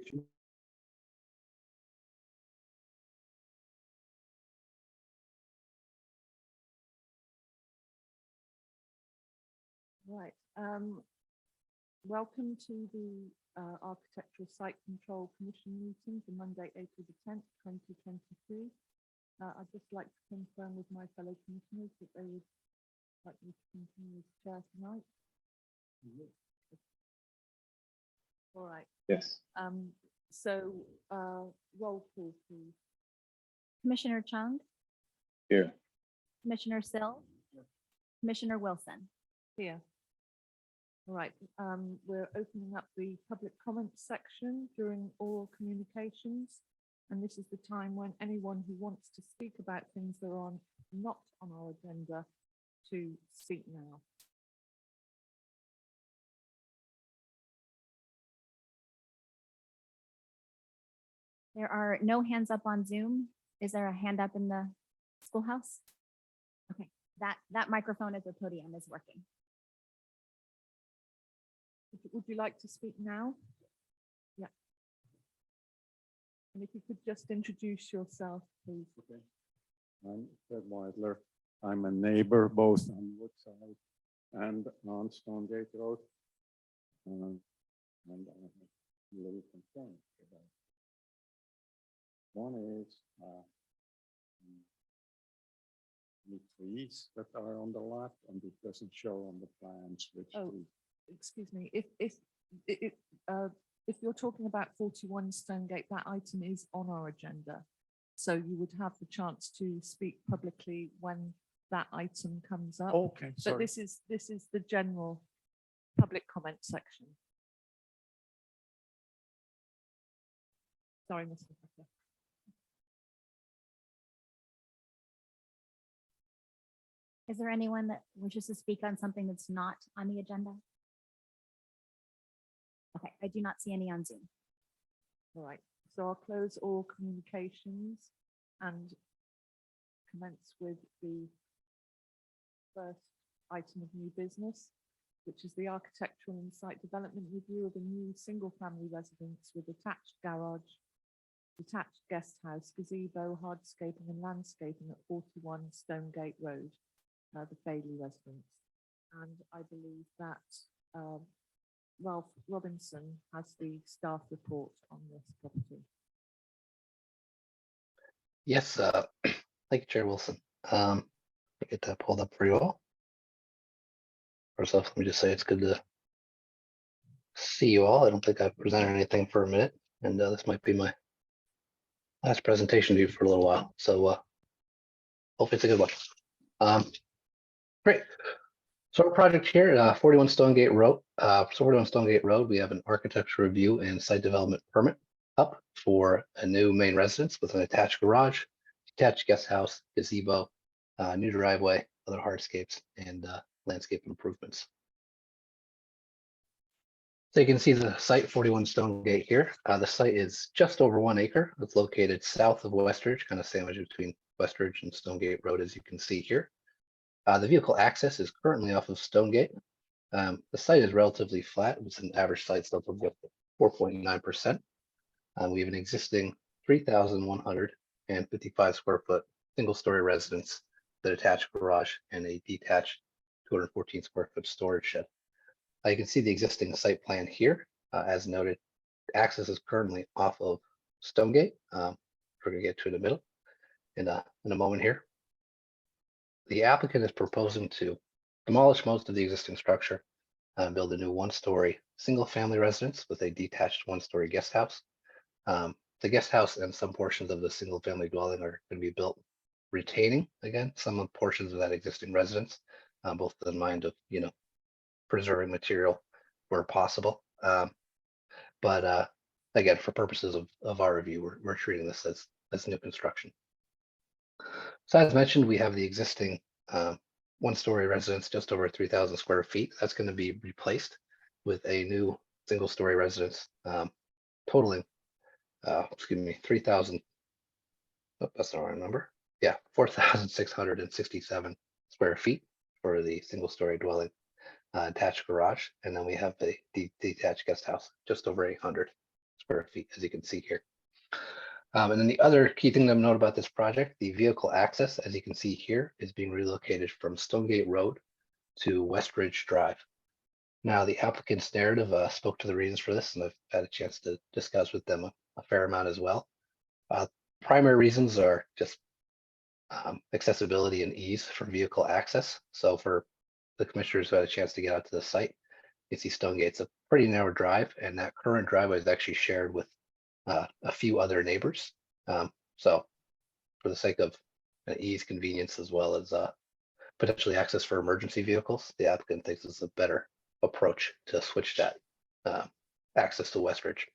presentation. Right. Welcome to the Architectural Site Control Commission meeting for Monday, April the 10th, 2023. I'd just like to confirm with my fellow commissioners that they would like me to continue as chair tonight. All right. Yes. So roll call, please. Commissioner Chung, Here. Commissioner Sill, Commissioner Wilson. Here. All right. We're opening up the public comment section during oral communications. And this is the time when anyone who wants to speak about things that are not on our agenda to speak now. There are no hands up on Zoom. Is there a hand up in the schoolhouse? Okay, that microphone at the podium is working. Would you like to speak now? Yeah. And if you could just introduce yourself, please. Okay. I'm Fred Weidler. I'm a neighbor both on Woodside and on Stonegate Road. And I have a little concern about it. One is the trees that are on the left, and it doesn't show on the plans which trees. Excuse me, if you're talking about 41 Stonegate, that item is on our agenda. So you would have the chance to speak publicly when that item comes up. Okay, sorry. But this is the general public comment section. Sorry, Mr. Becker. Is there anyone that wishes to speak on something that's not on the agenda? Okay, I do not see any on Zoom. All right, so I'll close all communications and commence with the first item of new business, which is the architectural and site development review of a new single-family residence with attached garage, detached guest house, gazebo, hardscaping and landscaping at 41 Stonegate Road, the Fairley residence. And I believe that Ralph Robinson has the staff report on this property. Yes, thank you, Chair Wilson. I'll get that pulled up for you all. First off, let me just say it's good to see you all. I don't think I've presented anything for a minute, and this might be my last presentation to you for a little while. So hopefully it's a good one. Great. So our project here, 41 Stonegate Road. 41 Stonegate Road, we have an architecture review and site development permit up for a new main residence with an attached garage, detached guest house, gazebo, new driveway, other hardscapes, and landscape improvements. So you can see the site 41 Stonegate here. The site is just over 1 acre. It's located south of Westridge, kind of sandwiched between Westridge and Stonegate Road, as you can see here. The vehicle access is currently off of Stonegate. The site is relatively flat. It's an average site slope of 4.9%. We have an existing 3,155 square foot single-story residence, the attached garage, and a detached 214 square foot storage shed. You can see the existing site plan here. As noted, access is currently off of Stonegate. We're going to get to it in the middle in a moment here. The applicant is proposing to demolish most of the existing structure, build a new one-story single-family residence with a detached one-story guest house. The guest house and some portions of the single-family dwelling are going to be built retaining, again, some portions of that existing residence, both in mind of, preserving material where possible. But again, for purposes of our review, we're treating this as new construction. So as mentioned, we have the existing one-story residence, just over 3,000 square feet. That's going to be replaced with a new single-story residence totaling, 3,000. Oh, that's not our number. Yeah, 4,667 square feet for the single-story dwelling, attached garage, and then we have the detached guest house, just over 800 square feet, as you can see here. And then the other key thing to note about this project, the vehicle access, as you can see here, is being relocated from Stonegate Road to Westridge Drive. Now, the applicant's narrative spoke to the reasons for this, and I've had a chance to discuss with them a fair amount as well. Primary reasons are just accessibility and ease for vehicle access. So for the commissioners who had a chance to get out to the site, you see Stonegate's a pretty narrow drive, and that current driveway is actually shared with a few other neighbors. So for the sake of ease, convenience, as well as potentially access for emergency vehicles, the applicant thinks it's a better approach to switch that access to Westridge.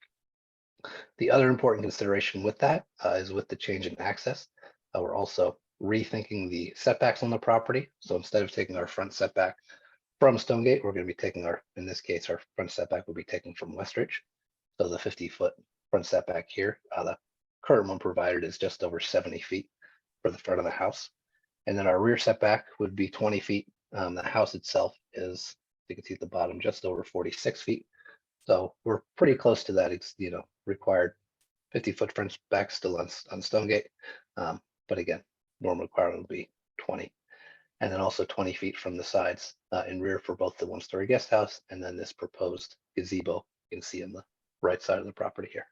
The other important consideration with that is with the change in access, we're also rethinking the setbacks on the property. So instead of taking our front setback from Stonegate, we're going to be taking in this case, our front setback will be taken from Westridge. So the 50-foot front setback here, the current one provided is just over 70 feet for the front of the house. And then our rear setback would be 20 feet. The house itself is, you can see at the bottom, just over 46 feet. So we're pretty close to that, required 50-foot front setback still on Stonegate. But again, normal requirement will be 20. And then also 20 feet from the sides in rear for both the one-story guest house and then this proposed gazebo you can see on the right side of the property here.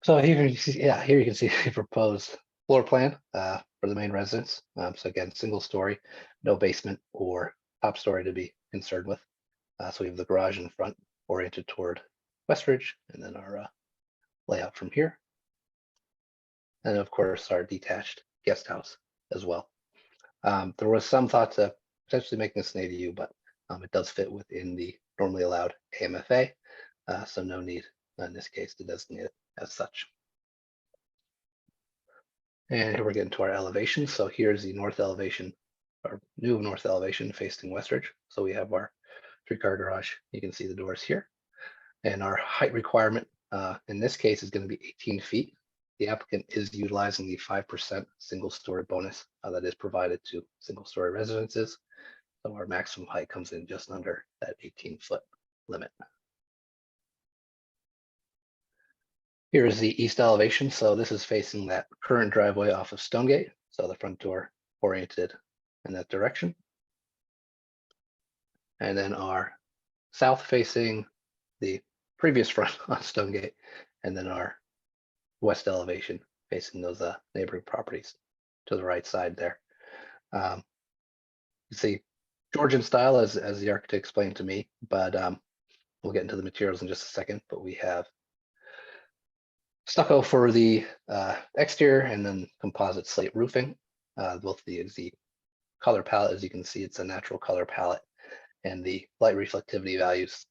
So here you see, here you can see the proposed floor plan for the main residence. So again, single story, no basement or top story to be concerned with. So we have the garage in front oriented toward Westridge, and then our layout from here. And of course, our detached guest house as well. There was some thought to potentially making this an ADU, but it does fit within the normally allowed AMFA, so no need in this case to designate it as such. And here we're getting to our elevation. So here's the north elevation, our new north elevation facing Westridge. So we have our 3-car garage. You can see the doors here. And our height requirement in this case is going to be 18 feet. The applicant is utilizing the 5% single story bonus that is provided to single story residences. So our maximum height comes in just under that 18-foot limit. Here is the east elevation. So this is facing that current driveway off of Stonegate. So the front door oriented in that direction. And then our south facing the previous front on Stonegate, and then our west elevation facing those neighboring properties to the right side there. You see Georgian style as the architect explained to me, but we'll get into the materials in just a second. But we have stucco for the exterior and then composite slate roofing. Both the color palette, as you can see, it's a natural color palette, and the light reflectivity values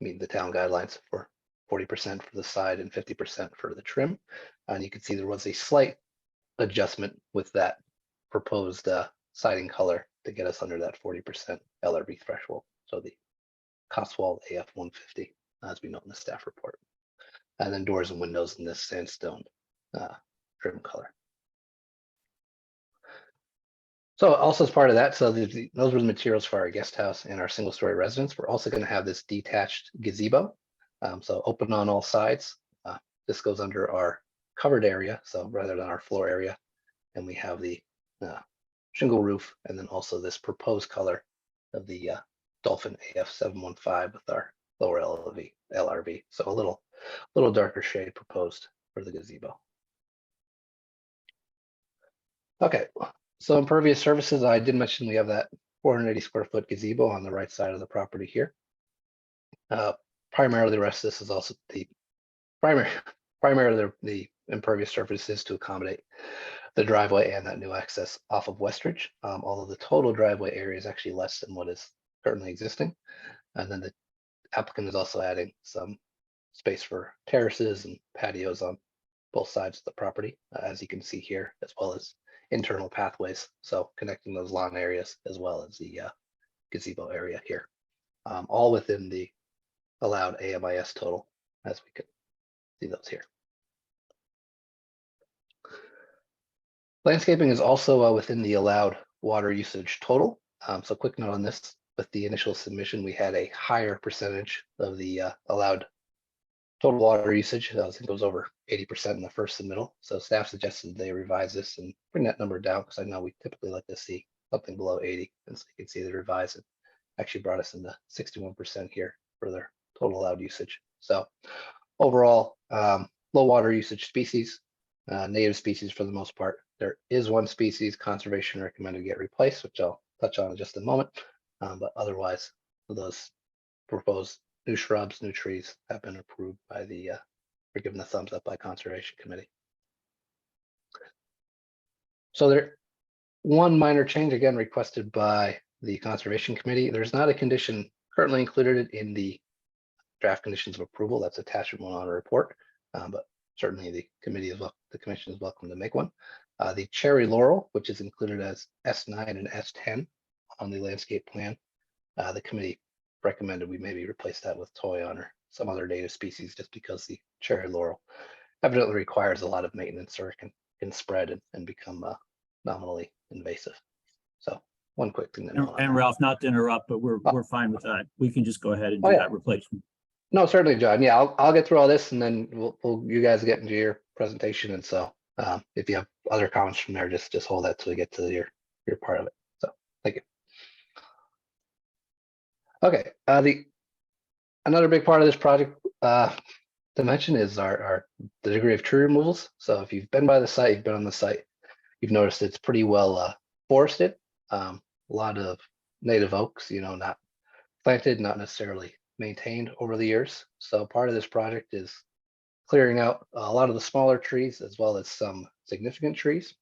meet the town guidelines for 40% for the side and 50% for the trim. And you can see there was a slight adjustment with that proposed siding color to get us under that 40% LRB threshold. So the Cotswold AF 150, as we note in the staff report. And then doors and windows in this sandstone trim color. So also as part of that, so those were the materials for our guest house and our single story residence. We're also going to have this detached gazebo. So open on all sides. This goes under our covered area, so rather than our floor area. And we have the shingle roof, and then also this proposed color of the Dolphin AF 715 with our lower LRV. So a little darker shade proposed for the gazebo. Okay, so impervious surfaces, I did mention we have that 480 square foot gazebo on the right side of the property here. Primarily the rest of this is also the primarily the impervious surfaces to accommodate the driveway and that new access off of Westridge. Although the total driveway area is actually less than what is currently existing. And then the applicant is also adding some space for terraces and patios on both sides of the property, as you can see here, as well as internal pathways. So connecting those lawn areas as well as the gazebo area here, all within the allowed AMIS total, as we can see those here. Landscaping is also within the allowed water usage total. So quick note on this, with the initial submission, we had a higher percentage of the allowed total water usage. I think it was over 80% in the first submittal. So staff suggested they revise this and bring that number down, because I know we typically like to see something below 80. And so you can see they revised it. Actually brought us into 61% here for their total allowed usage. So overall, low water usage species, native species for the most part. There is one species conservation recommended to get replaced, which I'll touch on in just a moment. But otherwise, those proposed new shrubs, new trees have been approved by the, or given the thumbs up by Conservation Committee. So there, one minor change again requested by the Conservation Committee. There's not a condition currently included in the draft conditions of approval. That's attachment one on a report, but certainly the committee is the commission is welcome to make one. The cherry laurel, which is included as S9 and S10 on the landscape plan, the committee recommended we maybe replace that with toyon or some other native species, just because the cherry laurel evidently requires a lot of maintenance, or it can spread and become nominally invasive. So one quick thing to know. And Ralph, not to interrupt, but we're fine with that. We can just go ahead and do yeah. that replacement. No, certainly, John. Yeah, I'll get through all this, and then you guys get into your presentation. And so if you have other comments from there, just hold that till we get to your part of it. So thank you. Okay, another big part of this project to mention is the degree of tree removals. So if you've been by the site, you've been on the site, you've noticed it's pretty well forested. A lot of native oaks, not planted, not necessarily maintained over the years. So part of this project is clearing out a lot of the smaller trees as well as some significant trees.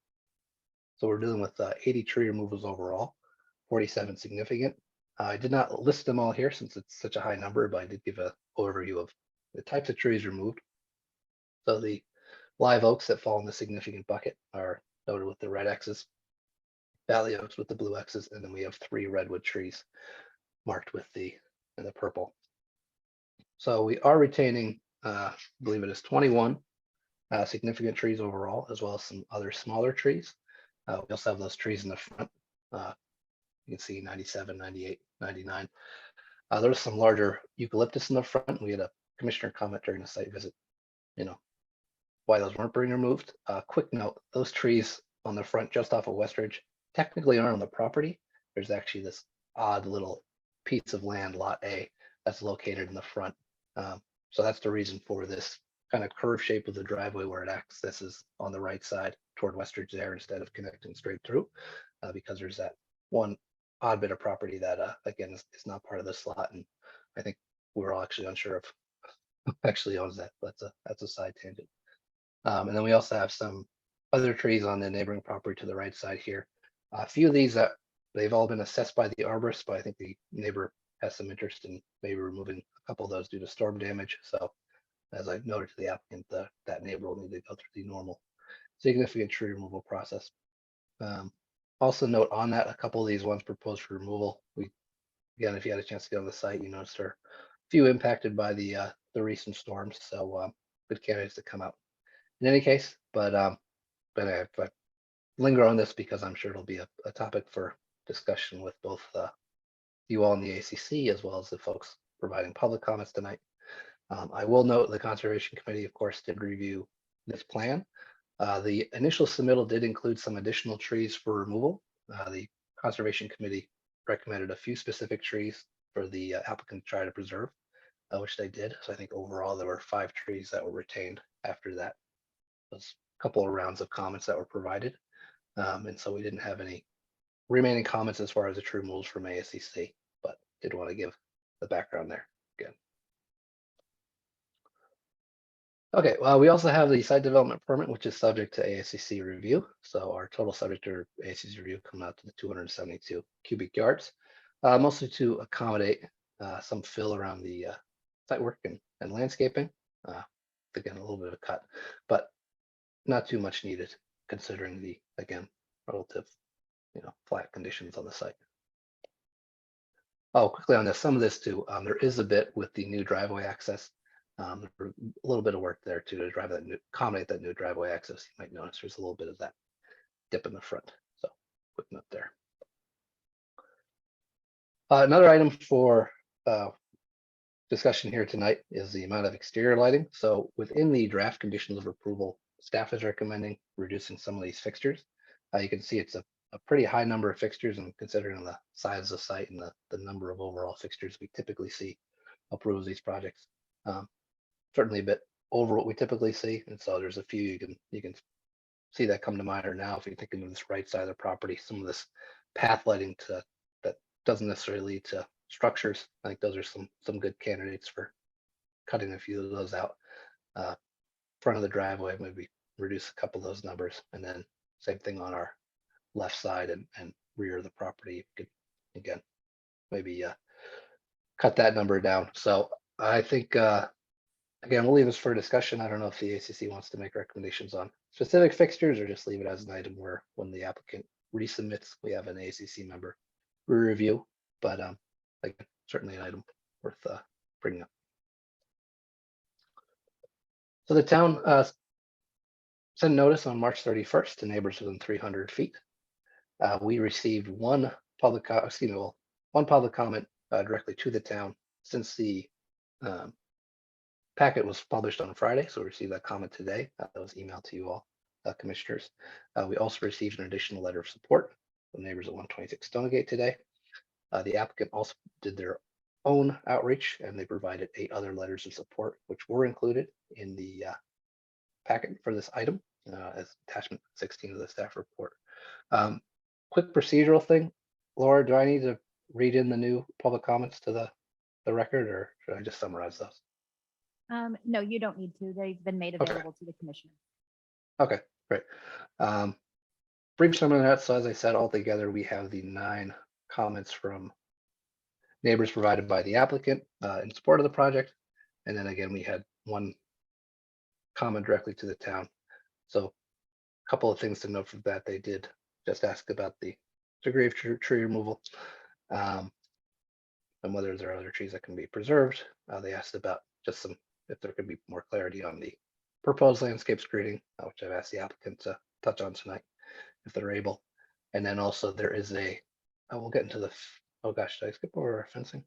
So we're dealing with 80 tree removals overall, 47 significant. I did not list them all here since it's such a high number, but I did give an overview of the types of trees removed. So the live oaks that fall in the significant bucket are noted with the red X's, valley oaks with the blue X's, and then we have 3 redwood trees marked with the purple. So we are retaining, I believe it is 21 significant trees overall, as well as some other smaller trees. We also have those trees in the front. You can see 97, 98, 99. There's some larger eucalyptus in the front. We had a commissioner comment during the site visit, why those weren't being removed. Quick note, those trees on the front just off of Westridge technically aren't on the property. There's actually this odd little piece of land, lot A, that's located in the front. So that's the reason for this kind of curve shape of the driveway, where it accesses on the right side toward Westridge there instead of connecting straight through, because there's that one odd bit of property that again is not part of this lot. And I think we're all actually unsure of who actually owns that. That's a side tangent. And then we also have some other trees on the neighboring property to the right side here. A few of these that they've all been assessed by the arborist, but I think the neighbor has some interest in maybe removing a couple of those due to storm damage. So as I noted to the applicant, that neighbor will need to go through the normal significant tree removal process. Also note on that, a couple of these ones proposed for removal. Again, if you had a chance to get on the site, you noticed there are a few impacted by the recent storms. So good candidates to come out in any case, but I linger on this because I'm sure it'll be a topic for discussion with both you all in the ACC as well as the folks providing public comments tonight. I will note the Conservation Committee, of course, did review this plan. The initial submittal did include some additional trees for removal. The Conservation Committee recommended a few specific trees for the applicant to try to preserve, which they did. So I think overall there were 5 trees that were retained after that. Those couple of rounds of comments that were provided. And so we didn't have any remaining comments as far as the tree removals from ASCC, but did want to give the background there again. Okay, well, we also have the site development permit, which is subject to ASCC review. So our total subject to ASCC review come out to the 272 cubic yards, mostly to accommodate some fill around the site work and landscaping. Again, a little bit of a cut, but not too much needed considering the, again, relative, flat conditions on the site. Oh, quickly on this, some of this too, there is a bit with the new driveway access. A little bit of work there too to accommodate that new driveway access. You might notice there's a little bit of that dip in the front. So quick note there. Another item for discussion here tonight is the amount of exterior lighting. So within the draft conditions of approval, staff is recommending reducing some of these fixtures. You can see it's a pretty high number of fixtures, and considering the size of the site and the number of overall fixtures we typically see approve these projects. Certainly a bit over what we typically see. And so there's a few you can see that come to mind or now if you're thinking of this right side of the property, some of this path lighting that doesn't necessarily lead to structures. I think those are some good candidates for cutting a few of those out. Front of the driveway, maybe reduce a couple of those numbers, and then same thing on our left side and rear of the property. You could again maybe cut that number down. So I think again, we'll leave this for discussion. I don't know if the ACC wants to make recommendations on specific fixtures or just leave it as an item where when the applicant resubmits, we have an ACC member review. But like certainly an item worth bringing up. So the town sent notice on March 31st to neighbors within 300 feet. We received one public comment directly to the town since the packet was published on Friday. So we received that comment today. That was emailed to you all, commissioners. We also received an additional letter of support from neighbors at 126 Stonegate today. The applicant also did their own outreach, and they provided 8 other letters of support, which were included in the packet for this item as attachment 16 of the staff report. Quick procedural thing, Laura, do I need to read in the new public comments to the record, or should I just summarize those? No, you don't need to. They've been made Okay. available to the commissioner. Okay, great. Brief summary of that. So as I said, altogether, we have the 9 comments from neighbors provided by the applicant in support of the project. And then again, we had 1 comment directly to the town. So a couple of things to note from that. They did just ask about the degree of tree removal and whether there are other trees that can be preserved. They asked about just if there could be more clarity on the proposed landscape screening, which I've asked the applicant to touch on tonight, if they're able. And then also there is we'll get into the, oh gosh, did I skip over our fencing?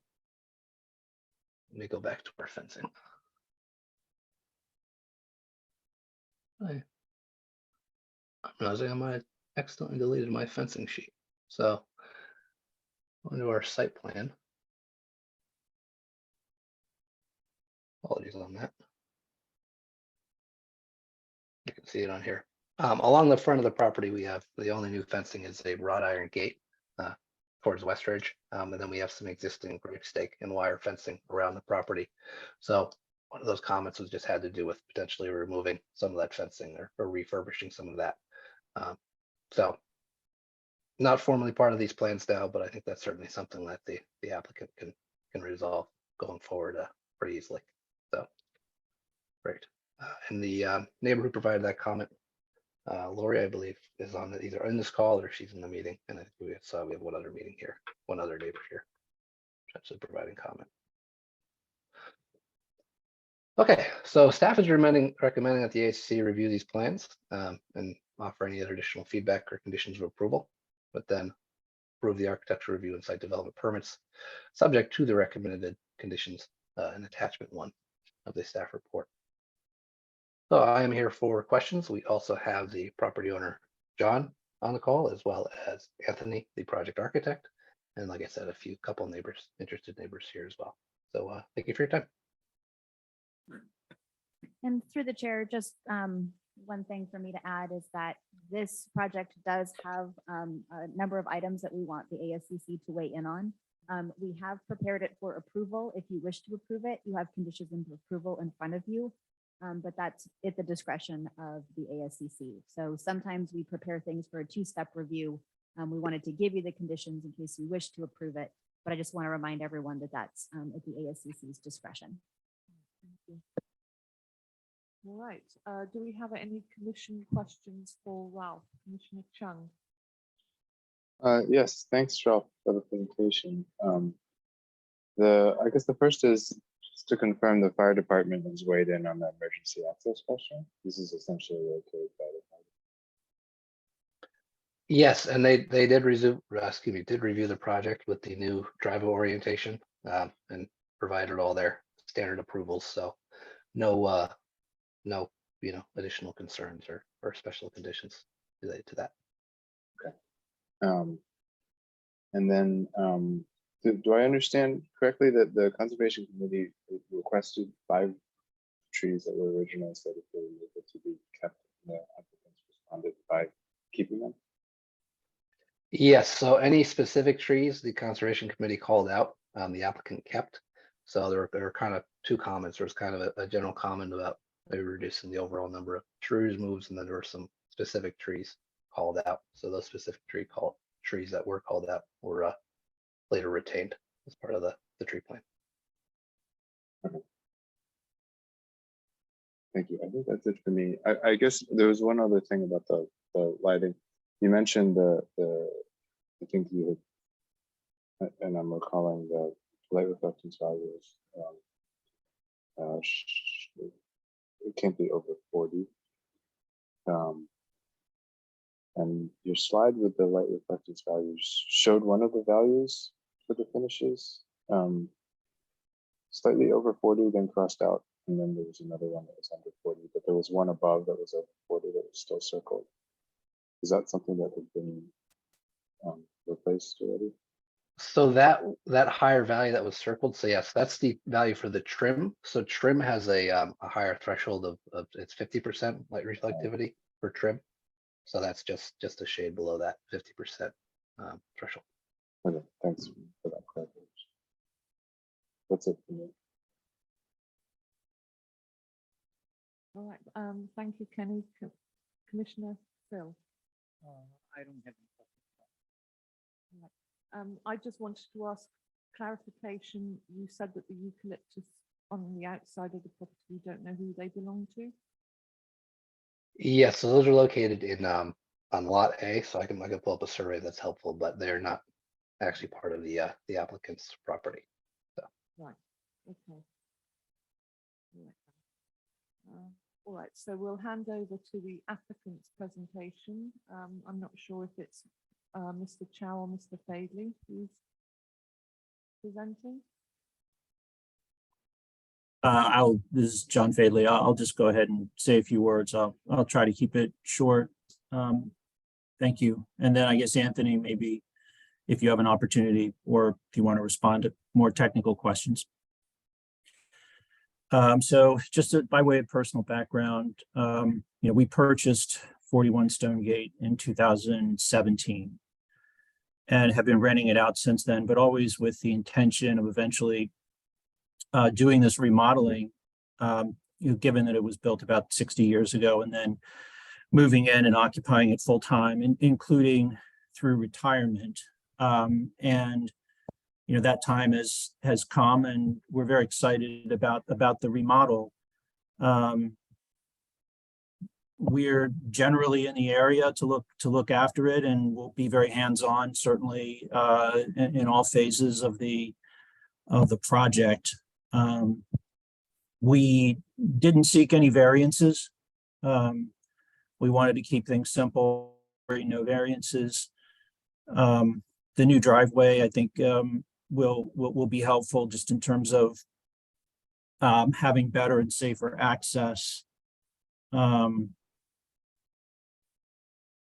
Let me go back to our fencing. I'm realizing I might have accidentally deleted my fencing sheet. So onto our site plan. Apologies on that. You can see it on here. Along the front of the property, we have the only new fencing is a wrought iron gate towards Westridge. And then we have some existing grape stake and wire fencing around the property. So one of those comments was just had to do with potentially removing some of that fencing or refurbishing some of that. So not formally part of these plans now, but I think that's certainly something that the applicant can resolve going forward pretty easily. So great. And the neighbor who provided that comment, Lori, I believe, is on either in this call or she's in the meeting. And I think we have one other meeting here, one other neighbor here, potentially providing comment. Okay, so staff is recommending that the ASCC review these plans and offer any other additional feedback or conditions of approval, but then approve the architectural review and site development permits, subject to the recommended conditions in attachment 1 of the staff report. So I am here for questions. We also have the property owner, John, on the call, as well as Anthony, the project architect. And like I said, a couple neighbors, interested neighbors here as well. So thank you for your time. And through the chair, just one thing for me to add is that this project does have a number of items that we want the ASCC to weigh in on. We have prepared it for approval. If you wish to approve it, you have conditions of approval in front of you. But that's at the discretion of the ASCC. So sometimes we prepare things for a 2-step review. We wanted to give you the conditions in case you wish to approve it, but I just want to remind everyone that that's at the ASCC's discretion. Thank you. All right. Do we have any commission questions for Ralph? Commissioner Chung? Yes, thanks, Ralph, for the presentation. I guess the first is just to confirm the fire department has weighed in on the emergency access question. This is essentially located by the Yes, and they did review the project with the new driveway orientation, and provided all their standard approvals, so no, no, additional concerns or special conditions related to that. Um, and then, do I understand correctly that the Conservation Committee requested 5 trees that were originally slated for removal to be kept, and the applicants responded by keeping them? Yes, so any specific trees the Conservation Committee called out, the applicant kept. So there were kind of 2 comments. There was kind of a general comment about maybe reducing the overall number of tree removes, and then there were some specific trees called out. So those specific trees that were called out were later retained as part of the tree plan. Thank you. I think that's it for me. I guess there was one other thing about the lighting. You mentioned I think you had, and I'm recalling the light reflectance values. It can't be over 40. And your slide with the light reflectance values showed one of the values for the finishes, slightly over 40, then crossed out. And then there was another one that was under 40, but there was one above that was over 40 that was still circled. Is that something that had been replaced already? So that higher value that was circled, so yes, that's the value for the trim. So trim has a higher threshold of it's 50% light reflectivity for trim. So that's just a shade below that 50% threshold. Okay, thanks for that clarification. That's it for me. All right, thank you, Kenny. Commissioner Phil. I don't have any. I just wanted to ask clarification. You said that the eucalyptus on the outside of the property, you don't know who they belong to? Yes, so those are located in on lot A, so I can pull up a survey that's helpful, but they're not actually part of the applicant's property. Right, okay. All right, so we'll hand over to the applicant's presentation. I'm not sure if it's Mr. Chow or Mr. Fadley who's presenting. This is John Fadley. I'll just go ahead and say a few words. I'll try to keep it short. Thank you. And then I guess Anthony, maybe if you have an opportunity or if you want to respond to more technical questions. So just by way of personal background, we purchased 41 Stonegate in 2017 and have been renting it out since then, but always with the intention of eventually doing this remodeling, given that it was built about 60 years ago, and then moving in and occupying it full time, including through retirement. And that time has come, and we're very excited about the remodel. We're generally in the area to look after it, and we'll be very hands-on, certainly in all phases of the project. We didn't seek any variances. We wanted to keep things simple, no variances. The new driveway, I think, will be helpful just in terms of having better and safer access.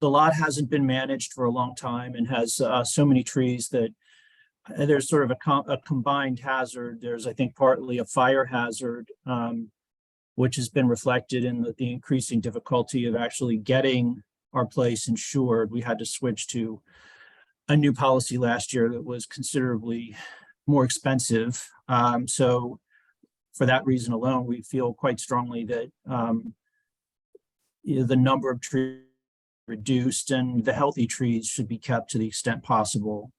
The lot hasn't been managed for a long time and has so many trees that there's sort of a combined hazard. There's, I think, partly a fire hazard, which has been reflected in the increasing difficulty of actually getting our place insured. We had to switch to a new policy last year that was considerably more expensive. So for that reason alone, we feel quite strongly that the number of trees reduced and the healthy trees should be kept to the extent possible.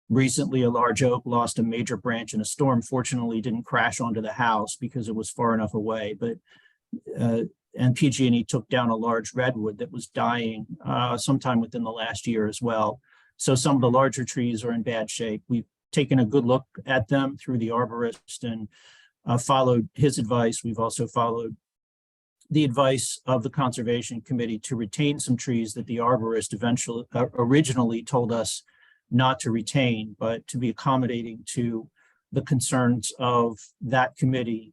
Recently, a large oak lost a major branch in a storm. Fortunately, didn't crash onto the house because it was far enough away. But and PG&E took down a large redwood that was dying sometime within the last year as well. So some of the larger trees are in bad shape. We've taken a good look at them through the arborist and followed his advice. We've also followed the advice of the Conservation Committee to retain some trees that the arborist originally told us not to retain, but to be accommodating to the concerns of that committee.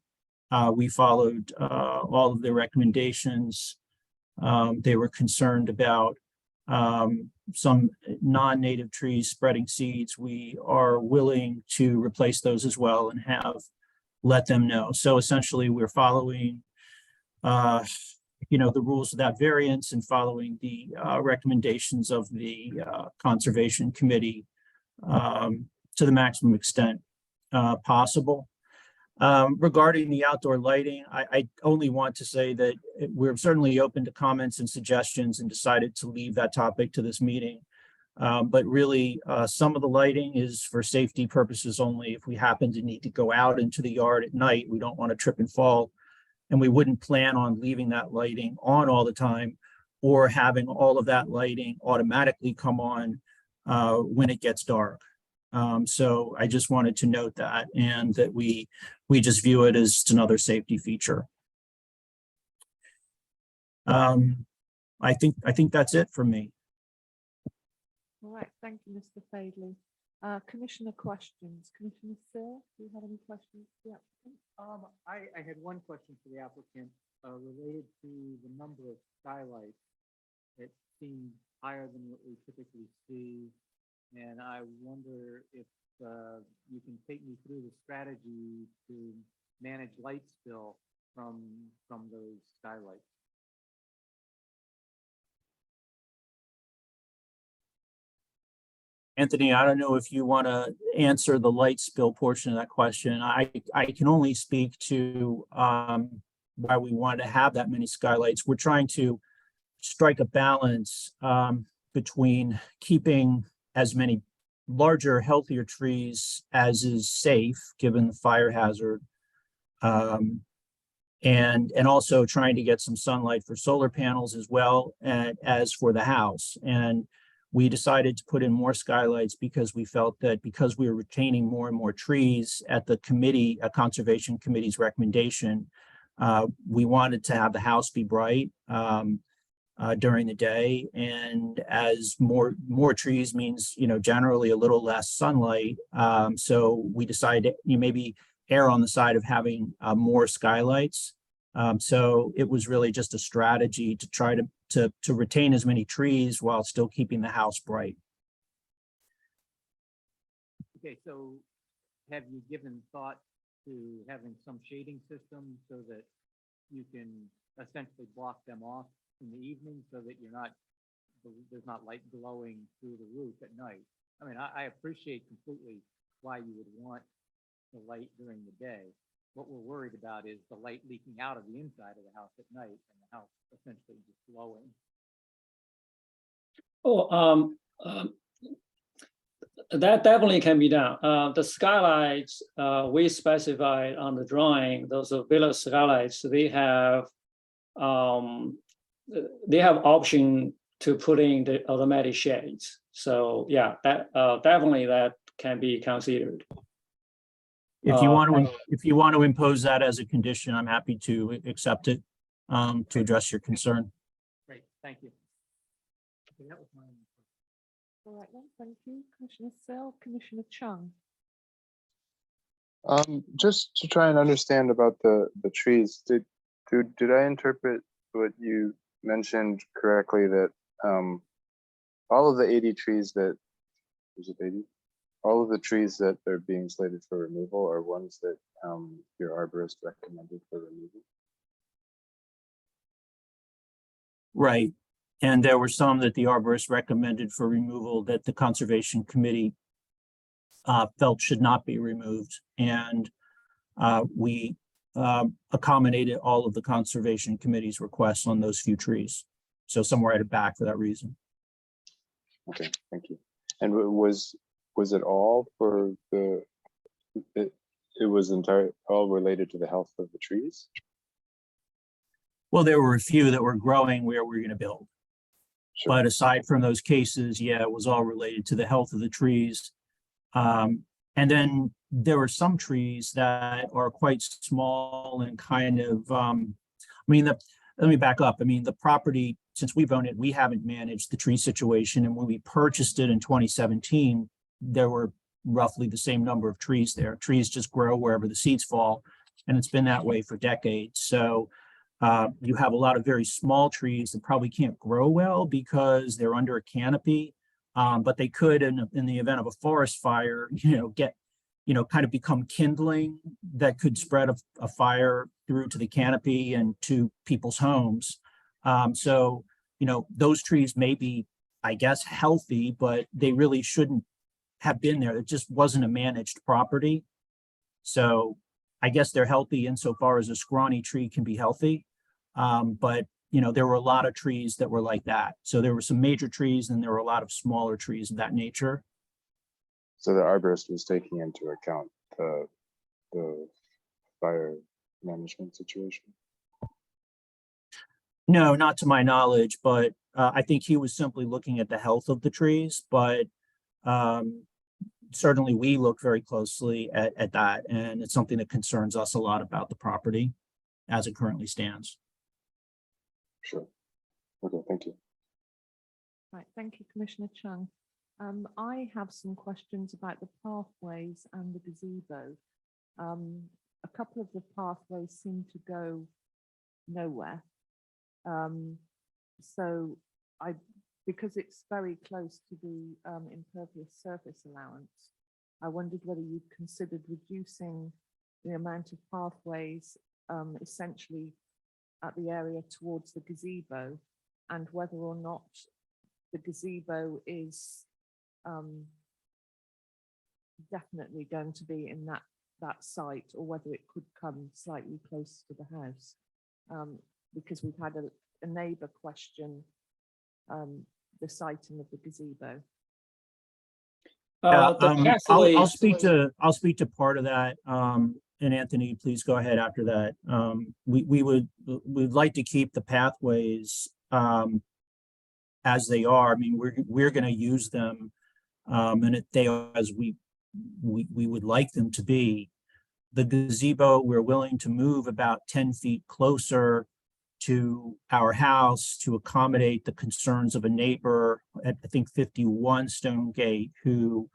We followed all of their recommendations. They were concerned about some non-native trees spreading seeds. We are willing to replace those as well and have let them know. So essentially, we're following the rules of that variance and following the recommendations of the Conservation Committee to the maximum extent possible. Regarding the outdoor lighting, I only want to say that we're certainly open to comments and suggestions and decided to leave that topic to this meeting. But really, some of the lighting is for safety purposes only. If we happen to need to go out into the yard at night, we don't want to trip and fall. And we wouldn't plan on leaving that lighting on all the time or having all of that lighting automatically come on when it gets dark. So I just wanted to note that, and that we just view it as another safety feature. I think that's it for me. All right, thank you, Mr. Fadley. Commissioner questions. Commissioner Sill, do you have any questions for the applicant? I had one question for the applicant related to the number of skylights. It seemed higher than what we typically see. And I wonder if you can take me through the strategy to manage light spill from those skylights. Anthony, I don't know if you want to answer the light spill portion of that question. I can only speak to why we wanted to have that many skylights. We're trying to strike a balance between keeping as many larger, healthier trees as is safe, given the fire hazard, and also trying to get some sunlight for solar panels as well as for the house. And we decided to put in more skylights because we felt that because we were retaining more and more trees at the committee, a Conservation Committee's recommendation, we wanted to have the house be bright during the day. And as more trees means, generally a little less sunlight. So we decided to maybe err on the side of having more skylights. So it was really just a strategy to try to retain as many trees while still keeping the house bright. Okay, so have you given thought to having some shading system so that you can essentially block them off in the evening so that there's not light glowing through the roof at night? I mean, I appreciate completely why you would want the light during the day. What we're worried about is the light leaking out of the inside of the house at night and the house essentially just glowing. That definitely can be done. The skylights we specified on the drawing, those are villa skylights, they have option to put in the automatic shades. So yeah, that definitely that can be considered. If you want to impose that as a condition, I'm happy to accept it to address your concern. Great, thank you. Okay, that was my only question. All right then, thank you. Commissioner Sill, Commissioner Chung. Just to try and understand about the trees, did I interpret what you mentioned correctly, that all of the 80 trees that, was it 80? All of the trees that are being slated for removal are ones that your arborist recommended for removal? Right. And there were some that the arborist recommended for removal that the Conservation Committee felt should not be removed. And we accommodated all of the Conservation Committee's requests on those few trees. So some were added back for that reason. Okay, thank you. And was it all for it was all related to the health of the trees? Well, there were a few that were growing where we're going to build. Sure. But aside from those cases, yeah, it was all related to the health of the trees. And then there were some trees that are quite small and kind of, let me back up. I mean, the property, since we've owned it, we haven't managed the tree situation. And when we purchased it in 2017, there were roughly the same number of trees there. Trees just grow wherever the seeds fall. And it's been that way for decades. So you have a lot of very small trees that probably can't grow well because they're under a canopy. But they could, in the event of a forest fire, get, kind of become kindling that could spread a fire through to the canopy and to people's homes. So, those trees may be, I guess, healthy, but they really shouldn't have been there. It just wasn't a managed property. So I guess they're healthy insofar as a scrawny tree can be healthy. But there were a lot of trees that were like that. So there were some major trees and there were a lot of smaller trees of that nature. So the arborist was taking into account the fire management situation? No, not to my knowledge, but I think he was simply looking at the health of the trees. But certainly we look very closely at that, and it's something that concerns us a lot about the property as it currently stands. Sure. Okay, thank you. Right, thank you, Commissioner Chung. I have some questions about the pathways and the gazebo. A couple of the pathways seem to go nowhere. So because it's very close to the impervious surface allowance, I wondered whether you'd considered reducing the amount of pathways essentially at the area towards the gazebo, and whether or not the gazebo is definitely going to be in that site, or whether it could come slightly closer to the house. Because we've had a neighbour question the siting of the gazebo. I'll speak to part of that. And Anthony, please go ahead after that. We'd like to keep the pathways as they are. I mean, we're going to use them, and they are as we would like them to be. The gazebo, we're willing to move about 10 feet closer to our house to accommodate the concerns of a neighbor at, I think, 51 Stonegate, who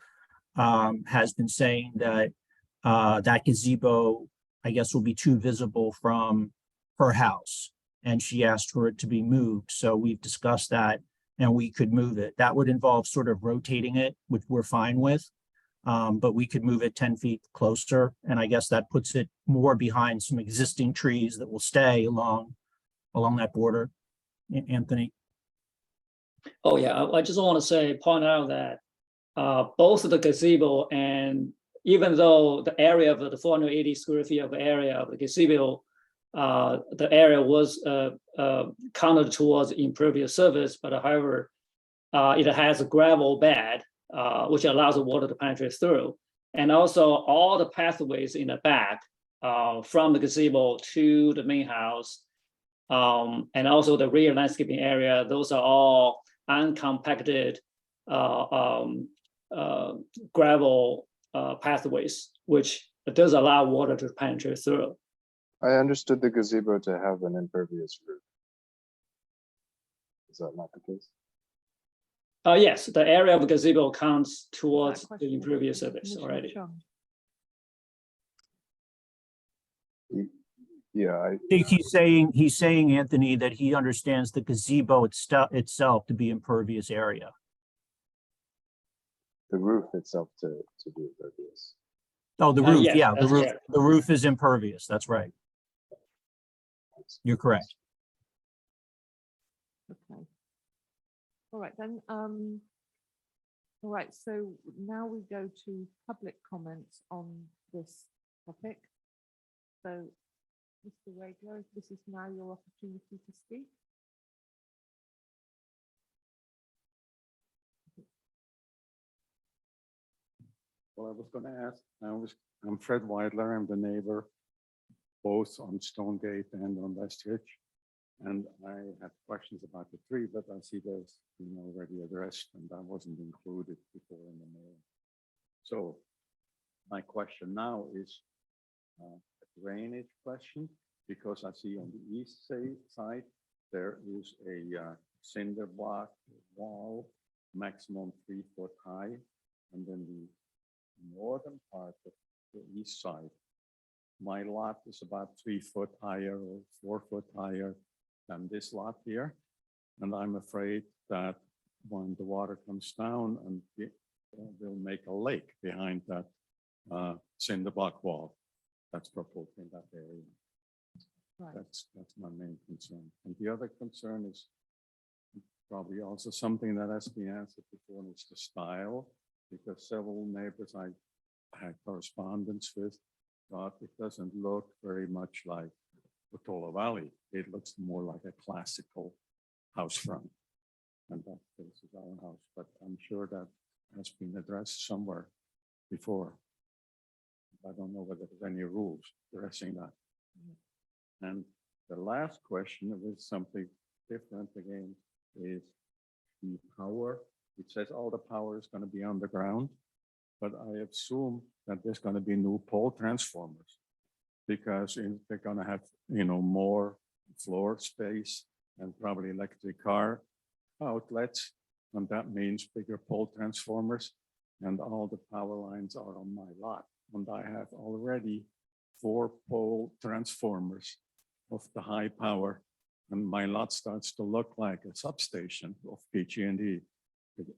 has been saying that that gazebo, I guess, will be too visible from her house. And she asked for it to be moved. So we've discussed that, and we could move it. That would involve sort of rotating it, which we're fine with. But we could move it 10 feet closer. And I guess that puts it more behind some existing trees that will stay along that border. Anthony? Oh, yeah, I just want to point out that both the gazebo, and even though the area of the 480 square feet of area of the gazebo, the area was counted towards impervious surface, but however, it has a gravel bed, which allows the water to penetrate through. And also all the pathways in the back from the gazebo to the main house, and also the rear landscaping area, those are all uncompacted gravel pathways, which does allow water to penetrate through. I understood the gazebo to have an impervious roof. Is that not the case? Yes, the area of the gazebo counts towards That the question impervious to surface Commissioner already. Chung. Yeah, I think he's saying, Anthony, that he understands the gazebo itself to be impervious area. the roof itself to be impervious. Oh, the roof, Yes, yeah, that's correct. the roof is impervious. That's right. You're correct. Okay. All right then. All right, so now we go to public comments on this topic. So, Mr. Wagler, this is now your opportunity to speak. Well, I was going to ask, I'm Fred Weidler, I'm the neighbor, both on Stonegate and on West Ridge. And I have questions about the tree, but I see there's been already addressed, and that wasn't included before in the mail. So my question now is a drainage question. because I see on the east side, there is a cinder block wall, maximum 3 foot high. And then the northern part of the east side, my lot is about 3 foot higher or 4 foot higher than this lot here. And I'm afraid that when the water comes down and they'll make a lake behind that cinder block wall that's proposed in that area. Right. That's my main concern. And the other concern is probably also something that has been answered before, and it's the style, because several neighbors I had correspondence with thought it doesn't look very much like Portola Valley. It looks more like a classical house front. And that faces our house, but I'm sure that has been addressed somewhere before. I don't know whether there's any rules addressing that. And the last question is something different again, is the power. It says all the power is going to be underground, but I assume that there's going to be new pole transformers because they're going to have, more floor space and probably electric car outlets. And that means bigger pole transformers, and all the power lines are on my lot. And I have already 4 pole transformers of the high power, and my lot starts to look like a substation of PG&E.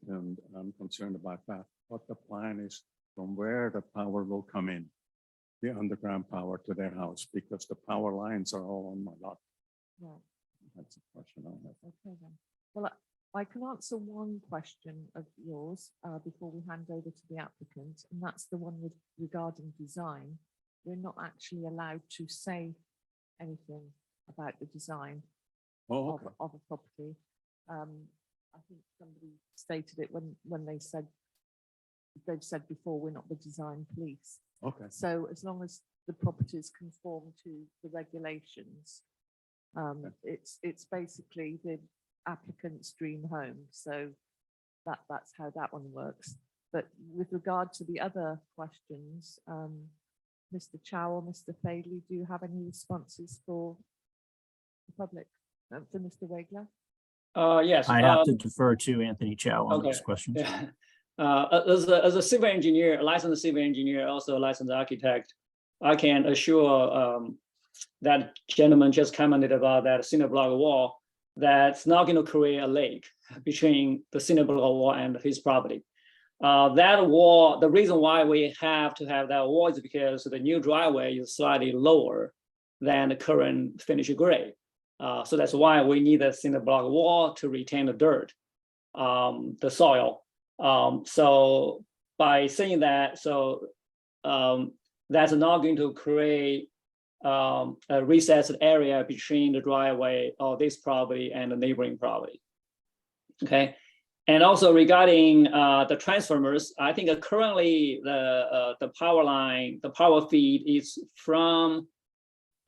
And I'm concerned about that. What the plan is from where the power will come in, the underground power to their house, because the power lines are all on my lot. Right. That's a question I have. Okay then. Well, I can answer one question of yours before we hand over to the applicant, and that's the one regarding design. We're not actually allowed to say anything about the design Oh, okay. of a property. I think somebody stated it when they've said before, we're not the design police. Okay. So as long as the properties conform to the regulations, it's basically the applicant's dream home. So that's how that one works. But with regard to the other questions, Mr. Chow or Mr. Fadley, do you have any responses for the public, for Mr. Wegler? Yes. I have to defer to Anthony Chow on those Okay. questions. Yeah. As a civil engineer, a licensed civil engineer, also a licensed architect, I can assure that gentleman just commented about that cinder block wall that's not going to create a lake between the cinder block wall and his property. That wall, the reason why we have to have that wall is because the new driveway is slightly lower than the current finished grade. So that's why we need a cinder block wall to retain the dirt, the soil. So by saying that, that's not going to create a recessed area between the driveway of this property and the neighboring property. Okay. And also regarding the transformers, I think currently the power line, the power feed is from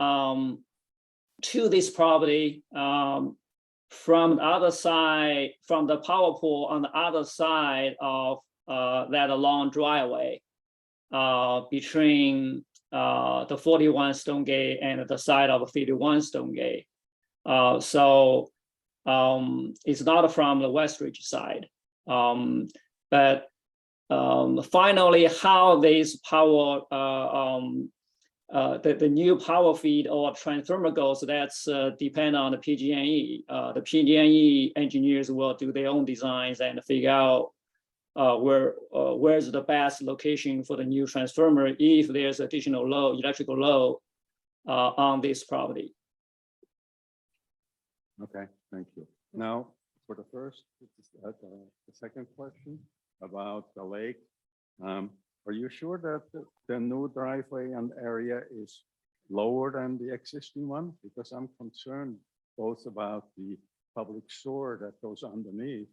to this property from the other side, from the power pole on the other side of that long driveway between the 41 Stonegate and the side of 51 Stonegate. So it's not from the Westridge side. But finally, how this power, the new power feed or transformer goes, that's depend on the PG&E. The PG&E engineers will do their own designs and figure out where's the best location for the new transformer if there's additional load, electrical load on this property. Okay, thank you. Now, for the first, the second question about the lake, are you sure that the new driveway and area is lower than the existing one? Because I'm concerned both about the public sewer that goes underneath,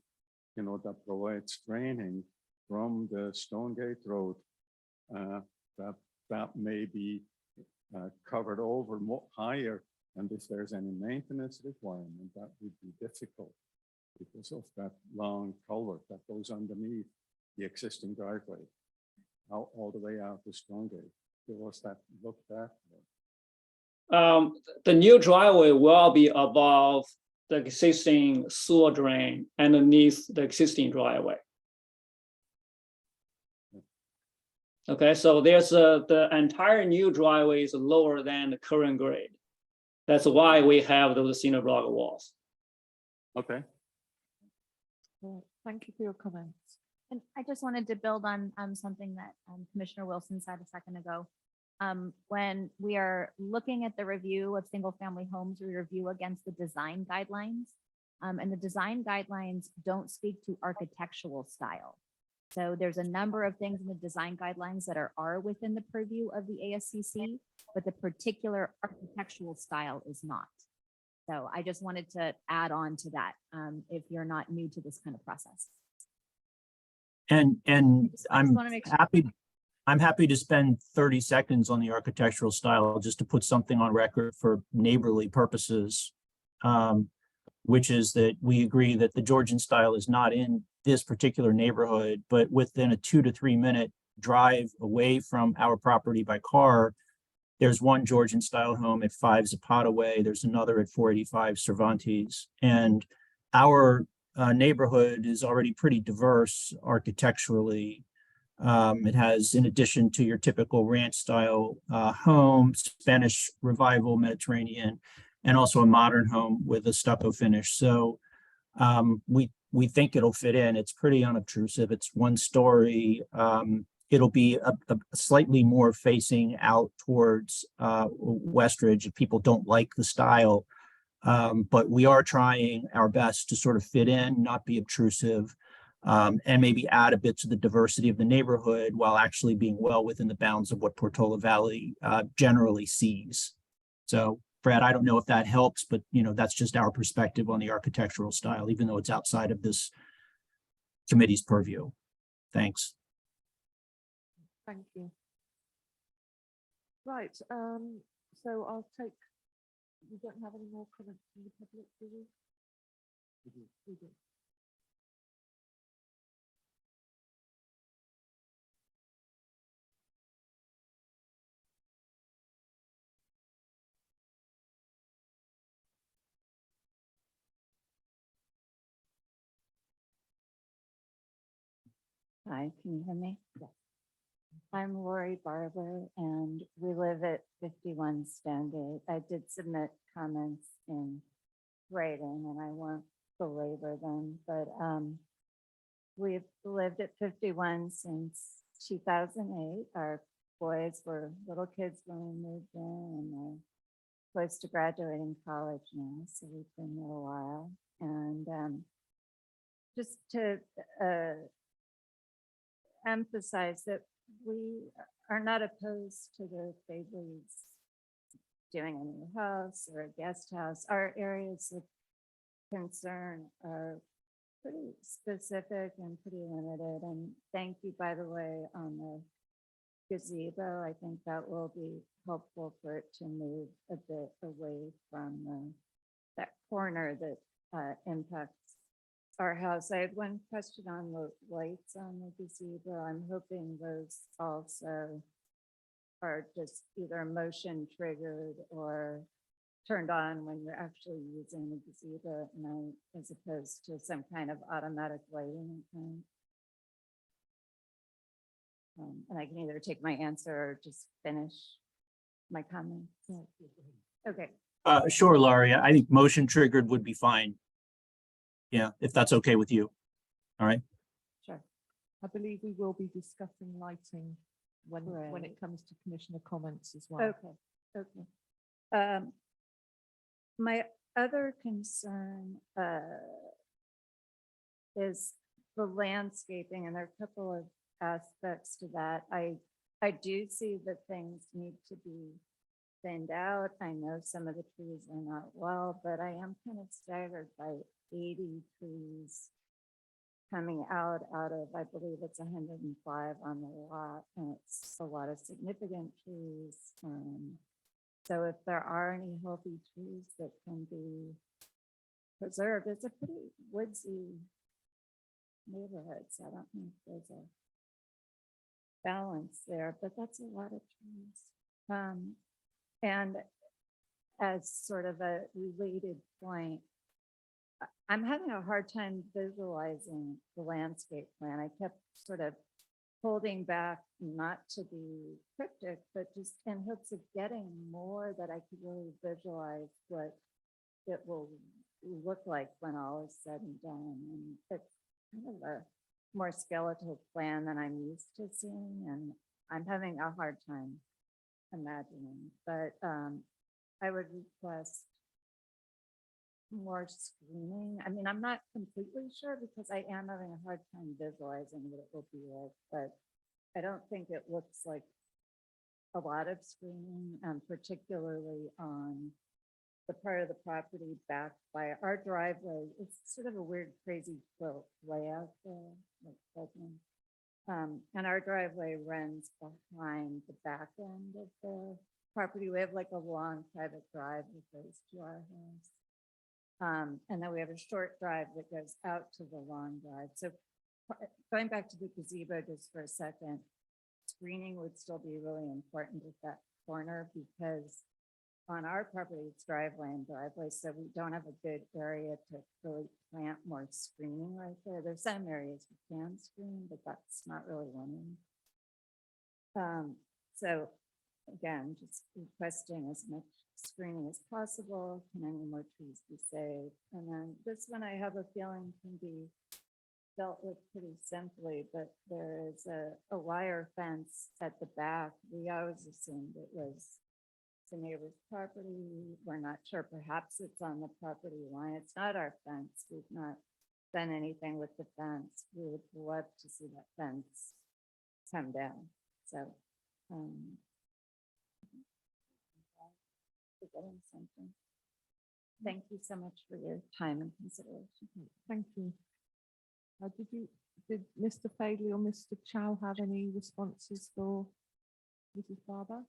that provides draining from the Stonegate Road, that may be covered over more higher. And if there's any maintenance requirement, that would be difficult because of that long culvert that goes underneath the existing driveway, all the way out to Stonegate. Was that looked at? The new driveway will be above the existing sewer drain underneath the existing driveway. Okay, so there's the entire new driveway is lower than the current grade. That's why we have those cinder block walls. Okay. Well, thank you for your comments. And I just wanted to build on something that Commissioner Wilson said a second ago. When we are looking at the review of single-family homes, we review against the design guidelines. And the design guidelines don't speak to architectural style. So there's a number of things in the design guidelines that are within the purview of the ASCC, but the particular architectural style is not. So I just wanted to add on to that if you're not new to this kind of process. And I just I'm wanna make sure- happy to spend 30 seconds on the architectural style, just to put something on record for neighborly purposes. Which is that we agree that the Georgian style is not in this particular neighborhood, but within a 2 to 3 minute drive away from our property by car, there's one Georgian style home at 5 Zapata Way. There's another at 485 Cervantes. And our neighborhood is already pretty diverse architecturally. It has, in addition to your typical ranch style home, Spanish Revival, Mediterranean, and also a modern home with a stucco finish. So we think it'll fit in. It's pretty unobtrusive. It's 1 story. It'll be a slightly more facing out towards Westridge if people don't like the style. But we are trying our best to sort of fit in, not be obtrusive, and maybe add a bit to the diversity of the neighborhood while actually being well within the bounds of what Portola Valley generally sees. So Brad, I don't know if that helps, but that's just our perspective on the architectural style, even though it's outside of this committee's purview. Thanks. Thank you. Right, so I'll take, we don't have any more comments from the public, do we? We do. Hi, can you hear me? Yes. I'm Lori Barber and we live at 51 Stonegate. I did submit comments in writing and I won't belabor them, but we've lived at 51 since 2008. Our boys were little kids when we moved in and they're close to graduating college now, so we've been there a while. And just to emphasize that we are not opposed to the Fableys doing a new house or a guest house. Our areas of concern are pretty specific and pretty limited. And thank you, by the way, on the gazebo. I think that will be helpful for it to move a bit away from that corner that impacts our house. I had one question on the lights on the gazebo. I'm hoping those also are just either motion triggered or turned on when you're actually using the gazebo at night, as opposed to some kind of automatic lighting. And I can either take my answer or just finish my comments. Okay. Sure, Laurie. I think motion triggered would be fine. Yeah, if that's okay with you. All right. Sure. I believe we will be discussing lighting when Right. it comes to commissioner comments as well. Okay, okay. My other concern is the landscaping, and there are a couple of aspects to that. I do see that things need to be thinned out. I know some of the trees are not well, but I am kind of staggered by 80 trees coming out of, I believe it's 105 on the lot, and it's a lot of significant trees. So if there are any healthy trees that can be preserved, it's a pretty woodsy neighborhood, so I don't think there's a balance there, but that's a lot of trees. And as sort of a related point, I'm having a hard time visualizing the landscape plan. I kept sort of holding back, not to be cryptic, but just in hopes of getting more that I could really visualize what it will look like when all is said and done. And it's kind of a more skeletal plan than I'm used to seeing, and I'm having a hard time imagining. But I would request more screening. I mean, I'm not completely sure because I am having a hard time visualizing what it will be like, but I don't think it looks like a lot of screening, particularly on the part of the property backed by our driveway. It's sort of a weird, crazy layout there, like Bedlam. And our driveway runs behind the back end of the property. We have like a long private drive that goes to our house. And then we have a short drive that goes out to the long drive. So going back to the gazebo just for a second, screening would still be really important at that corner because on our property, it's driveway and driveway, so we don't have a good area to really plant more screening right there. There's some areas we can screen, but that's not really one of them. So again, just requesting as much screening as possible. Can any more trees be saved? And then this one I have a feeling can be dealt with pretty simply, but there is a wire fence at the back. We always assumed it was the neighbor's property. We're not sure, perhaps it's on the property line. It's not our fence. We've not done anything with the fence. We would love to see that fence come down. So, forgetting something. Thank you so much for your time and consideration. Thank you. Did Mr. Faley or Mr. Chow have any responses for Mrs. Barber?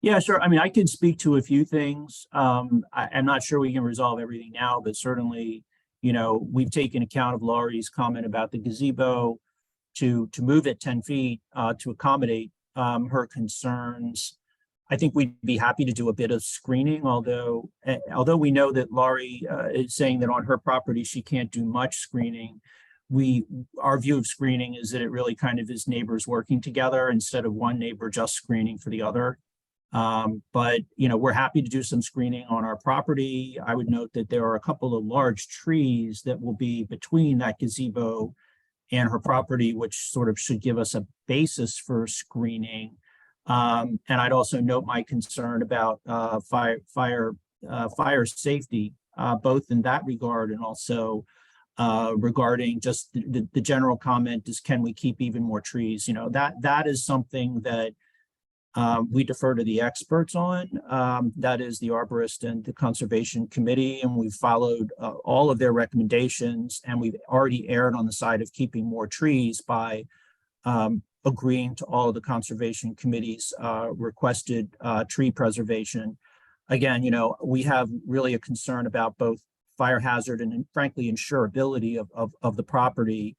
Yeah, sure. I mean, I can speak to a few things. I'm not sure we can resolve everything now, but certainly, we've taken account of Laurie's comment about the gazebo to move it 10 feet to accommodate her concerns. I think we'd be happy to do a bit of screening, although we know that Laurie is saying that on her property, she can't do much screening. Our view of screening is that it really kind of is neighbors working together instead of one neighbor just screening for the other. But we're happy to do some screening on our property. I would note that there are a couple of large trees that will be between that gazebo and her property, which sort of should give us a basis for screening. And I'd also note my concern about fire safety, both in that regard and also regarding just the general comment is, can we keep even more trees? That is something that we defer to the experts on. That is the arborist and the conservation committee, and we've followed all of their recommendations, and we've already erred on the side of keeping more trees by agreeing to all of the conservation committee's requested tree preservation. Again, we have really a concern about both fire hazard and frankly insurability of the property.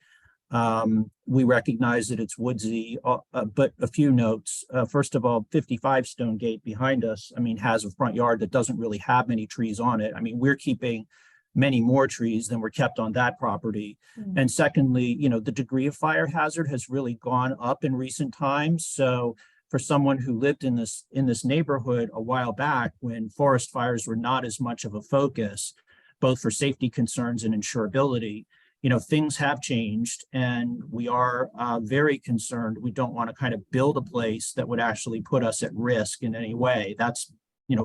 We recognize that it's woodsy, but a few notes. First of all, 55 Stone Gate behind us, has a front yard that doesn't really have many trees on it. We're keeping many more trees than were kept on that property. And secondly, the degree of fire hazard has really gone up in recent times. So for someone who lived in this neighborhood a while back when forest fires were not as much of a focus, both for safety concerns and insurability, things have changed, and we are very concerned. We don't want to kind of build a place that would actually put us at risk in any way. That's,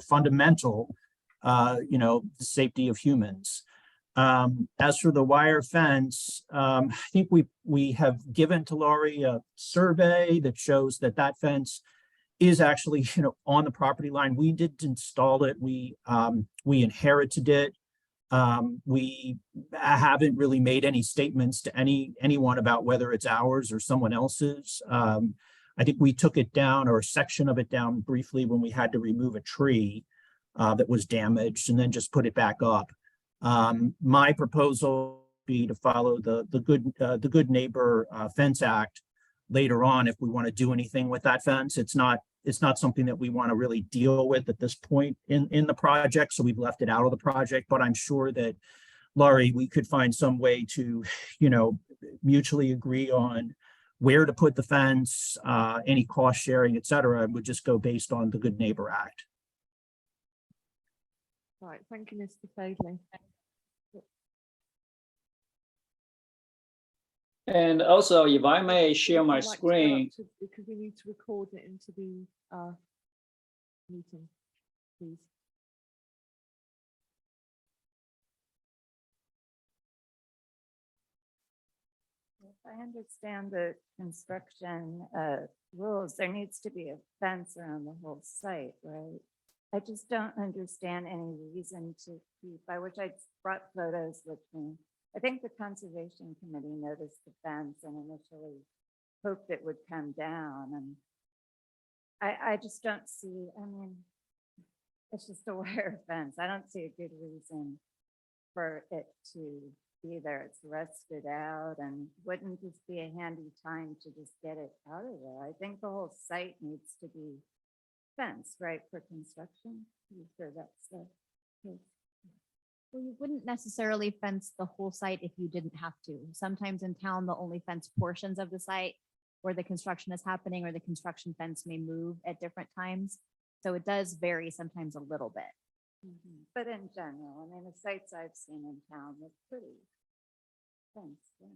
fundamental, the safety of humans. As for the wire fence, I think we have given to Laurie a survey that shows that fence is actually, on the property line. We didn't install it. We inherited it. We haven't really made any statements to anyone about whether it's ours or someone else's. I think we took it down, or a section of it down briefly, when we had to remove a tree that was damaged, and then just put it back up. My proposal would be to follow the Good Neighbor Fence Act later on if we want to do anything with that fence. It's not it's not something that we want to really deal with at this point in the project, so we've left it out of the project, but I'm sure that, Laurie, we could find some way to, mutually agree on where to put the fence, any cost sharing, et cetera, and would just go based on the Good Neighbor Act. Right, thank you, Mr. Fadley. And also, if I may share Would my you like to go up screen, because we need to record it into the meeting, please. If I understand the construction rules, there needs to be a fence around the whole site, right? I just don't understand any reason to keep, by which I brought photos with me. I think the Conservation Committee noticed the fence and initially hoped it would come down, and I just don't see, I mean, it's just a wire fence. I don't see a good reason for it to be there. It's rusted out, and wouldn't this be a handy time to just get it out of there? I think the whole site needs to be fenced, right, for construction. I'm sure that's the case. Well, you wouldn't necessarily fence the whole site if you didn't have to. Sometimes in town, they'll only fence portions of the site where the construction is happening, or the construction fence may move at different times. So it does vary sometimes a little bit. But in general, I mean, the sites I've seen in town look pretty fenced in.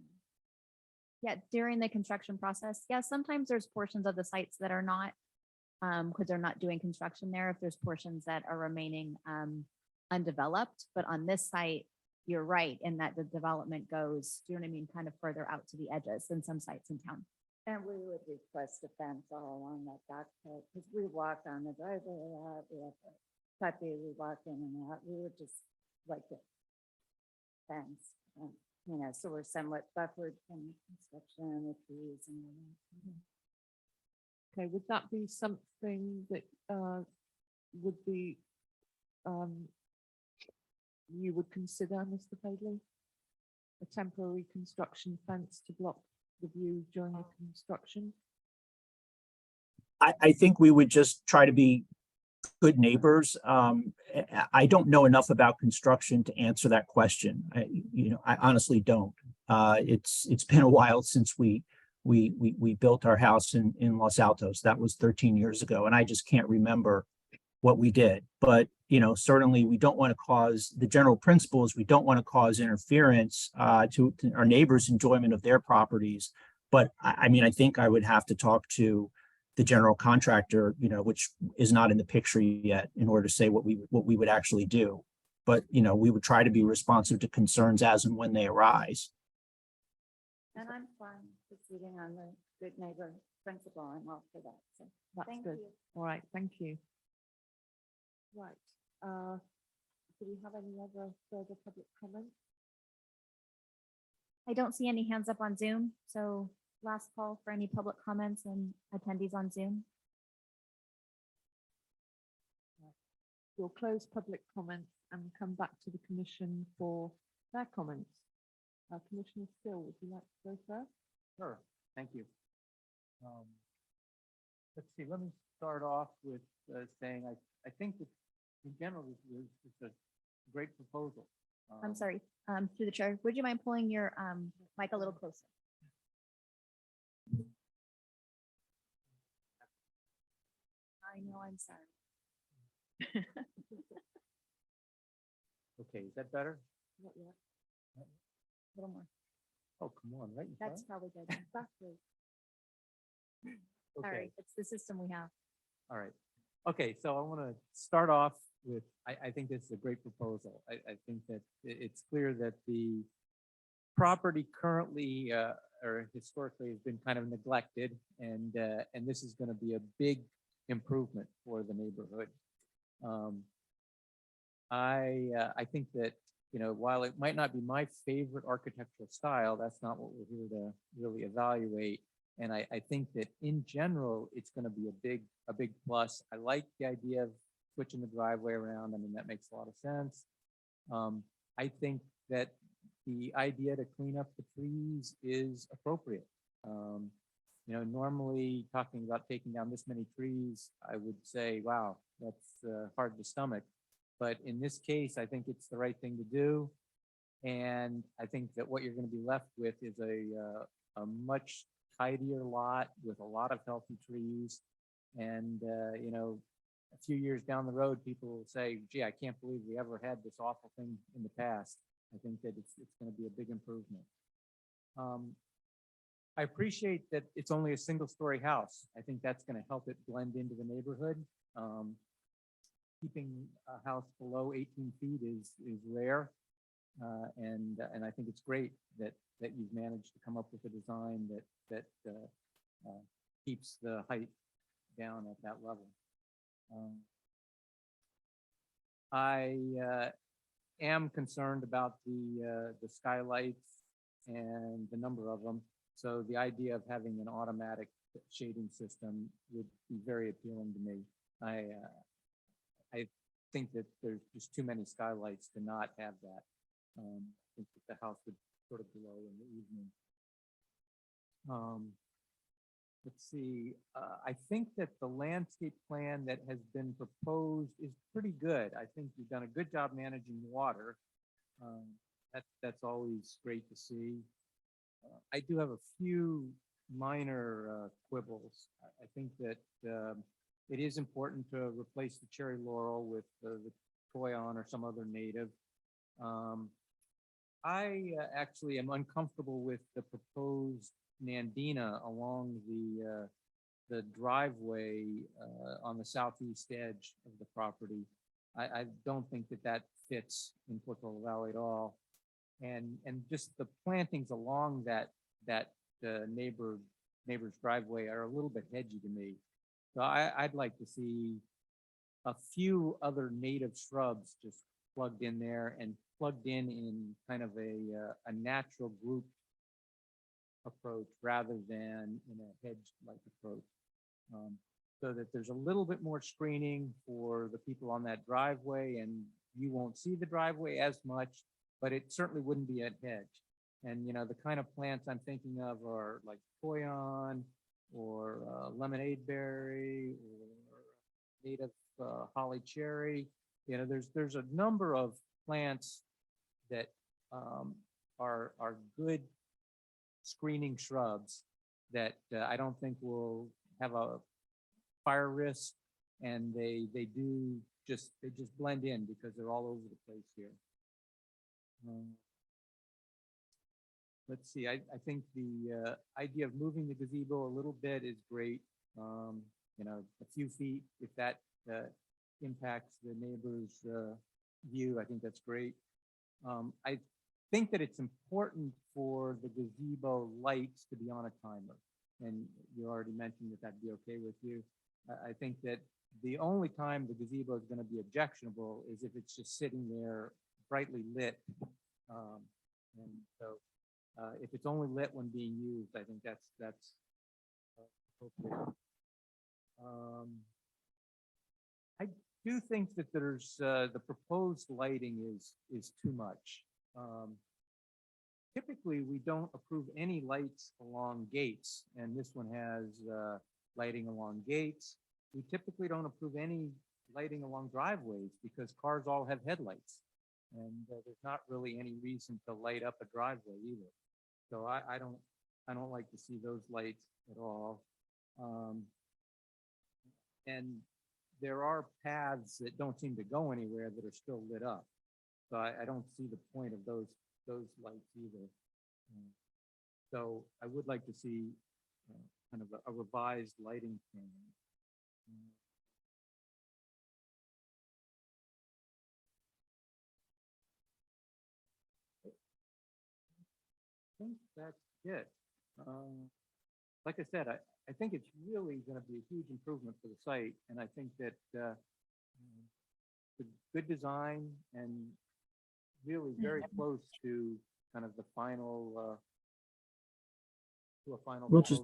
Yeah, during the construction process, yeah, sometimes there's portions of the sites that are not, because they're not doing construction there. If there's portions that are remaining undeveloped, but on this site, you're right in that the development goes, do you know what I mean, kind of further out to the edges than some sites in town. And we would request a fence all along that back part, because we walk on the driveway a lot, we have a puppy, we walk in and out, we would just like to fence, so we're somewhat buffered from construction and the trees and all that. Okay, would that be something that would be you would consider, Mr. Fadley? A temporary construction fence to block the view during the construction? I think we would just try to be good neighbors. I don't know enough about construction to answer that question. I honestly don't. It's been a while since we built our house in Los Altos. That was 13 years ago, and I just can't remember what we did. But certainly we don't want to cause, the general principle is we don't want to cause interference to our neighbors' enjoyment of their properties. But I mean, I think I would have to talk to the general contractor, which is not in the picture yet, in order to say what we would actually do. But we would try to be responsive to concerns as and when they arise. And I'm fine proceeding on the good neighbor principle. I'm all for that. So That's thank good. you. All right, thank you. Right. Do we have any other further public comment? I don't see any hands up on Zoom, so last call for any public comments and attendees on Zoom. We'll close public comments and come back to the commission for their comments. Commissioner Still, would you like to go first? Sure, thank you. Let's see, let me start off with saying I think that in general, it's a great proposal. I'm sorry, through the chair, would you mind pulling your mic a little closer? I know, I'm sorry. Okay, is that better? Not yet. A little more. Oh, come on, right in That's front? probably good. Exactly. Sorry, Okay, it's the system we have. all right. Okay, so I want to start off with, I think this is a great proposal. I think that it's clear that the property currently or historically has been kind of neglected, and this is going to be a big improvement for the neighborhood. I think that, while it might not be my favorite architectural style, that's not what we're here to really evaluate. And I think that in general, it's going to be a big plus. I like the idea of switching the driveway around. I mean, that makes a lot of sense. I think that the idea to clean up the trees is appropriate. You know, normally talking about taking down this many trees, I would say, wow, that's hard to stomach. But in this case, I think it's the right thing to do. And I think that what you're going to be left with is a much tidier lot with a lot of healthy trees. And, you know, a few years down the road, people will say, gee, I can't believe we ever had this awful thing in the past. I think that it's going to be a big improvement. I appreciate that it's only a single-story house. I think that's going to help it blend into the neighborhood. Keeping a house below 18 feet is rare, and I think it's great that you've managed to come up with a design that keeps the height down at that level. I am concerned about the skylights and the number of them. So the idea of having an automatic shading system would be very appealing to me. I think that there's just too many skylights to not have that. I think that the house would sort of glow in the evening. Let's see, I think that the landscape plan that has been proposed is pretty good. I think you've done a good job managing water. That's always great to see. I do have a few minor quibbles. I think that it is important to replace the cherry laurel with the toyon or some other native. I actually am uncomfortable with the proposed Nandina along the driveway on the southeast edge of the property. I don't think that fits in Foothills Valley at all. And just the plantings along that neighbor's driveway are a little bit hedgy to me. So I'd like to see a few other native shrubs just plugged in there and plugged in kind of a natural group approach rather than in a hedge-like approach. So that there's a little bit more screening for the people on that driveway, and you won't see the driveway as much, but it certainly wouldn't be a hedge. And, you know, the kind of plants I'm thinking of are like toyon or lemonade berry or native holly cherry. You know, there's a number of plants that are good screening shrubs that I don't think will have a fire risk, and they just blend in because they're all over the place here. Let's see, I think the idea of moving the gazebo a little bit is great. You know, a few feet, if that impacts the neighbor's view, I think that's great. I think that it's important for the gazebo lights to be on a timer. And you already mentioned that that'd be okay with you. I think that the only time the gazebo is going to be objectionable is if it's just sitting there brightly lit. And so if it's only lit when being used, I think that's appropriate. I do think that there's the proposed lighting is too much. Typically, we don't approve any lights along gates, and this one has lighting along gates. We typically don't approve any lighting along driveways because cars all have headlights, and there's not really any reason to light up a driveway either. So I don't like to see those lights at all. And there are paths that don't seem to go anywhere that are still lit up. So I don't see the point of those lights either. So I would like to see kind of a revised lighting plan. I think that's it. Like I said, I think it's really going to be a huge improvement for the site, and I think that the good design and really very close to kind of the final to a final. We'll just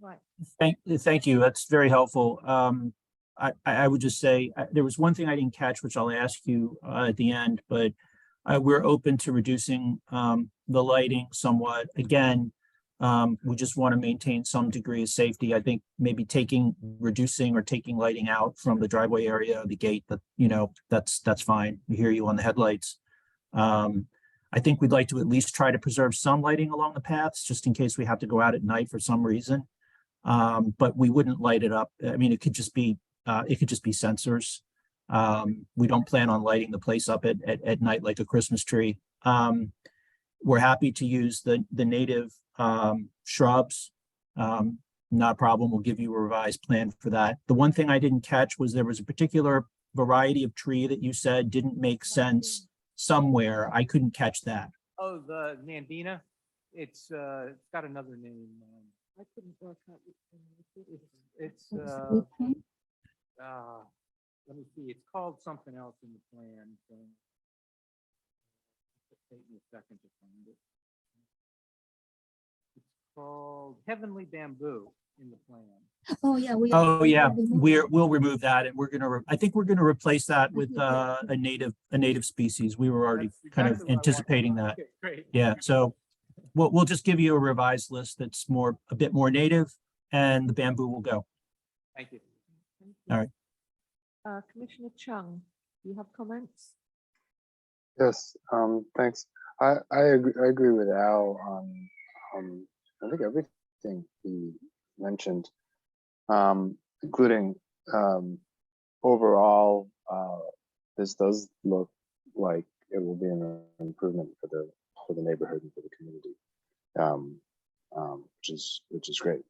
Right. thank you. That's very helpful. I would just say there was one thing I didn't catch, which I'll ask you at the end, but we're open to reducing the lighting somewhat. Again, we just want to maintain some degree of safety. I think maybe reducing or taking lighting out from the driveway area, the gate, that, you know, that's fine. We hear you on the headlights. I think we'd like to at least try to preserve some lighting along the paths, just in case we have to go out at night for some reason. But we wouldn't light it up. I mean, it could just be sensors. We don't plan on lighting the place up at night like a Christmas tree. We're happy to use the native shrubs. Not a problem. We'll give you a revised plan for that. The one thing I didn't catch was there was a particular variety of tree that you said didn't make sense somewhere. I couldn't catch that. Oh, the Nandina, it's got another name. I couldn't work out which one it is. It's, let me see, it's called something else in the plan. So take me a second to find it. It's called Heavenly Bamboo in the plan. Oh, yeah. Oh, yeah, we'll remove that, and I think we're gonna replace that with a native species. We were already That's kind of exactly what I wanted. anticipating that. Okay, great. Yeah, so we'll just give you a revised list that's a bit more native, and the bamboo will go. Thank you. Thank you. All right. Commissioner Chung, do you have comments? Yes, thanks. I agree with Al on I think everything he mentioned, including overall, this does look like it will be an improvement for the neighborhood and for the community, which is great.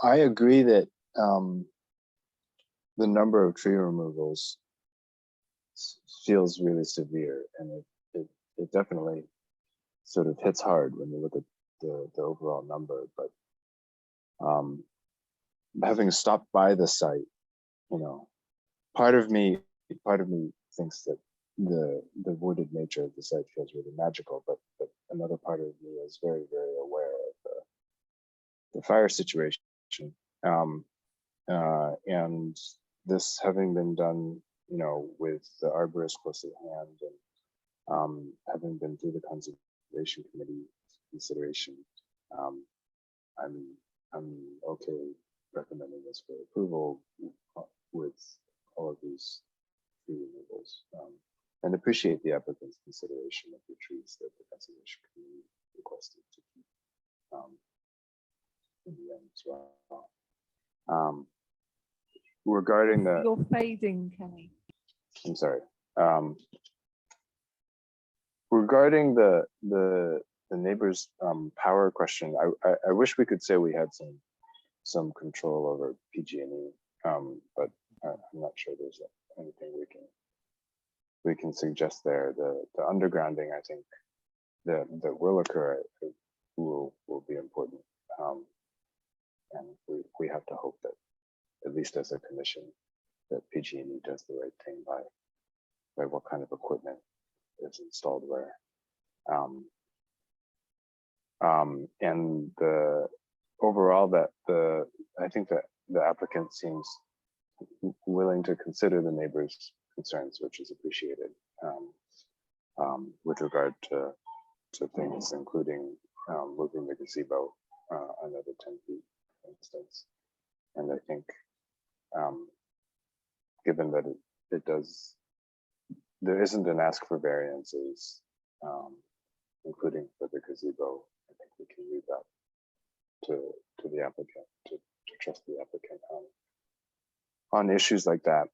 I agree that the number of tree removals feels really severe, and it definitely sort of hits hard when you look at the overall number. But having stopped by the site, you know, part of me thinks that the wooded nature of the site feels really magical, but another part of me is very, very aware of the fire situation. And this having been done, you know, with the arborist close at hand, and having been through the conservation committee consideration, I'm okay recommending this for approval with all of these tree removals, and appreciate the applicant's consideration of the trees that the conservation committee requested to keep in the end as well. Regarding the, You're fading, Kenny. I'm sorry. Regarding the neighbor's power question, I wish we could say we had some control over PG&E, but I'm not sure there's anything we can suggest there. The undergrounding, I think, that will occur will be important, and we have to hope that, at least as a commission, that PG&E does the right thing by what kind of equipment is installed where. And the overall I think that the applicant seems willing to consider the neighbors' concerns, which is appreciated, with regard to things including moving the gazebo another 10 feet, for instance. And I think, given that there isn't an ask for variances, including for the gazebo, I think we can leave that to the applicant, to trust the applicant on issues like that.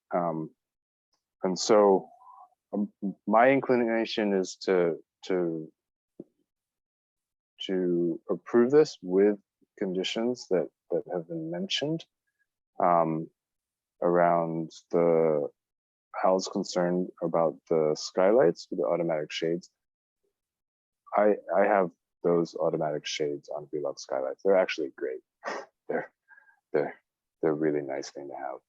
And so my inclination is to approve this with conditions that have been mentioned, around Hal's concern about the skylights with the automatic shades. I have those automatic shades on Velux skylights. They're actually great. They're a really nice thing to have,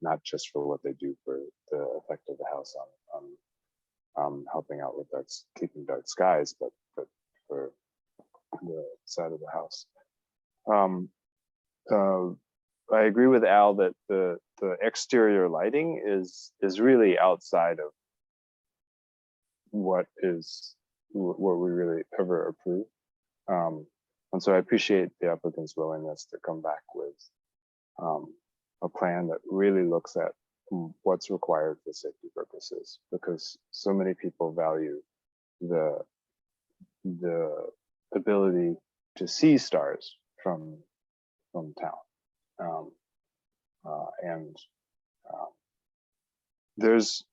not just for what they do for the effect of the house on helping out with keeping dark skies, but for the side of the house. I agree with Al that the exterior lighting is really outside of what we really ever approve. And so I appreciate the applicant's willingness to come back with a plan that really looks at what's required for safety purposes, because so many people value the ability to see stars from town. And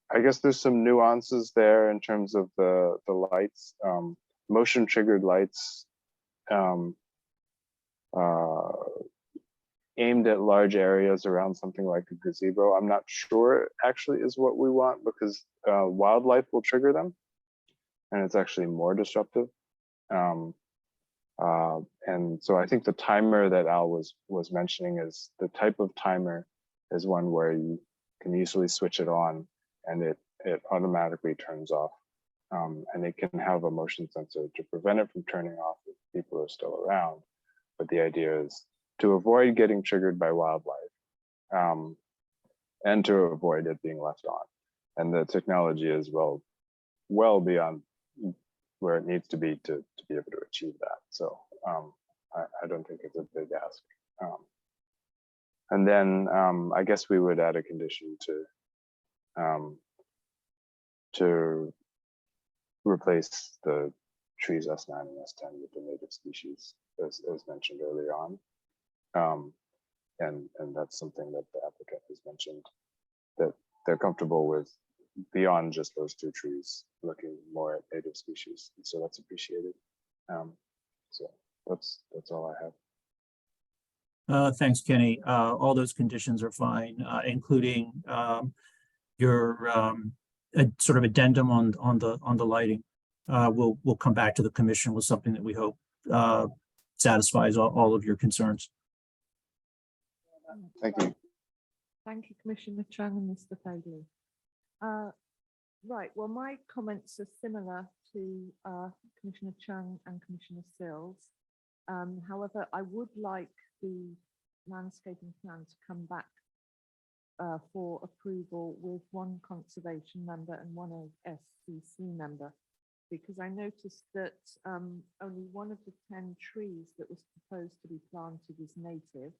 I guess there's some nuances there in terms of the lights, motion triggered lights aimed at large areas around something like a gazebo. I'm not sure actually is what we want, because wildlife will trigger them and it's actually more disruptive. And so I think the timer that Al was mentioning is the type of timer is one where you can easily switch it on and it automatically turns off. And it can have a motion sensor to prevent it from turning off if people are still around. But the idea is to avoid getting triggered by wildlife and to avoid it being left on. And the technology is well beyond where it needs to be be able to achieve that. So I don't think it's a big ask. And then I guess we would add a condition to replace the trees S9 and S10 with the native species, as mentioned earlier on. And that's something that the applicant has mentioned, that they're comfortable with beyond just those two trees, looking more at native species. And so that's appreciated. So that's all I have. Thanks, Kenny. All those conditions are fine, including your sort of addendum on the lighting. We'll come back to the commission with something that we hope satisfies all of your concerns. Thank you. Thank you, Commissioner Chung and Mr. Fagley. Right, well, my comments are similar to Commissioner Chung and Commissioner Sills. However, I would like the landscaping plan to come back for approval with one conservation member and one ASCC member, because I noticed that only one of the 10 trees that was proposed to be planted is native,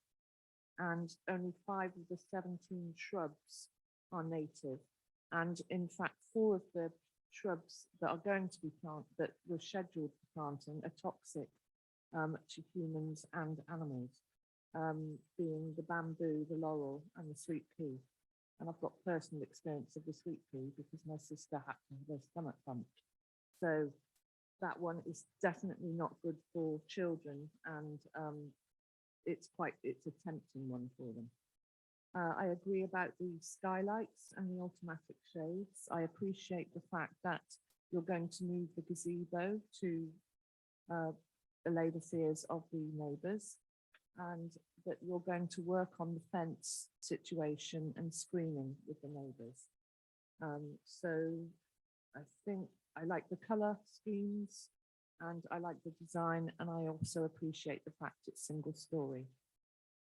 and only 5 of the 17 shrubs are native. And in fact, 4 of the shrubs that are going to be planted, that were scheduled for planting, are toxic to humans and animals, being the bamboo, the laurel, and the sweet pea. And I've got personal experience of the sweet pea because my sister had to have her stomach pumped. So that one is definitely not good for children, and it's a tempting one for them. I agree about the skylights and the automatic shades. I appreciate the fact that you're going to move the gazebo to allay the fears of the neighbours, and that you're going to work on the fence situation and screening with the neighbours. So I think I like the colour schemes and I like the design, and I also appreciate the fact it's single story.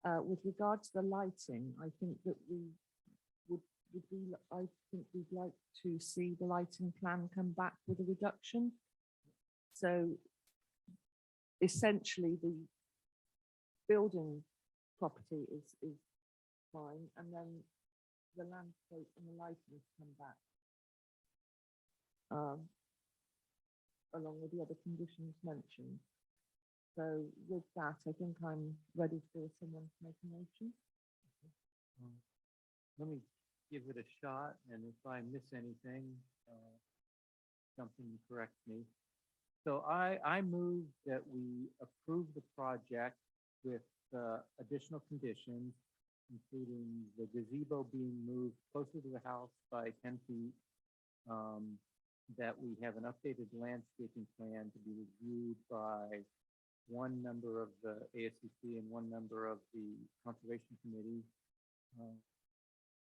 With regard to the lighting, I think that I think we'd like to see the lighting plan come back with a reduction. So essentially the building property is fine, and then the landscape and the lighting come back along with the other conditions mentioned. So with that, I think I'm ready for someone to make a motion. Let me give it a shot, and if I miss anything, something correct me. So I move that we approve the project with additional conditions, including the gazebo being moved closer to the house by 10 feet, that we have an updated landscaping plan to be reviewed by one member of the ASCC and one member of the Conservation Committee,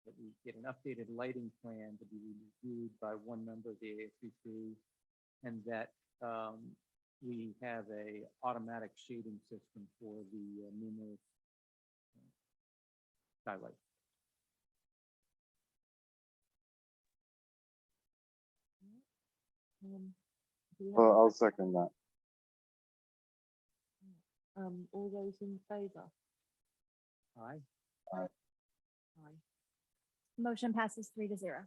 that we get an updated lighting plan to be reviewed by one member of the ASCC, and that we have a automatic shading system for the numerous skylight. Do we have Well, a I'll second? second that. All those in favour? Aye. Aye. Motion passes 3-0.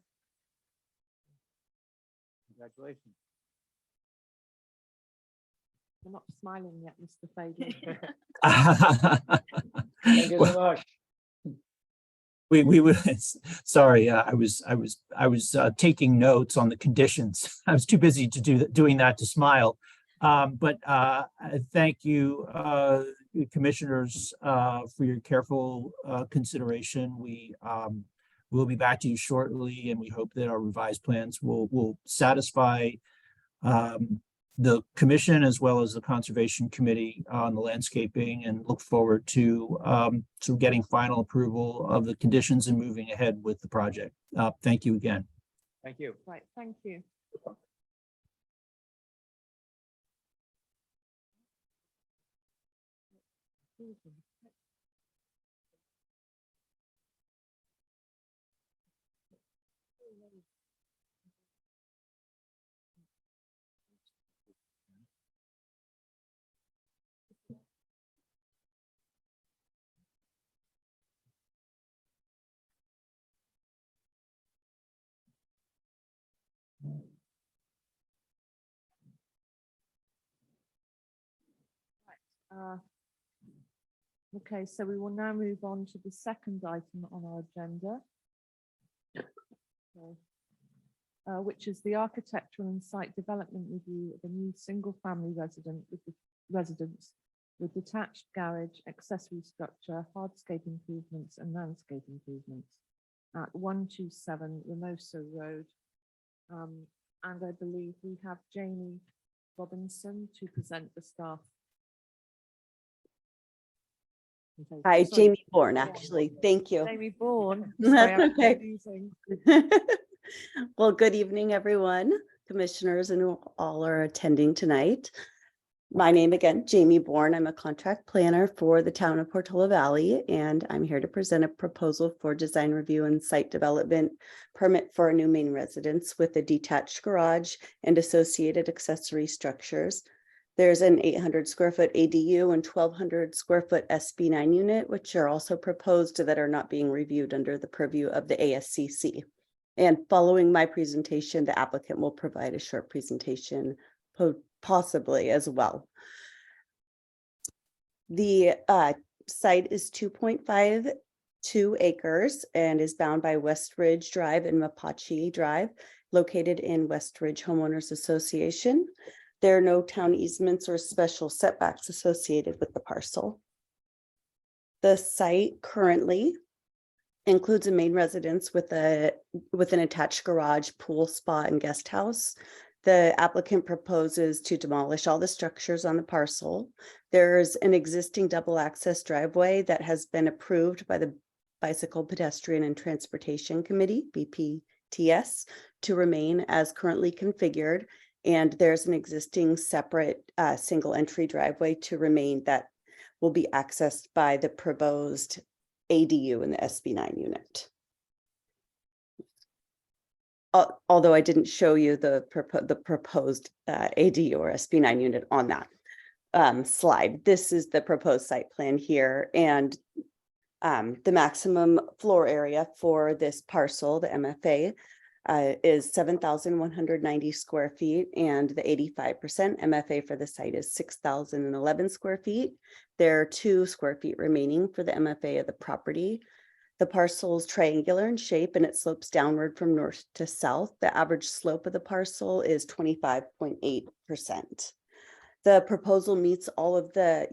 Congratulations. You're not smiling yet, Mr. Fagan. Thank you so much. We were, sorry, I was taking notes on the conditions. I was too busy to doing that to smile. But thank you, commissioners, for your careful consideration. We will be back to you shortly, and we hope that our revised plans will satisfy the commission as well as the Conservation Committee on the landscaping, and look forward to getting final approval of the conditions and moving ahead with the project. Thank you again. Thank you. Right, thank you. Okay, so we will now move on to the second item on our agenda, which is the architectural and site development review of a new single-family residence with detached garage, accessory structure, hardscape improvements, and landscape improvements at 127 Ramosa Road. And I believe we have Jamie Robinson to present the staff. Okay, Hi, sorry, Jamie Bourne, actually. Thank you. Jamie Bourne. That's Sorry, I'm okay. confusing. Well, good evening, everyone, commissioners and all are attending tonight. My name again, Jamie Bourne. I'm a contract planner for the town of Portola Valley, and I'm here to present a proposal for design review and site development permit for a new main residence with a detached garage and associated accessory structures. There's an 800 square foot ADU and 1200 square foot SB9 unit, which are also proposed that are not being reviewed under the purview of the ASCC. And following my presentation, the applicant will provide a short presentation, possibly as well. The site is 2.52 acres and is bound by West Ridge Drive and Mapache Drive, located in West Ridge Homeowners Association. There are no town easements or special setbacks associated with the parcel. The site currently includes a main residence with an attached garage, pool, spa, and guest house. The applicant proposes to demolish all the structures on the parcel. There's an existing double access driveway that has been approved by the Bicycle, Pedestrian, and Transportation Committee, BPTS, to remain as currently configured. And there's an existing separate single entry driveway to remain that will be accessed by the proposed ADU in the SB9 unit. Although I didn't show you the proposed ADU or SB9 unit on that slide. This is the proposed site plan here, and the maximum floor area for this parcel, the MFA, is 7,190 square feet, and the 85% MFA for the site is 6,011 square feet. There are 2 square feet remaining for the MFA of the property. The parcel is triangular in shape and it slopes downward from north to south. The average slope of the parcel is 25.8%. The proposal meets all of the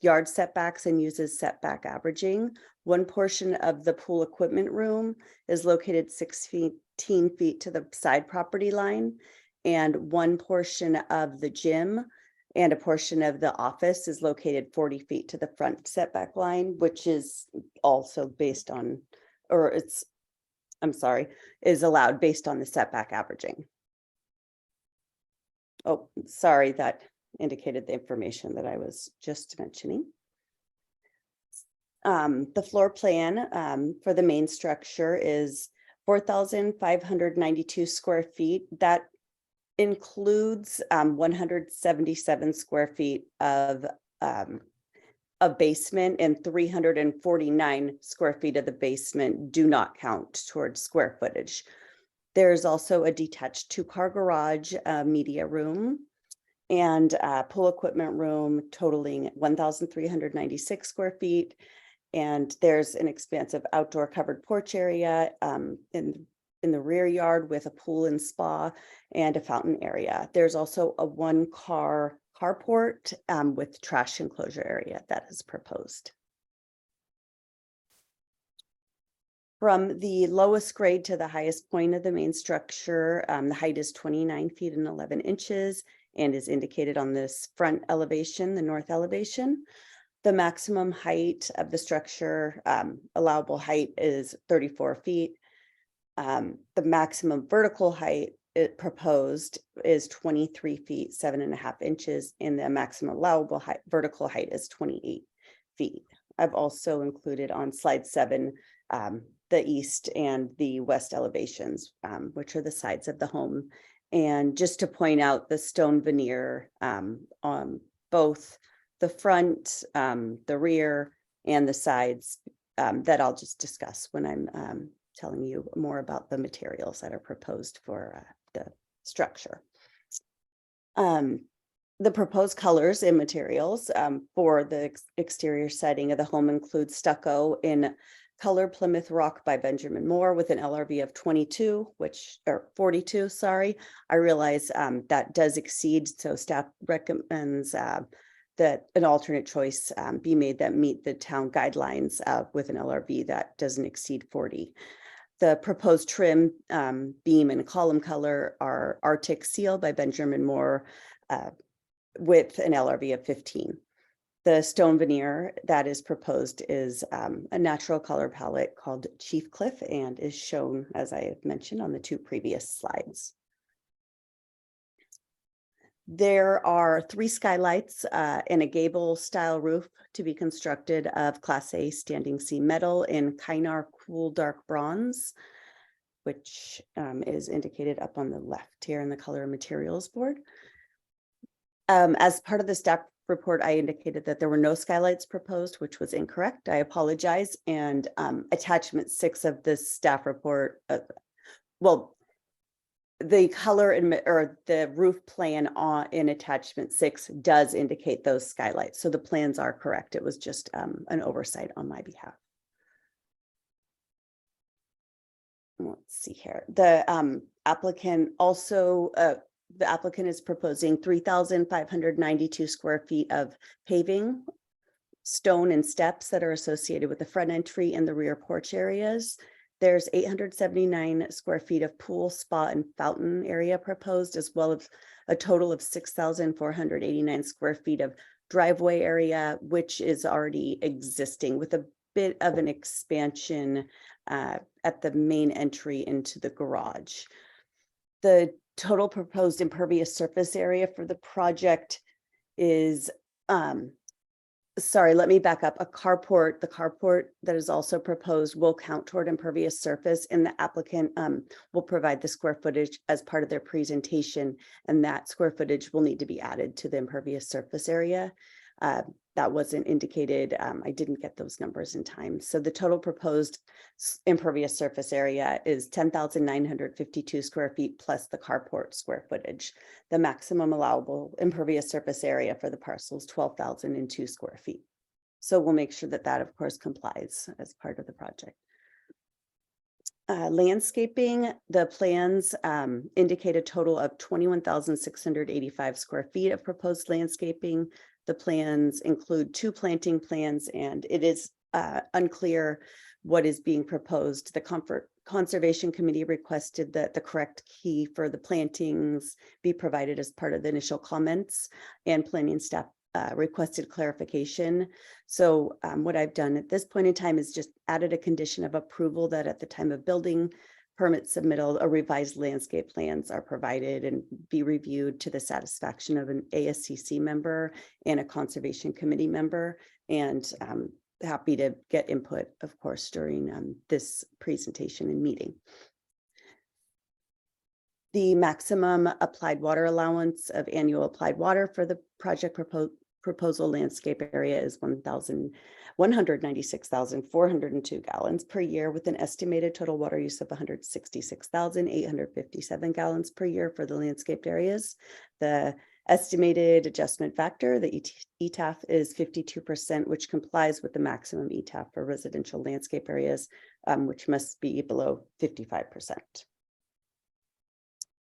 yard setbacks and uses setback averaging. One portion of the pool equipment room is located 16 feet to the side property line, and one portion of the gym and a portion of the office is located 40 feet to the front setback line, which is also based on, is allowed based on the setback averaging. Oh, sorry, that indicated the information that I was just mentioning. The floor plan for the main structure is 4,592 square feet. That includes 177 square feet of basement, and 349 square feet of the basement do not count towards square footage. There's also a detached 2-car garage, media room, and pool equipment room totaling 1,396 square feet. And there's an expansive outdoor covered porch area in the rear yard with a pool and spa and a fountain area. There's also a 1-car carport with trash enclosure area that is proposed. From the lowest grade to the highest point of the main structure, the height is 29 feet and 11 inches and is indicated on this front elevation, the north elevation. The maximum height of the structure, allowable height, is 34 feet. The maximum vertical height proposed is 23 feet, 7.5 inches, and the maximum allowable height, vertical height, is 28 feet. I've also included on slide 7 the east and the west elevations, which are the sides of the home. And just to point out the stone veneer on both the front, the rear, and the sides, that I'll just discuss when I'm telling you more about the materials that are proposed for the structure. The proposed colors and materials for the exterior siding of the home include stucco in color Plymouth Rock by Benjamin Moore with an LRV of 42, sorry. I realize that does exceed, so staff recommends that an alternate choice be made that meet the town guidelines with an LRV that doesn't exceed 40. The proposed trim, beam, and column color are Arctic Seal by Benjamin Moore with an LRV of 15. The stone veneer that is proposed is a natural color palette called Chief Cliff and is shown, as I have mentioned, on the 2 previous slides. There are 3 skylights and a gable style roof to be constructed of Class A standing seam metal in Kynar Cool Dark Bronze, which is indicated up on the left here in the color and materials board. As part of the staff report, I indicated that there were no skylights proposed, which was incorrect. I apologize. And attachment 6 of this staff report, the color or the roof plan in attachment 6 does indicate those skylights. So the plans are correct. It was just an oversight on my behalf. Let's see here. The applicant also, the applicant is proposing 3,592 square feet of paving, stone, and steps that are associated with the front entry and the rear porch areas. There's 879 square feet of pool, spa, and fountain area proposed, as well as a total of 6,489 square feet of driveway area, which is already existing with a bit of an expansion at the main entry into the garage. The total proposed impervious surface area for the project is, sorry, let me back up. The carport that is also proposed will count toward impervious surface, and the applicant will provide the square footage as part of their presentation, and that square footage will need to be added to the impervious surface area. That wasn't indicated. I didn't get those numbers in time. So the total proposed impervious surface area is 10,952 square feet plus the carport square footage. The maximum allowable impervious surface area for the parcel is 12,002 square feet. So we'll make sure that that, of course, complies as part of the project. Landscaping, the plans indicate a total of 21,685 square feet of proposed landscaping. The plans include 2 planting plans, and it is unclear what is being proposed. The Conservation Committee requested that the correct key for the plantings be provided as part of the initial comments, and planning staff requested clarification. So what I've done at this point in time is just added a condition of approval that at the time of building permit submittal, a revised landscape plans are provided and be reviewed to the satisfaction of an ASCC member and a Conservation Committee member. And happy to get input, of course, during this presentation and meeting. The maximum applied water allowance of annual applied water for the project proposal landscape area is 196,402 gallons per year, with an estimated total water use of 166,857 gallons per year for the landscaped areas. The estimated adjustment factor, the ETAF, is 52%, which complies with the maximum ETAF for residential landscape areas, which must be below 55%.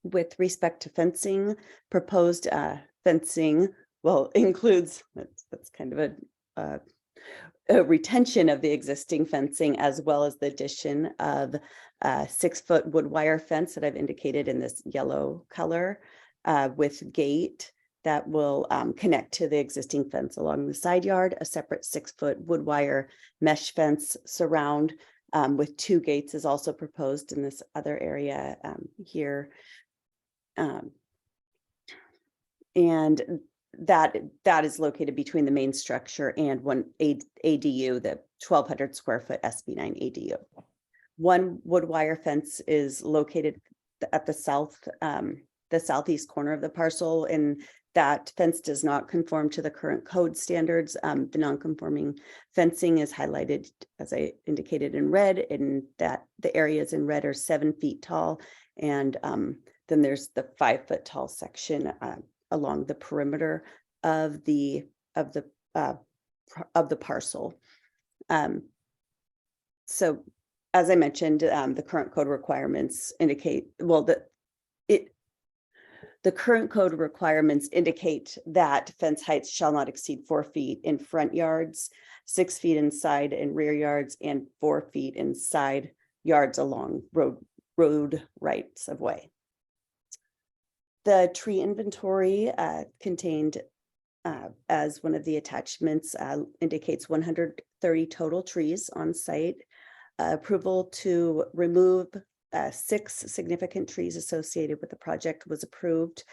With respect to fencing, proposed fencing, well, includes, that's kind of a retention of the existing fencing, as well as the addition of a 6-foot wood wire fence that I've indicated in this yellow color, with gate that will connect to the existing fence along the side yard. A separate 6-foot wood wire mesh fence surround with 2 gates is also proposed in this other area here. And that is located between the main structure and one ADU, the 1,200 square foot SB9 ADU. One wood wire fence is located at the southeast corner of the parcel, and that fence does not conform to the current code standards. The non-conforming fencing is highlighted, as I indicated, in red, and that the areas in red are 7 feet tall, and then there's the 5-foot tall section along the perimeter of the parcel. So, as I mentioned, the current code requirements indicate, well, the current code requirements indicate that fence heights shall not exceed 4 feet in front yards, 6 feet inside and rear yards, and 4 feet inside yards along road rights of way. The tree inventory contained as one of the attachments indicates 130 total trees on site. Approval to remove 6 significant trees associated with the project was approved.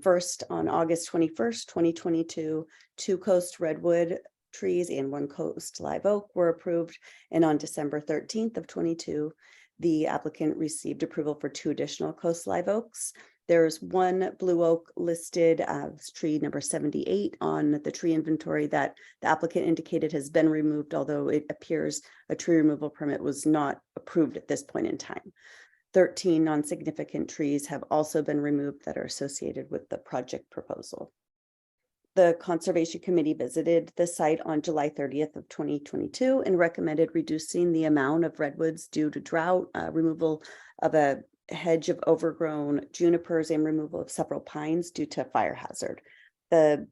First, on August 21st, 2022, 2 coast redwood trees and 1 coast live oak were approved. And on December 13th of 22, the applicant received approval for 2 additional coast live oaks. There's 1 blue oak listed as tree number 78 on the tree inventory that the applicant indicated has been removed, although it appears a tree removal permit was not approved at this point in time. 13 non-significant trees have also been removed that are associated with the project proposal. The Conservation Committee visited the site on July 30th of 2022 and recommended reducing the amount of redwoods due to drought, removal of a hedge of overgrown junipers, and removal of several pines due to fire hazard. The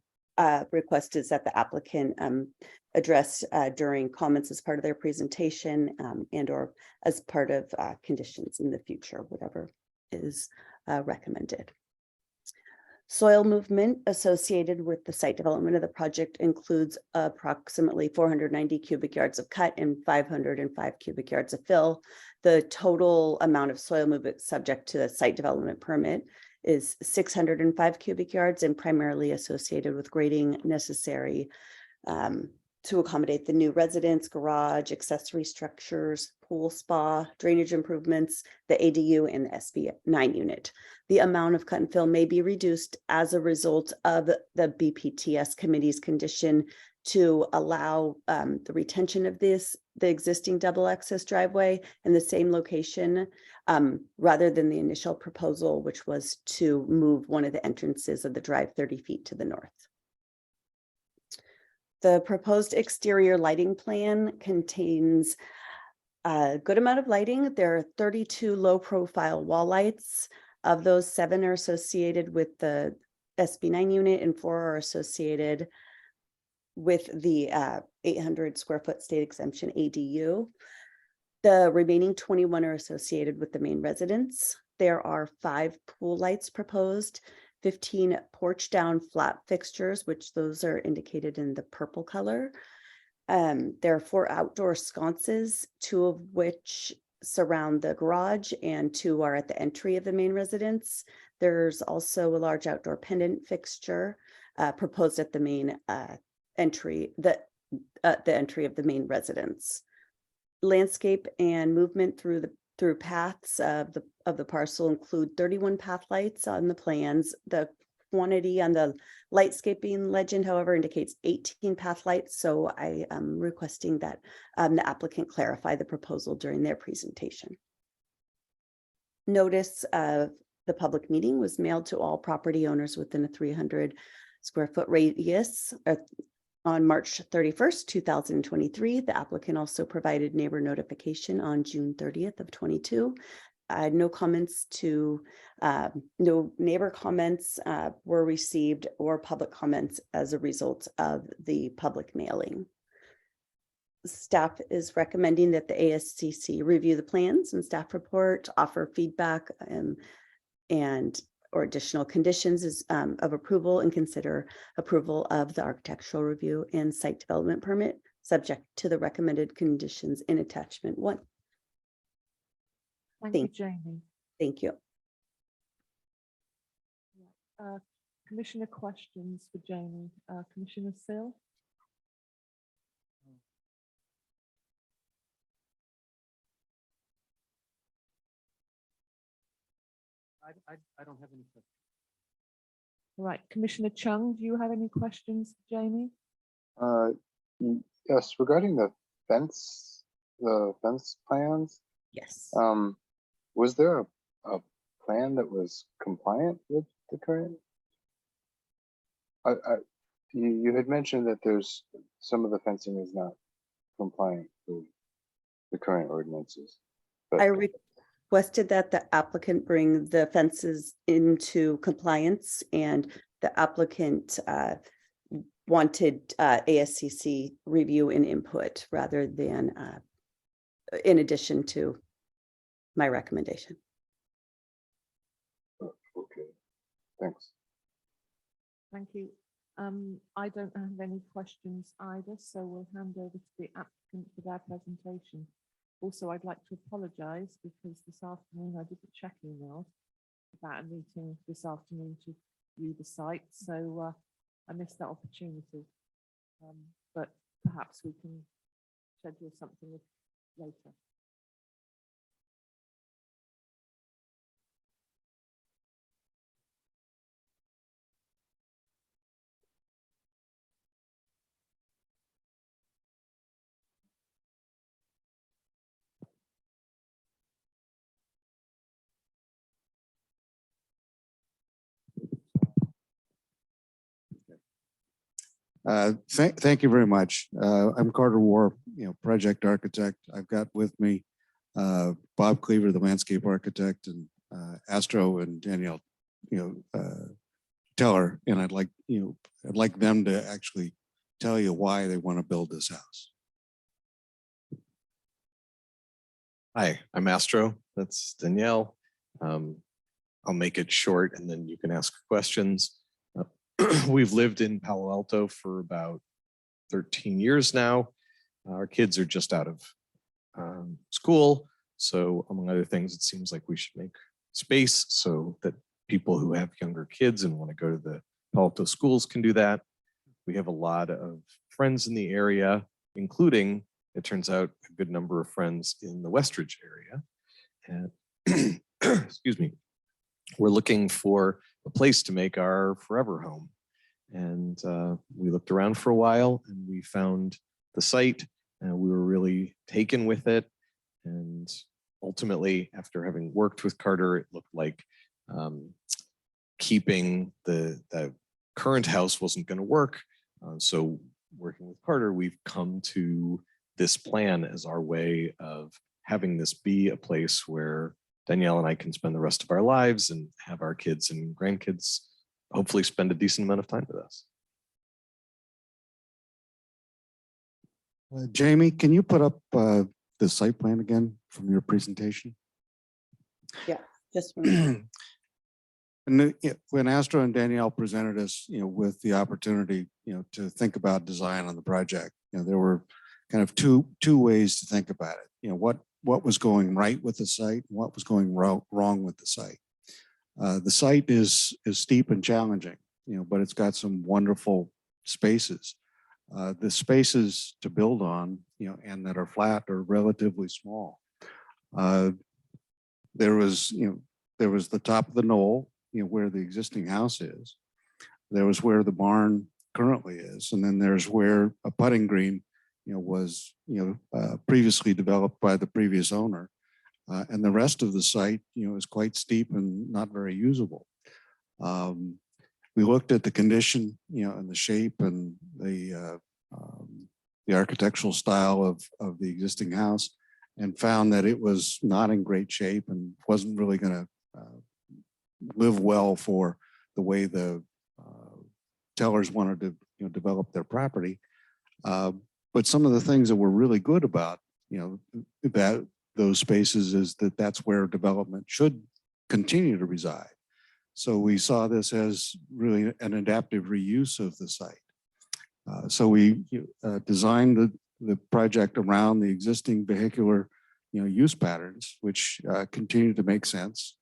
request is that the applicant address during comments as part of their presentation and or as part of conditions in the future, whatever is recommended. Soil movement associated with the site development of the project includes approximately 490 cubic yards of cut and 505 cubic yards of fill. The total amount of soil movement subject to the site development permit is 605 cubic yards and primarily associated with grading necessary to accommodate the new residence, garage, accessory structures, pool, spa, drainage improvements, the ADU, and the SB9 unit. The amount of cut and fill may be reduced as a result of the BPTS committee's condition to allow the retention of the existing double access driveway in the same location rather than the initial proposal, which was to move one of the entrances of the drive 30 feet to the north. The proposed exterior lighting plan contains a good amount of lighting. There are 32 low profile wall lights. Of those, 7 are associated with the SB9 unit and 4 are associated with the 800 square foot state exemption ADU. The remaining 21 are associated with the main residence. There are 5 pool lights proposed, 15 porch down flat fixtures, which those are indicated in the purple color. There are 4 outdoor sconces, 2 of which surround the garage and 2 are at the entry of the main residence. There's also a large outdoor pendant fixture proposed at the main entry. The the entry of the main residence. Landscape and movement through paths of the parcel include 31 path lights on the plans. The quantity on the lightscaping legend, however, indicates 18 path lights. So I am requesting that the applicant clarify the proposal during their presentation. Notice of the public meeting was mailed to all property owners within a 300 square foot radius on March 31st, 2023. The applicant also provided neighbor notification on June 30th of 22. No comments no neighbor comments were received or public comments as a result of the public mailing. Staff is recommending that the ASCC review the plans and staff report, offer feedback or additional conditions of approval, and consider approval of the architectural review and site development permit subject to the recommended conditions in attachment 1. Thank you, Jamie. Thank you. Commissioner questions for Jamie. Commissioner Sill? I don't have any questions. Right, Commissioner Chung, do you have any questions for Jamie? Yes, regarding the fence plans, Yes. was there a plan that was compliant with the current? You had mentioned that there's some of the fencing is not compliant with the current ordinances. I requested that the applicant bring the fences into compliance, and the applicant wanted ASCC review and input rather than in addition to my recommendation. Okay, thanks. Thank you. I don't have any questions either, so we'll hand over to the applicant for their presentation. Also, I'd like to apologize because this afternoon I didn't check emails about a meeting this afternoon to view the site, so I missed that opportunity. But perhaps we can schedule something later. Thank you very much. I'm Carter War, project architect. I've got with me Bob Cleaver, the landscape architect, and Astro and Danielle, Teller. And I'd like them to actually tell you why they want to build this house. Hi, I'm Astro. That's Danielle. I'll make it short and then you can ask questions. We've lived in Palo Alto for about 13 years now. Our kids are just out of school. So among other things, it seems like we should make space so that people who have younger kids and want to go to the Palo Alto schools can do that. We have a lot of friends in the area, including, it turns out, a good number of friends in the Westridge area. And excuse me, we're looking for a place to make our forever home. And we looked around for a while and we found the site and we were really taken with it. And ultimately, after having worked with Carter, it looked like keeping the current house wasn't going to work. So working with Carter, we've come to this plan as our way of having this be a place where Danielle and I can spend the rest of our lives and have our kids and grandkids hopefully spend a decent amount of time with us. Jamie, can you put up the site plan again from your presentation? Yeah, just one. And when Astro and Danielle presented us, with the opportunity, to think about design on the project, there were kind of two ways to think about it. What was going right with the site, and what was going wrong with the site. The site is steep and challenging, but it's got some wonderful spaces. the spaces to build on, and that are flat are relatively small. There was the top of the knoll, where the existing house is. There was where the barn currently is, and then there's where a putting green, was previously developed by the previous owner, and the rest of the site, is quite steep and not very usable. We looked at the condition, and the shape and the architectural style of the existing house, and found that it was not in great shape and wasn't really going to live well for the way the tellers wanted to develop their property. But some of the things that were really good about that those spaces is that that's where development should continue to reside. So we saw this as really an adaptive reuse of the site. So we designed the project around the existing vehicular use patterns, which continue to make sense.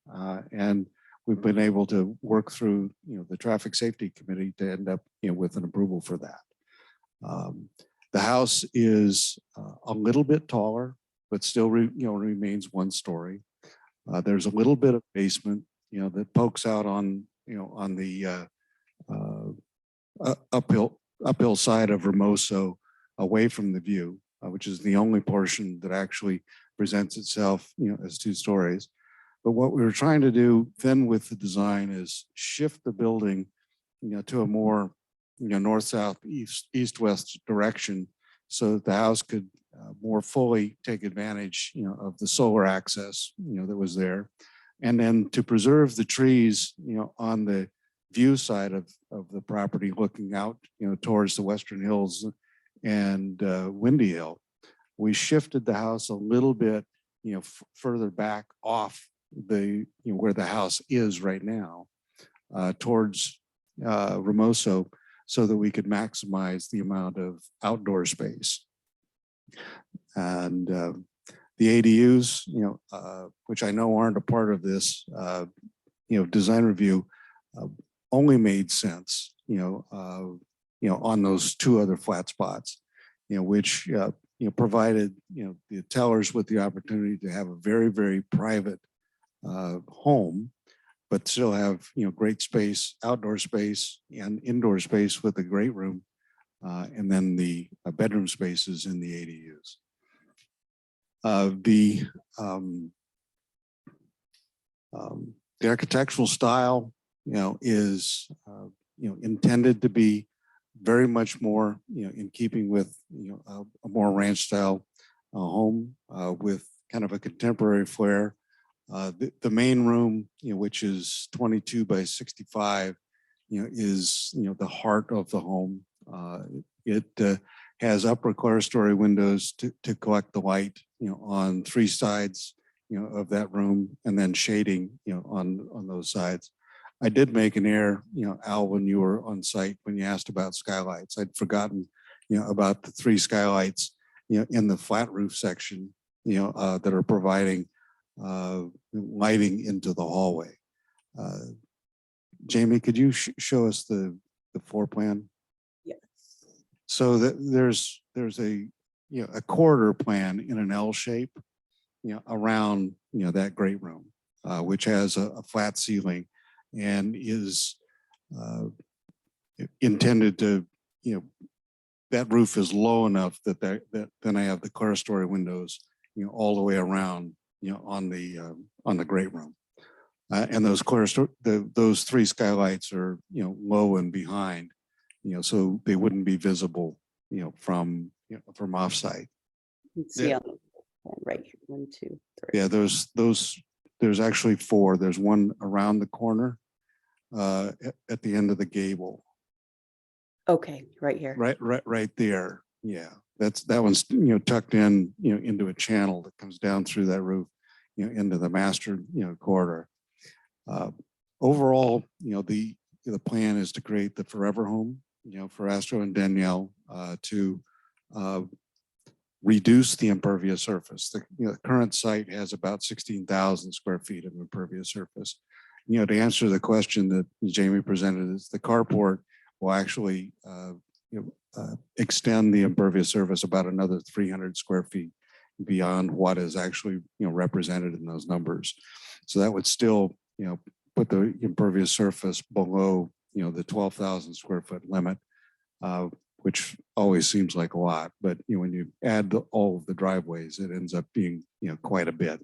And we've been able to work through the traffic safety committee to end up with an approval for that. The house is a little bit taller, but still remains one story. There's a little bit of basement that pokes out on on the uphill side of Hermoso, away from the view, which is the only portion that actually presents itself as 2 stories. But what we were trying to do then with the design is shift the building to a more north, south, east, west direction, so that the house could more fully take advantage of the solar access that was there, and then to preserve the trees on the view side of the property, looking out towards the Western Hills and Windy Hill. We shifted the house a little bit further back off the where the house is right now, towards Hermoso, so that we could maximize the amount of outdoor space. And the ADUs, which I know aren't a part of this design review, only made sense on those 2 other flat spots, which provided the tellers with the opportunity to have a very, very private home, but still have great space, outdoor space and indoor space with a great room, and then the bedroom spaces in the ADUs. The architectural style is intended to be very much more in keeping with a more ranch style home with kind of a contemporary flair. The main room, which is 22 by 65, is the heart of the home. It has upper clerestory windows to collect the light on 3 sides of that room, and then shading on those sides. I did make an error, Al, when you were on site, when you asked about skylights. I'd forgotten about the 3 skylights in the flat roof section that are providing lighting into the hallway. Jamie, could you show us the floor plan? Yes. So that there's a a corridor plan in an L shape around that great room, which has a flat ceiling and is intended to that roof is low enough that then I have the clerestory windows all the way around on the great room, and those those 3 skylights are low and behind, so they wouldn't be visible from offsite. You can see on the plan right here, 1, 2, 3. Yeah, there's actually 4. There's one around the corner at the end of the gable. Okay, right here. Right there. Yeah, that one's tucked in into a channel that comes down through that roof into the master corridor. Overall, the plan is to create the forever home for Astro and Danielle, to reduce the impervious surface. The current site has about 16,000 square feet of impervious surface. To answer the question that Jamie presented, is the carport will actually extend the impervious surface about another 300 square feet beyond what is actually, represented in those numbers. So that would still, put the impervious surface below, the 12,000 square foot limit, which always seems like a lot, but when you add all of the driveways, it ends up being, quite a bit.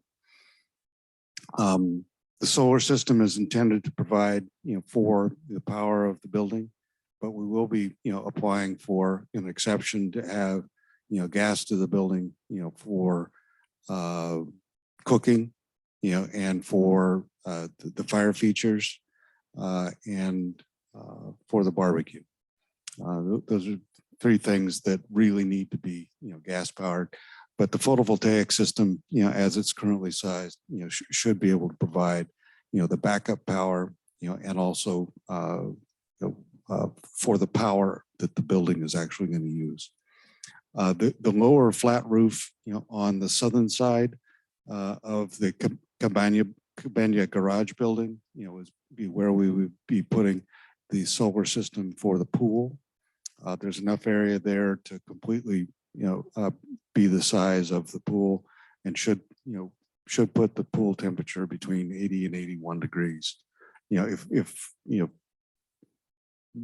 The solar system is intended to provide, for the power of the building, but we will be, applying for an exception to have, gas to the building, for cooking, and for the fire features, and for the barbecue. Those are three things that really need to be, gas powered. But the photovoltaic system, as it's currently sized, should be able to provide, the backup power, and also for the power that the building is actually going to use. The lower flat roof, on the southern side of the Cabana garage building, is be where we would be putting the solar system for the pool. There's enough area there to completely, be the size of the pool, and should put the pool temperature between 80 and 81 degrees, if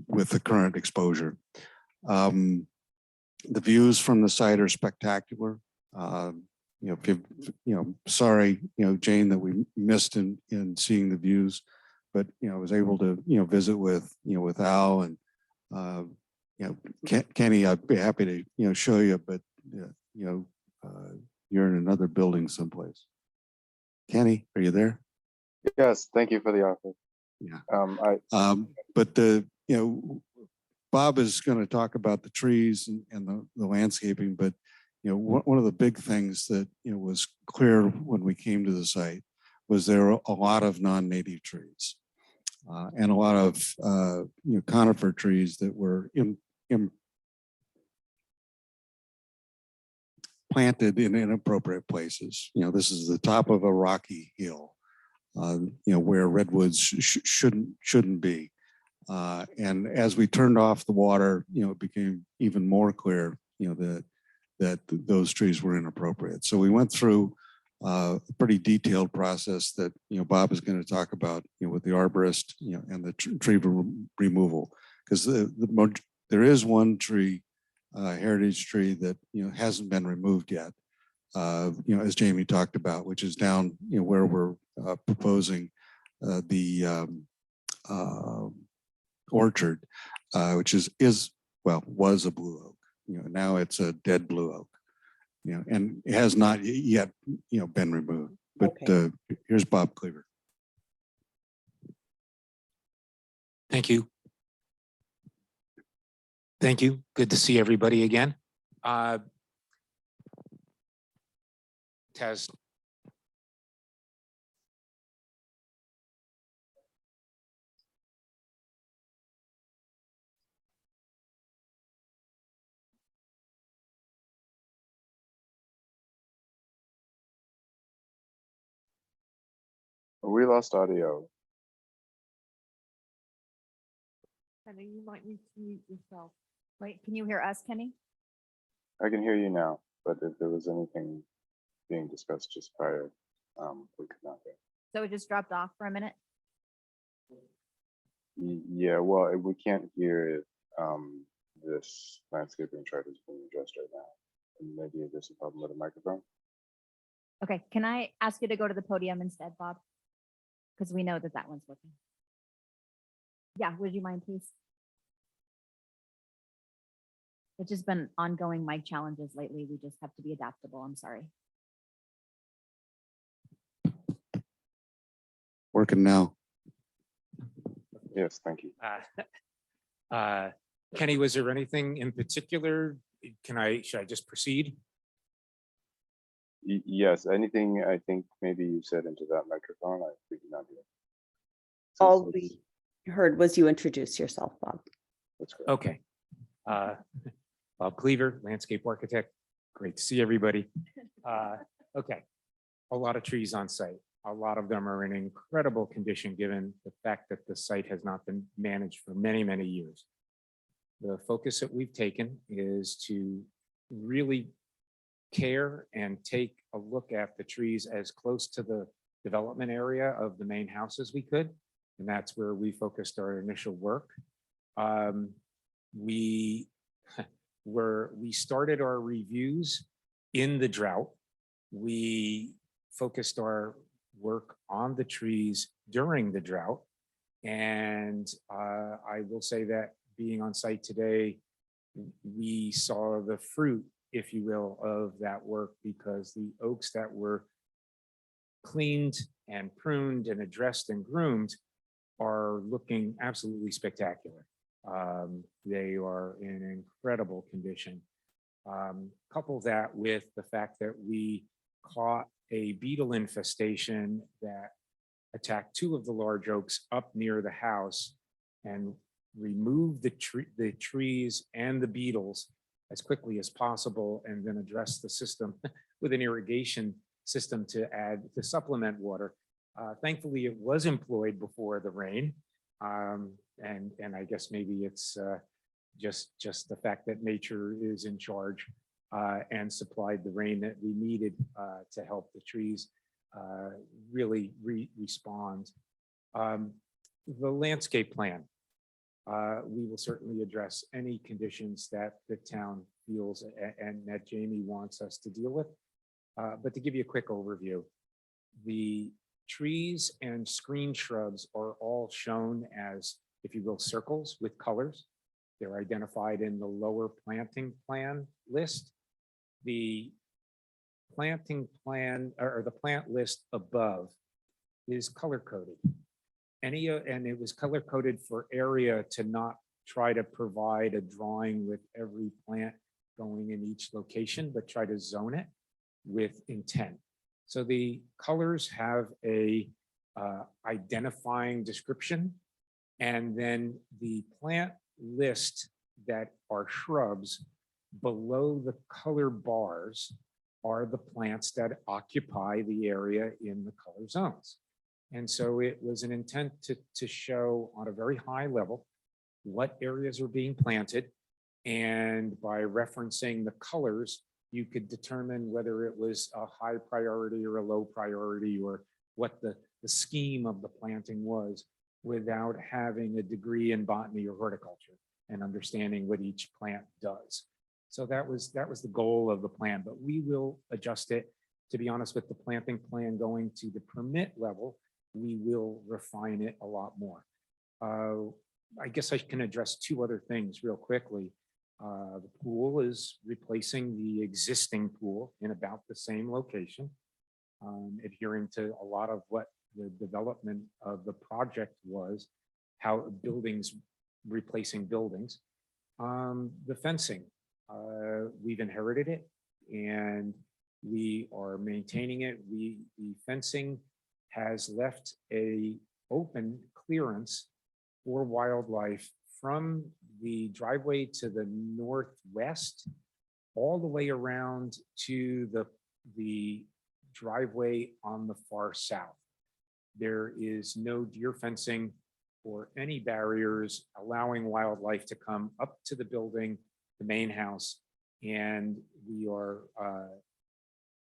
with the current exposure. The views from the site are spectacular. Sorry, Jane, that we missed in seeing the views, but, I was able to, visit with, with Al and, Kenny, I'd be happy to, show you, but, you're in another building someplace. Kenny, are you there? Yes, thank you for the offer. Yeah. But Bob is going to talk about the trees and the landscaping, but one of the big things that was clear when we came to the site was there were a lot of non-native trees, and a lot of conifer trees that were planted in inappropriate places. This is the top of a rocky hill, where redwoods shouldn't be. And as we turned off the water, it became even more clear, that those trees were inappropriate. So we went through a pretty detailed process that, Bob is going to talk about, with the arborist, and the tree removal, because there is one tree, heritage tree that, hasn't been removed yet, as Jamie talked about, which is down, where we're proposing the orchard, which was a blue oak. Now it's a dead blue oak. And it has not yet, been removed. But here's Bob Cleaver. Thank you. Thank you. Good to see everybody again. Test. We lost audio. Kenny, you might need to mute yourself. Wait, can you hear us, Kenny? I can hear you now, but if there was anything being discussed just prior, we could not hear. So it just dropped off for a minute? Yeah, well, we can't hear it. This landscaping chart is being addressed right now. And maybe there's a problem with the microphone. Okay, can I ask you to go to the podium instead, Bob? Because we know that one's working. Yeah, would you mind, please? It's just been ongoing mic challenges lately. We just have to be adaptable. I'm sorry. Working now. Yes, thank you. Kenny, was there anything in particular? Should I just proceed? Yes, anything I think maybe you said into that microphone, we did not hear. All we heard was you introduce yourself, Bob. That's correct. Okay. Bob Cleaver, landscape architect. Great to see everybody. Okay. A lot of trees on site. A lot of them are in incredible condition given the fact that the site has not been managed for many, many years. the focus that we've taken is to really care and take a look at the trees as close to the development area of the main house as we could. And that's where we focused our initial work. We started our reviews in the drought. We focused our work on the trees during the drought. And I will say that being on site today, we saw the fruit, if you will, of that work, because the oaks that were cleaned and pruned and addressed and groomed are looking absolutely spectacular. They are in incredible condition. Couple that with the fact that we caught a beetle infestation that attacked two of the large oaks up near the house and removed the trees and the beetles as quickly as possible, and then address the system with an irrigation system to supplement water. Thankfully, it was employed before the rain. And I guess maybe it's just the fact that nature is in charge and supplied the rain that we needed to help the trees really respond. The landscape plan. We will certainly address any conditions that the town feels and that Jamie wants us to deal with. But to give you a quick overview, the trees and screen shrubs are all shown as, if you will, circles with colors. They're identified in the lower planting plan list. The planting plan or the plant list above is color coded. And it was color coded for area to not try to provide a drawing with every plant going in each location, but try to zone it with intent. So the colors have a identifying description, and then the plant list that are shrubs below the color bars are the plants that occupy the area in the color zones. And so it was an intent to show on a very high level what areas are being planted. And by referencing the colors, you could determine whether it was a high priority or a low priority, or what the scheme of the planting was, without having a degree in botany or horticulture and understanding what each plant does. So that was the goal of the plan, but we will adjust it. To be honest, with the planting plan going to the permit level, we will refine it a lot more. I guess I can address two other things real quickly. The pool is replacing the existing pool in about the same location, adhering to a lot of what the development of the project was, how buildings, replacing buildings. The fencing, we've inherited it and we are maintaining it. The fencing has left a open clearance for wildlife from the driveway to the northwest, all the way around to the driveway on the far south. There is no deer fencing or any barriers allowing wildlife to come up to the building, the main house, and we are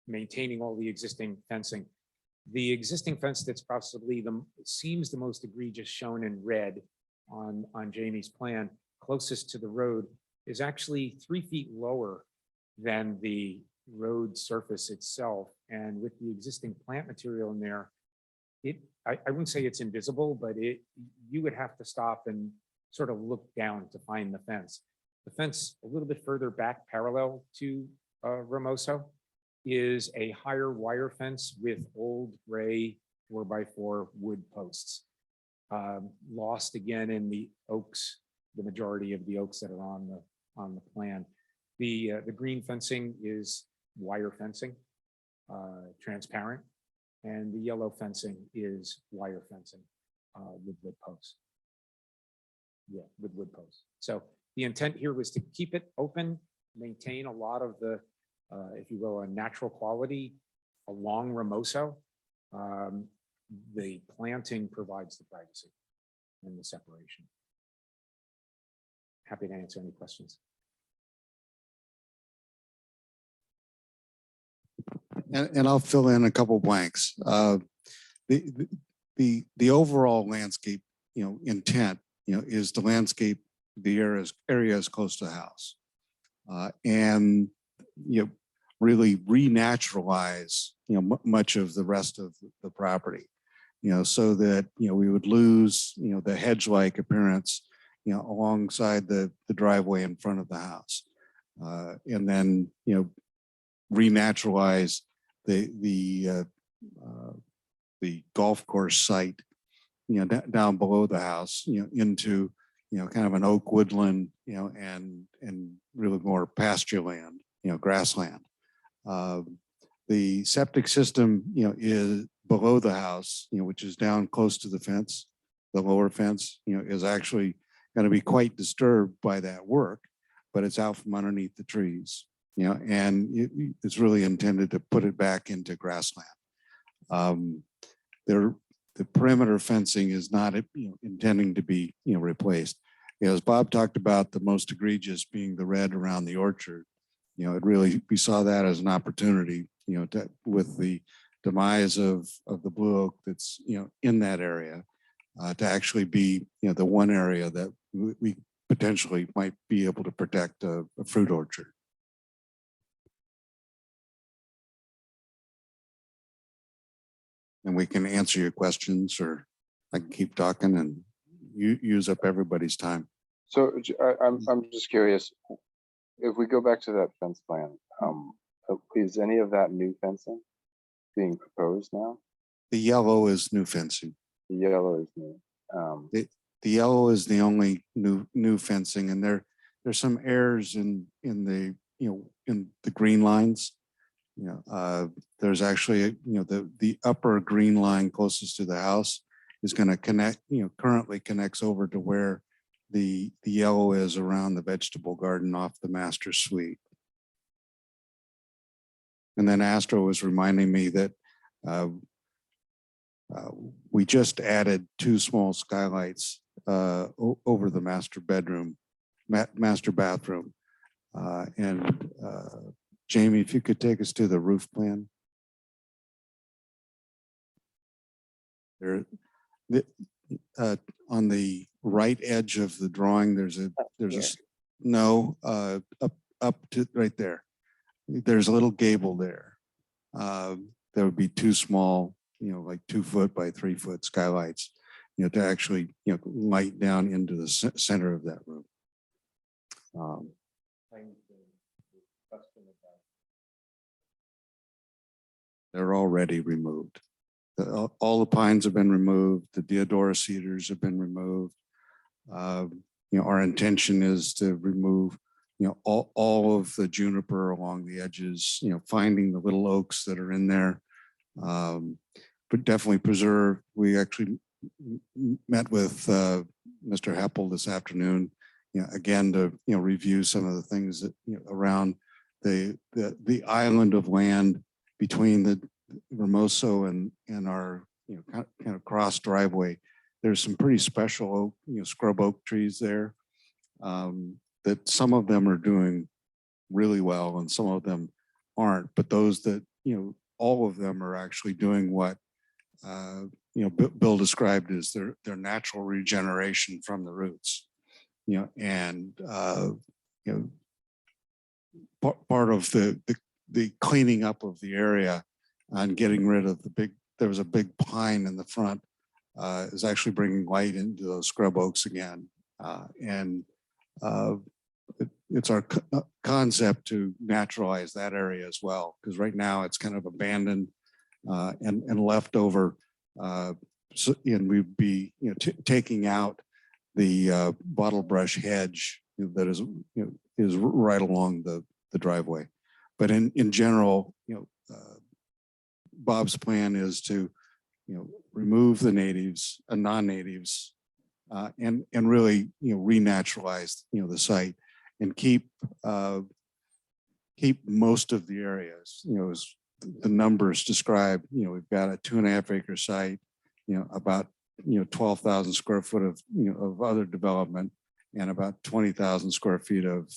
maintaining all the existing fencing. The existing fence that's possibly seems the most egregious, shown in red on Jamie's plan, closest to the road, is actually 3 feet lower than the road surface itself. And with the existing plant material in there, I wouldn't say it's invisible, but you would have to stop and sort of look down to find the fence. The fence a little bit further back, parallel to Ramoso, is a higher wire fence with old gray 4x4 wood posts. Lost again in the oaks, the majority of the oaks that are on the plan. The green fencing is wire fencing, transparent, and the yellow fencing is wire fencing with wood posts. Yeah, with wood posts. So the intent here was to keep it open, maintain a lot of the, if you will, a natural quality along Ramoso. The planting provides the privacy and the separation. happy to answer any questions. And I'll fill in a couple blanks. The overall landscape, intent, is to landscape the areas close to the house. And, really renaturalize, much of the rest of the property, so that, we would lose, the hedge-like appearance, alongside the driveway in front of the house. And then, renaturalize the golf course site, down below the house, into, kind of an oak woodland, and really more pasture land, grassland. The septic system, is below the house, which is down close to the fence. The lower fence, is actually going to be quite disturbed by that work, but it's out from underneath the trees, and it's really intended to put it back into grassland. The perimeter fencing is not, intending to be, replaced. As Bob talked about, the most egregious being the red around the orchard. It really, we saw that as an opportunity, with the demise of the blue oak that's, in that area, to actually be, the one area that we potentially might be able to protect a fruit orchard. And we can answer your questions, or I can keep talking and use up everybody's time. So I'm just curious, if we go back to that fence plan, is any of that new fencing being proposed now? The yellow is new fencing. The yellow is new. The yellow is the only new fencing, and there's some errors in the, in the green lines. There's actually, the upper green line closest to the house is going to connect, currently connects over to where the yellow is around the vegetable garden off the master suite. And then Astro was reminding me that we just added 2 small skylights over the master bathroom. And Jamie, if you could take us to the roof plan. There, on the right edge of the drawing, there's a up to right there. There's a little gable there. There would be 2 small, like 2 foot by 3 foot skylights, to actually, light down into the center of that room. They're already removed. All the pines have been removed. The deodora cedars have been removed. Our intention is to remove, all of the juniper along the edges, finding the little oaks that are in there, but definitely preserve. We actually met with Mr. Heppel this afternoon, again, to, review some of the things that, around the island of land between the Ramoso and our, kind of cross driveway. There's some pretty special oak, scrub oak trees there, that some of them are doing really well and some of them aren't, but those that, all of them are actually doing what, Bill described as their natural regeneration from the roots, and, part of the cleaning up of the area and getting rid of there was a big pine in the front, is actually bringing light into those scrub oaks again. And it's our concept to naturalize that area as well, because right now it's kind of abandoned and left over. And we'd be, taking out the bottle brush hedge that is, is right along the driveway. But in general, Bob's plan is to, remove the natives and non-natives, and really, renaturalize, the site and keep most of the areas, as the numbers describe. We've got a 2.5 acre site, about 12,000 square foot of of other development, and about 20,000 square feet of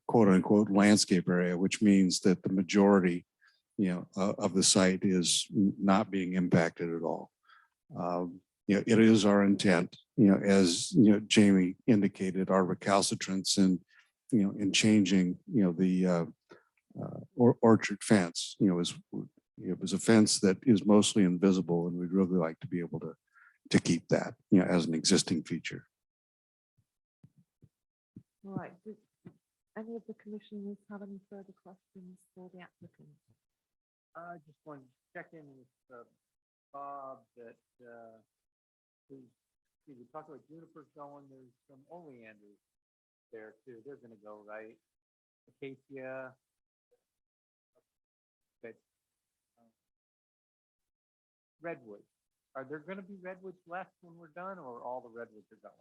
quote unquote landscape area, which means that the majority, of the site is not being impacted at all. It is our intent, as Jamie indicated, our recalcitrance in changing, the orchard fence, it was a fence that is mostly invisible, and we'd really like to be able to keep that, as an existing feature. All right. Does any of the commissioners have any further questions for the applicant? I just want to check in with Bob that we talked about junipers going, there's some oleanders there too. They're gonna go, right? Acacia. But redwood. Are there gonna be redwoods left when we're done, or all the redwoods are going?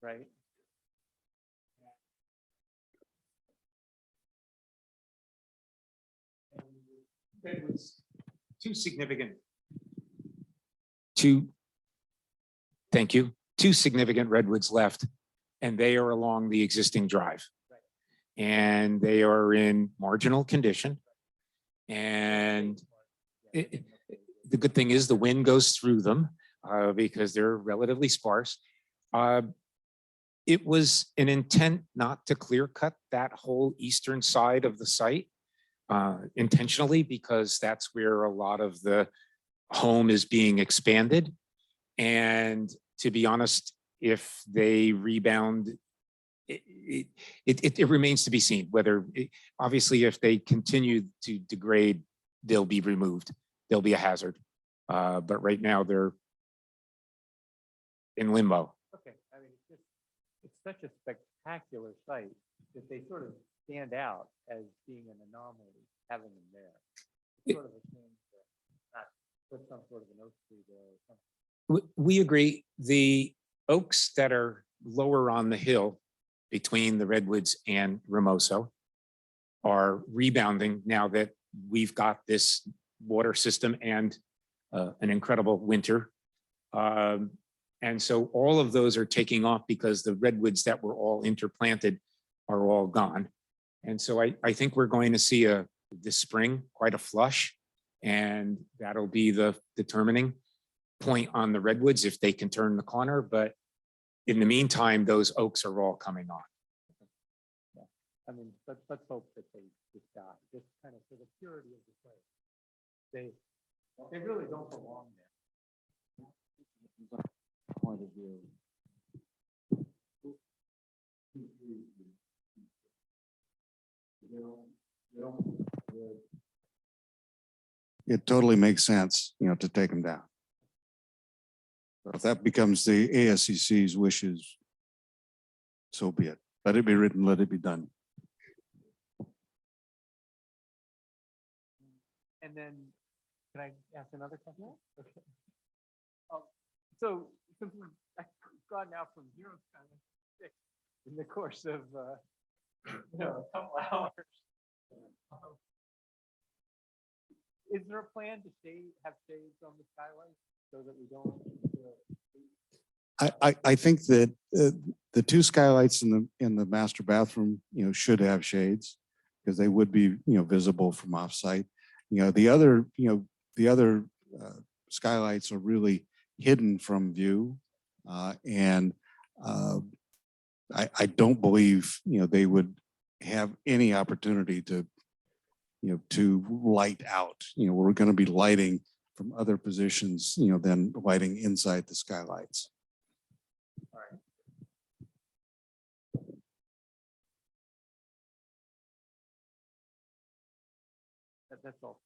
Right? Redwoods, two significant redwoods left, and they are along the existing drive. And they are in marginal condition. And the good thing is the wind goes through them because they're relatively sparse. It was an intent not to clear cut that whole eastern side of the site intentionally, because that's where a lot of the home is being expanded. And to be honest, if they rebound, it remains to be seen whether, obviously, if they continue to degrade, they'll be removed. They'll be a hazard. But right now they're in limbo. Okay, I mean, it's such a spectacular site that they sort of stand out as being an anomaly, having them there. It's sort of a shame to not put some sort of an oak tree there or something. We agree. The oaks that are lower on the hill between the redwoods and Ramoso are rebounding now that we've got this water system and an incredible winter. And so all of those are taking off because the redwoods that were all interplanted are all gone. And so I think we're going to see this spring quite a flush, and that'll be the determining point on the redwoods if they can turn the corner. But in the meantime, those oaks are all coming on. Yeah. I mean, let's hope that they just die, just kind of for the purity of the place. They really don't belong there. Point of view. It totally makes sense, to take them down. But if that becomes the ASCC's wishes, so be it. Let it be written, let it be done. And then, can I ask another question? Okay. So since I've gone now from 0 to kind of 6 in the course of a couple hours. Is there a plan to have shades on the skylights so that we don't? I think that the two skylights in the master bathroom, should have shades because they would be, visible from offsite. The other skylights are really hidden from view, and I don't believe they would have any opportunity to light out. We're going to be lighting from other positions, than lighting inside the skylights. All right. That's all.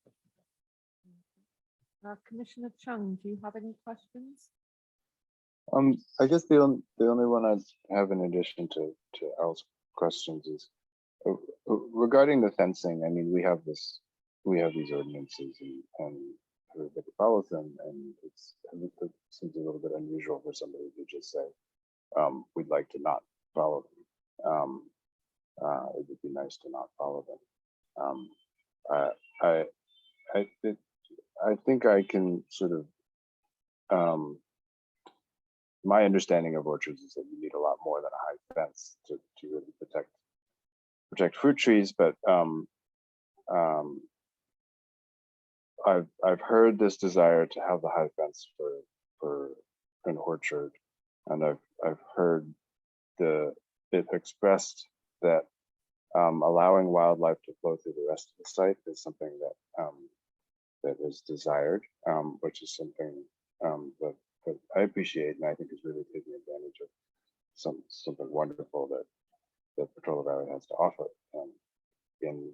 Commissioner Chung, do you have any questions? I guess the only one I have in addition to Al's questions is regarding the fencing. I mean, we have these ordinances and everybody follows them, and it seems a little bit unusual for somebody to just say, we'd like to not follow them. It would be nice to not follow them. I, I think I can sort of, my understanding of orchards is that you need a lot more than a high fence to really protect fruit trees, but I've heard this desire to have the high fence for an orchard, and I've heard it expressed that allowing wildlife to flow through the rest of the site is something that is desired, which is something that I appreciate, and I think is really taking advantage of something wonderful that Petrola Valley has to offer, in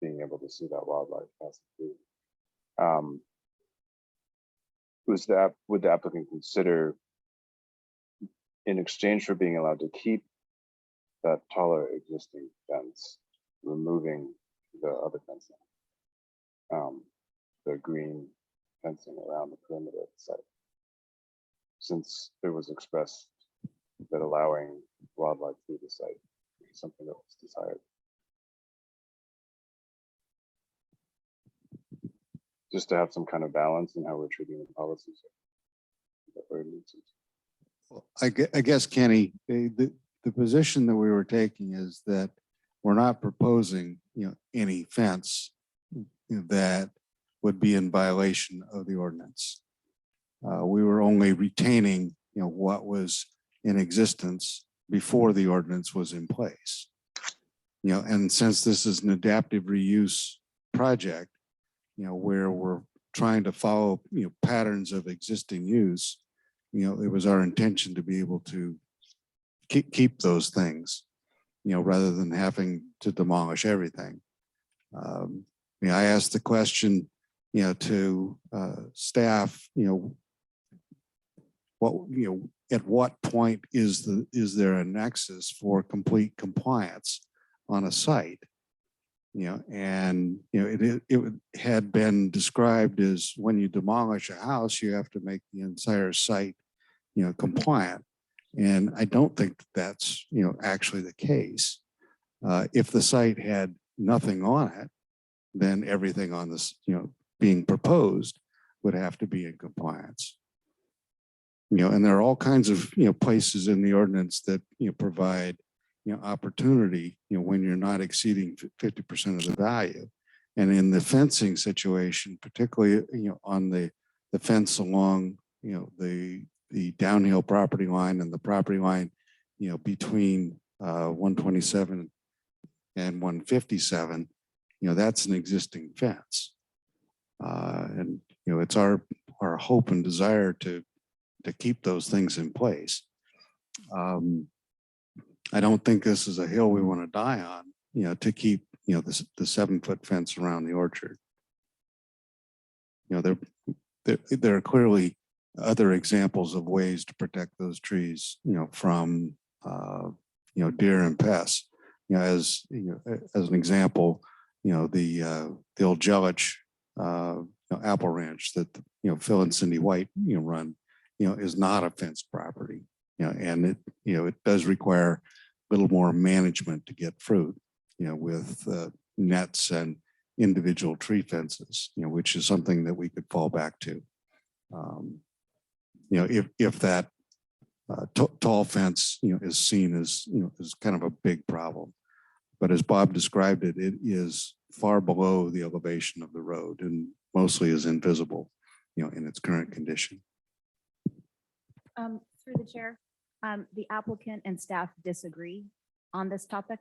being able to see that wildlife pass through. Would the applicant consider, in exchange for being allowed to keep that taller existing fence, removing the other fencing, the green fencing around the perimeter of the site, since it was expressed that allowing wildlife through the site is something that was desired? Just to have some kind of balance in how we're treating the policies. I guess, Kenny, the position that we were taking is that we're not proposing, any fence that would be in violation of the ordinance. We were only retaining, what was in existence before the ordinance was in place. And since this is an adaptive reuse project, where we're trying to follow, patterns of existing use, it was our intention to be able to keep those things, rather than having to demolish everything. I asked the question, to staff, at what point is there a nexus for complete compliance on a site? It had been described as when you demolish a house, you have to make the entire site, compliant. And I don't think that's, actually the case. If the site had nothing on it, then everything on this, being proposed would have to be in compliance. And there are all kinds of, places in the ordinance that, provide, opportunity, when you're not exceeding 50% of the value. And in the fencing situation, particularly, on the fence along, the downhill property line and the property line, between 127 and 157, that's an existing fence. And, it's our hope and desire to keep those things in place. I don't think this is a hill we want to die on, to keep, the 7-foot fence around the orchard. There are clearly other examples of ways to protect those trees, from, deer and pests. As an example, the old Jelich apple ranch that, Phil and Cindy White, run, is not a fenced property, and it does require a little more management to get fruit, with nets and individual tree fences, which is something that we could fall back to. If that tall fence, is seen as, as kind of a big problem. But as Bob described it, it is far below the elevation of the road and mostly is invisible, in its current condition. Through the chair, the applicant and staff disagree on this topic.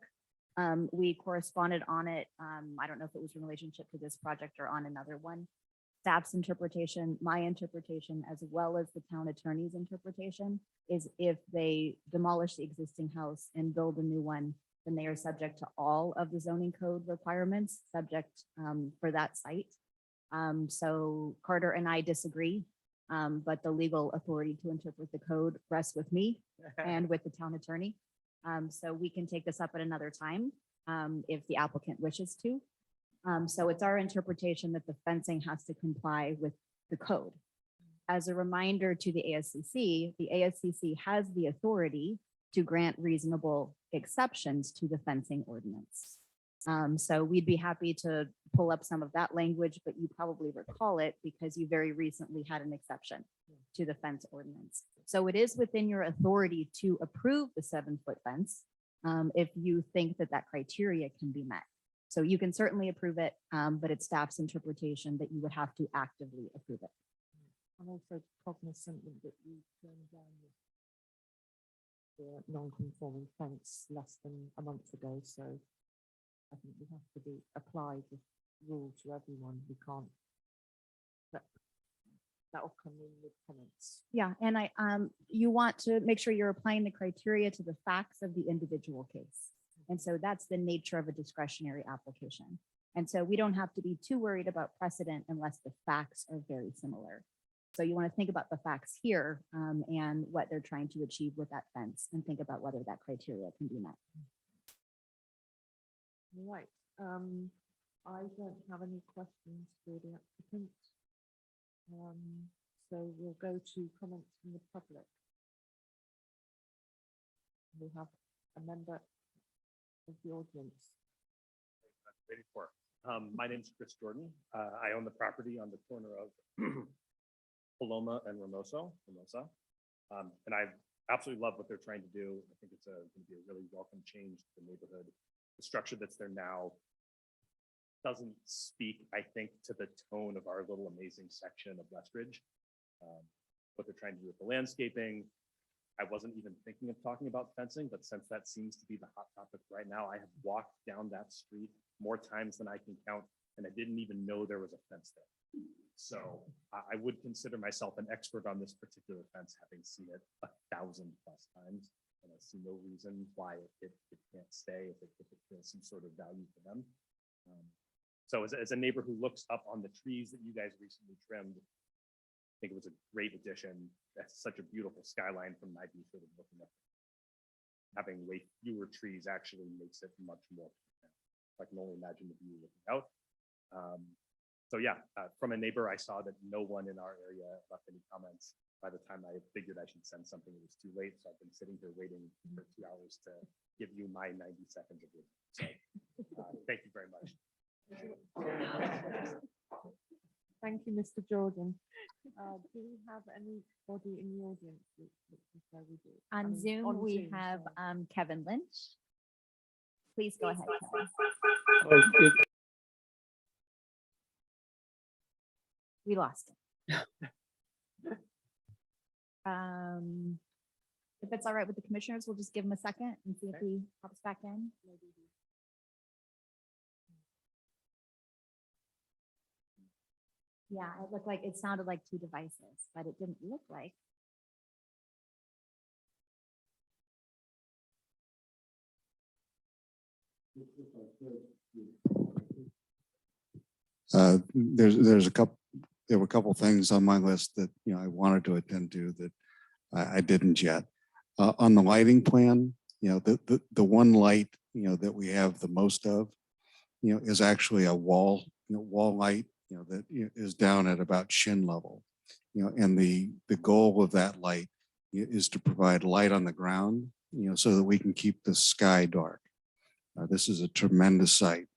We corresponded on it. I don't know if it was in relationship to this project or on another one. Staff's interpretation, my interpretation, as well as the town attorney's interpretation, is if they demolish the existing house and build a new one, then they are subject to all of the zoning code requirements subject for that site. So Carter and I disagree, but the legal authority to interpret the code rests with me and with the town attorney. So we can take this up at another time if the applicant wishes to. So it's our interpretation that the fencing has to comply with the code. as a reminder to the ASCC has the authority to grant reasonable exceptions to the fencing ordinance. So we'd be happy to pull up some of that language, but you probably recall it because you very recently had an exception to the fence ordinance. So it is within your authority to approve the 7-foot fence if you think that that criteria can be met. So you can certainly approve it, but it's staff's interpretation that you would have to actively approve it. I'm also cognizant that you turned down the non-conforming fence less than a month ago, so I think we have to apply the rule to everyone. We can't. That'll come in with comments. Yeah, and you want to make sure you're applying the criteria to the facts of the individual case. And so that's the nature of a discretionary application. And so we don't have to be too worried about precedent unless the facts are very similar. So you want to think about the facts here and what they're trying to achieve with that fence and think about whether that criteria can be met. Right. I don't have any questions for the applicant. So we'll go to comments from the public. We have a member of the audience. Waiting for. My name's Chris Jordan. I own the property on the corner of Paloma and Ramosa. And I absolutely love what they're trying to do. I think it's going to be a really welcome change to the neighborhood. The structure that's there now doesn't speak, I think, to the tone of our little amazing section of Westridge. What they're trying to do with the landscaping. I wasn't even thinking of talking about fencing, but since that seems to be the hot topic right now, I have walked down that street more times than I can count, and I didn't even know there was a fence there. So I would consider myself an expert on this particular fence, having seen it 1,000+ times, and I see no reason why it can't stay if it feels some sort of value for them. So as a neighbor who looks up on the trees that you guys recently trimmed, I think it was a great addition. That's such a beautiful skyline from my view, sort of looking up. Having way fewer trees actually makes it much more. I can only imagine the view looking out. So yeah, from a neighbor, I saw that no one in our area left any comments. By the time I figured I should send something, it was too late. So I've been sitting here waiting for 2 hours to give you my 90 seconds of it. So thank you very much. Thank you, Mr. Jordan. Do we have anybody in the audience? On Zoom, we have Kevin Lynch. Please go ahead, Kevin. We lost him. If it's all right with the commissioners, we'll just give him a second and see if he pops back in. Yeah, it looked like, it sounded like 2 devices, but it didn't look like. There were a couple things on my list that, I wanted to attend to that I didn't yet. On the lighting plan, the one light, that we have the most of, is actually a wall light, that is down at about shin level. And the goal of that light is to provide light on the ground, so that we can keep the sky dark. This is a tremendous sight,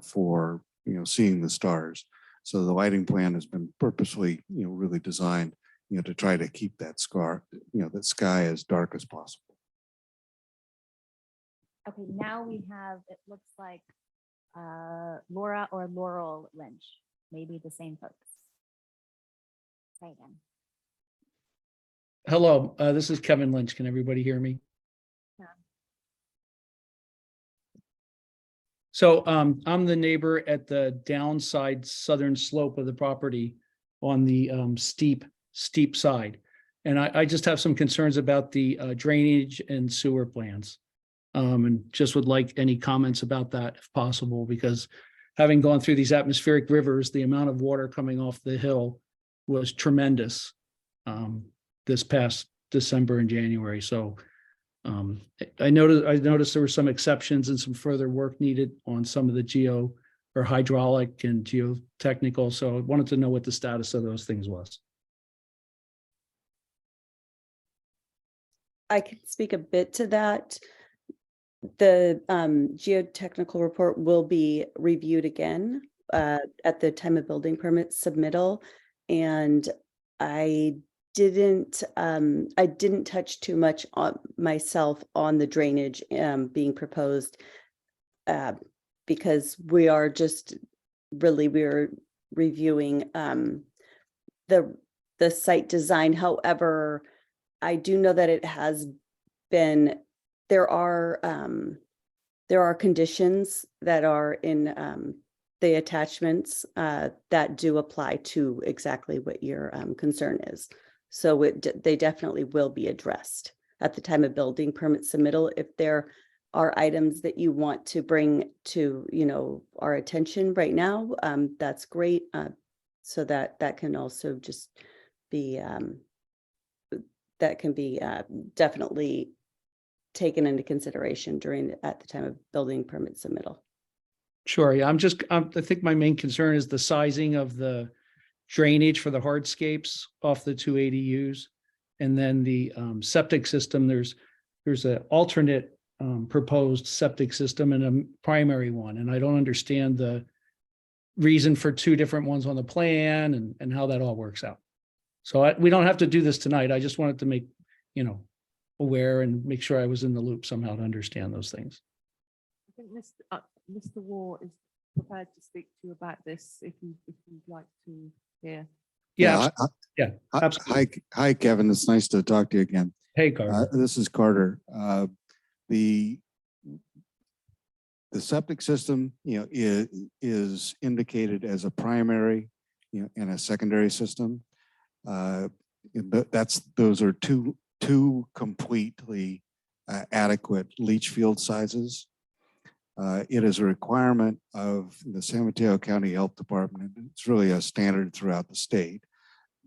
for, seeing the stars. So the lighting plan has been purposely, really designed, to try to keep that that sky as dark as possible. Okay, now we have, it looks like Laura or Laurel Lynch, maybe the same folks. Say again. Hello, this is Kevin Lynch. Can everybody hear me? Yeah. So I'm the neighbor at the downside southern slope of the property on the steep side. And I just have some concerns about the drainage and sewer plans. And just would like any comments about that if possible, because having gone through these atmospheric rivers, the amount of water coming off the hill was tremendous this past December and January. So I noticed there were some exceptions and some further work needed on some of the hydraulic and geotechnical. So I wanted to know what the status of those things was. I can speak a bit to that. The geotechnical report will be reviewed again at the time of building permit submittal. And I didn't touch too much on myself on the drainage being proposed because we are reviewing the site design. However, I do know that it has been, there are conditions that are in the attachments that do apply to exactly what your concern is. So they definitely will be addressed at the time of building permit submittal. If there are items that you want to bring to, our attention right now, that's great. So that can also just be, that can be definitely taken into consideration at the time of building permit submittal. Sure, yeah, I think my main concern is the sizing of the drainage for the hardscapes off the 2 ADUs. And then the septic system, there's an alternate proposed septic system and a primary one. And I don't understand the reason for 2 different ones on the plan and how that all works out. So we don't have to do this tonight. I just wanted to make, aware and make sure I was in the loop somehow to understand those things. I think Mr. Waugh is prepared to speak to you about this if you'd like to hear. Yeah, Hi, absolutely. hi, Kevin. It's nice to talk to you again. Hey, Carter. This is Carter. The septic system, is indicated as a primary, and a secondary system. But those are two completely adequate leach field sizes. It is a requirement of the San Mateo County Health Department. It's really a standard throughout the state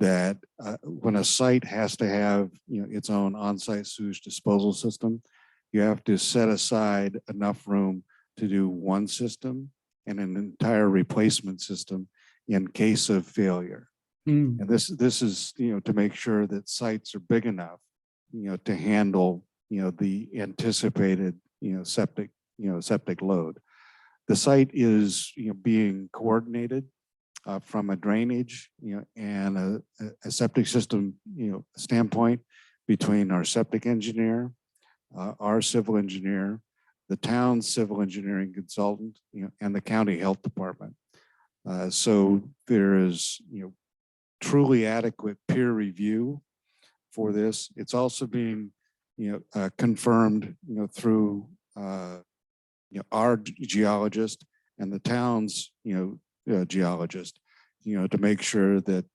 that when a site has to have its own on-site sewage disposal system, you have to set aside enough room to do one system and an entire replacement system in case of failure. And this is to make sure that sites are big enough to handle the anticipated septic load. The site is being coordinated from a drainage and a septic system standpoint between our septic engineer, our civil engineer, the town's civil engineering consultant, and the county health department. So there is truly adequate peer review for this. It's also being confirmed through our geologist and the town's geologist to make sure that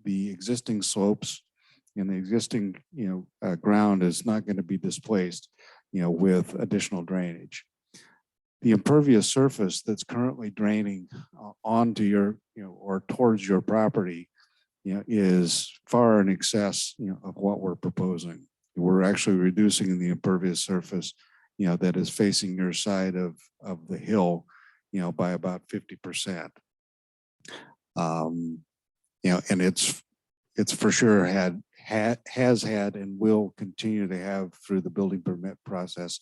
the existing slopes and the existing ground is not going to be displaced with additional drainage. The impervious surface that's currently draining onto your or towards your property is far in excess of what we're proposing. We're actually reducing the impervious surface that is facing your side of the hill by about 50%. And it's for sure has had and will continue to have through the building permit process,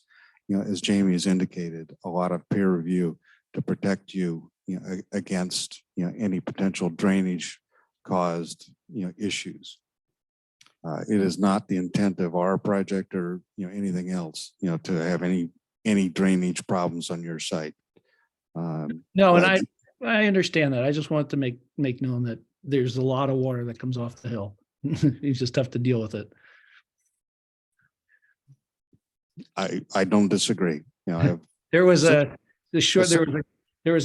as Jamie has indicated, a lot of peer review to protect you against any potential drainage caused issues. It is not the intent of our project or anything else to have any drainage problems on your site. No, and I understand that. I just wanted to make known that there's a lot of water that comes off the hill. You just have to deal with it. I don't disagree. There was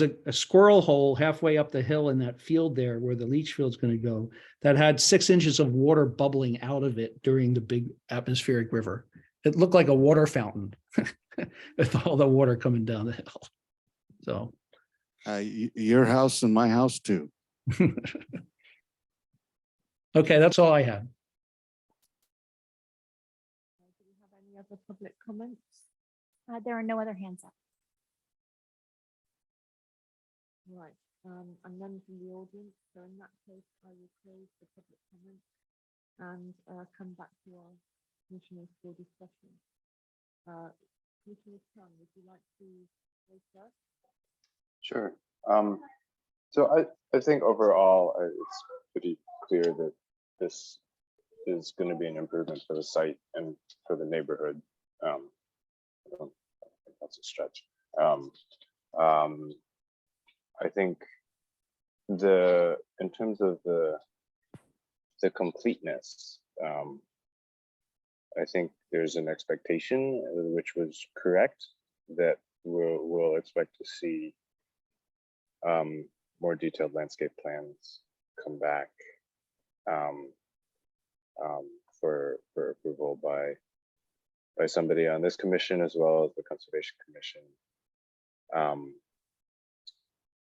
a squirrel hole halfway up the hill in that field there where the leach field's going to go that had 6 inches of water bubbling out of it during the big atmospheric river. It looked like a water fountain with all the water coming down the hill. So your house and my house too. Okay, that's all I had. Do we have any other public comments? There are no other hands up. Right, and none from the audience. So in that case, I will close the public comment and come back to our commissioners for discussion. Commissioner Chung, would you like to go first? Sure. So I think overall, it's pretty clear that this is going to be an improvement for the site and for the neighborhood. I don't think that's a stretch. I think in terms of the completeness, I think there's an expectation, which was correct, that we'll expect to see more detailed landscape plans come back for approval by somebody on this commission as well as the Conservation Commission.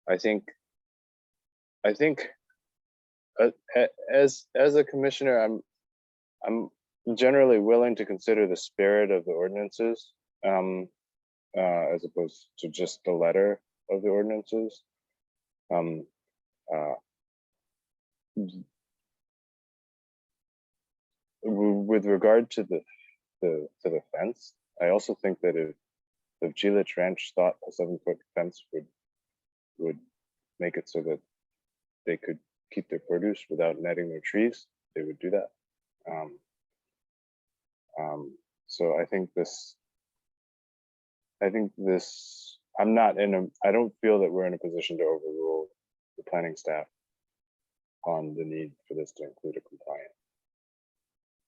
I think as a commissioner, I'm generally willing to consider the spirit of the ordinances as opposed to just the letter of the ordinances. With regard to the fence, I also think that if Gilich Ranch thought a 7-foot fence would make it so that they could keep their produce without netting their trees, they would do that. So I think this, I don't feel that we're in a position to overrule the planning staff on the need for this to include a compliant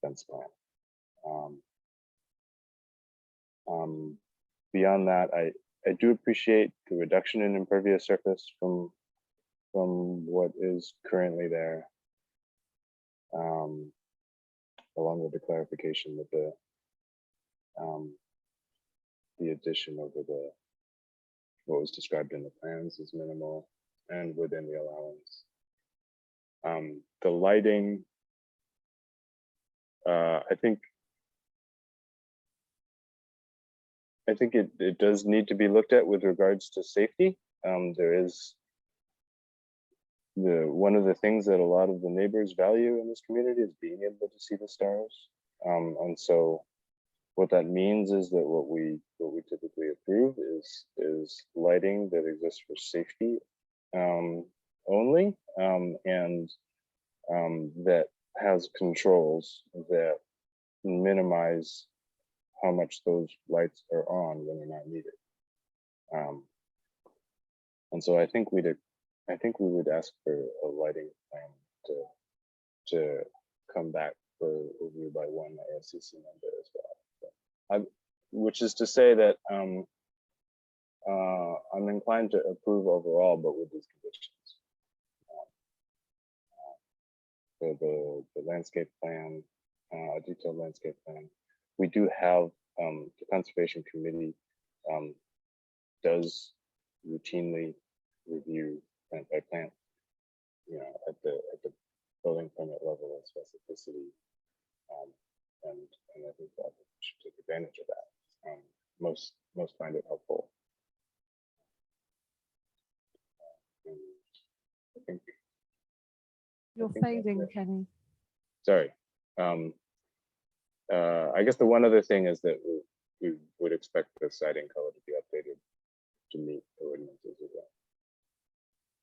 fence plan. Beyond that, I do appreciate the reduction in impervious surface from what is currently there, along with the clarification that the addition over what was described in the plans is minimal and within the allowance. The lighting, I think it does need to be looked at with regards to safety. There is one of the things that a lot of the neighbors value in this community is being able to see the stars. And so what that means is that what we typically approve is lighting that exists for safety only, and that has controls that minimize how much those lights are on when they're not needed. And so I think we would ask for a lighting plan to come back for review by one ASCC member as well. Which is to say that I'm inclined to approve overall, but with these conditions. For the landscape plan, a detailed landscape plan. We do have the Conservation Committee does routinely review plant by plant, at the building permit level of specificity, and I think that we should take advantage of that. Most find it helpful. I think You're that's fading, it. Kenny. Sorry. I guess the one other thing is that we would expect the siding color to be updated to meet the ordinances as well.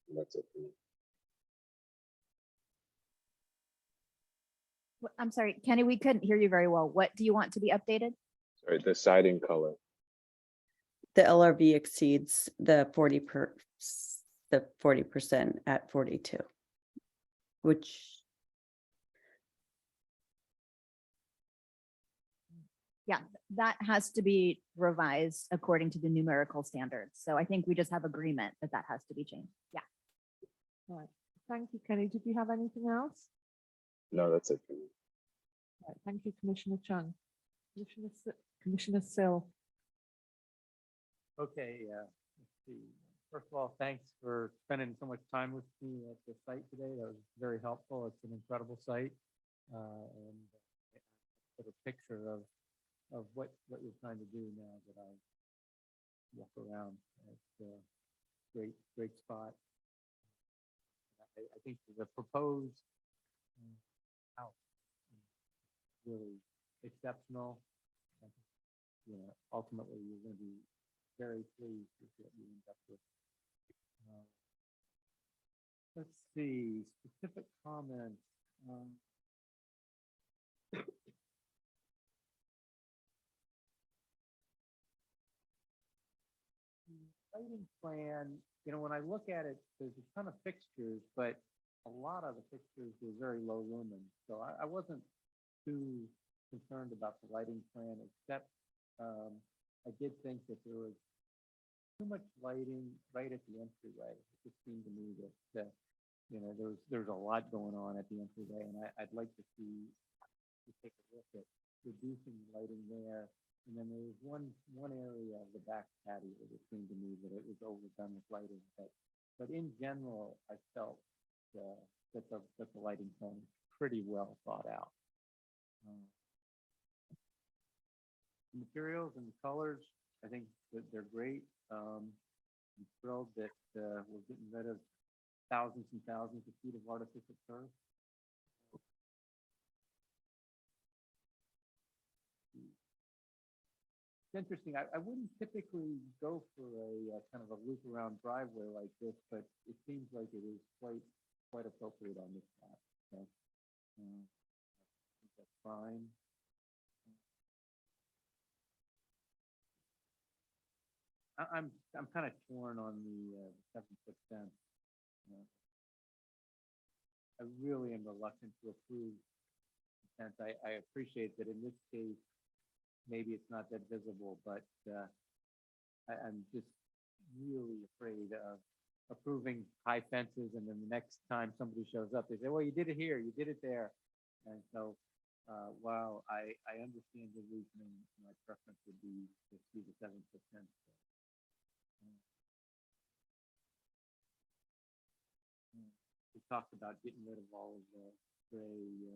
And that's it for me. I'm sorry, Kenny, we couldn't hear you very well. What do you want to be updated? Sorry, the siding color. The LRV exceeds the 40% at 42, which Yeah, that has to be revised according to the numerical standards. So I think we just have agreement that that has to be changed. Yeah. All right. Thank you, Kenny. Did you have anything else? No, that's it for me. All right. Thank you, Commissioner Chung. Commissioner Sill. Okay, let's see. First of all, thanks for spending so much time with me at the site today. That was very helpful. It's an incredible site. And put a picture of what you're trying to do now that I walk around. It's a great spot. I think the proposed house really exceptional. You know, ultimately, you're going to be very pleased with what you end up with. Let's see, specific comments. Lighting plan, you know, when I look at it, there's a ton of fixtures, but a lot of the fixtures were very low lumen. So I wasn't too concerned about the lighting plan, except I did think that there was too much lighting right at the entryway. It just seemed to me that you know, there's a lot going on at the entryway, and I'd like to see, to take a look at reducing the lighting there. And then there was one area of the back patio that seemed to me that it was overdone with lighting. But in general, I felt that the lighting plan was pretty well thought out. The materials and the colors, I think that they're great. I'm thrilled that we're getting rid of thousands and thousands of feet of artificial turf. It's interesting. I wouldn't typically go for a kind of a loop around driveway like this, but it seems like it is quite appropriate on this map. So, I think that's fine. I'm kind of torn on the 7-foot fence. I really am reluctant to approve the fence. I appreciate that in this case, maybe it's not that visible, but I'm just really afraid of approving high fences, and then the next time somebody shows up, they say, well, you did it here, you did it there. And so while I understand the reasoning, my preference would be to see the 7-foot fence. We talked about getting rid of all of the gray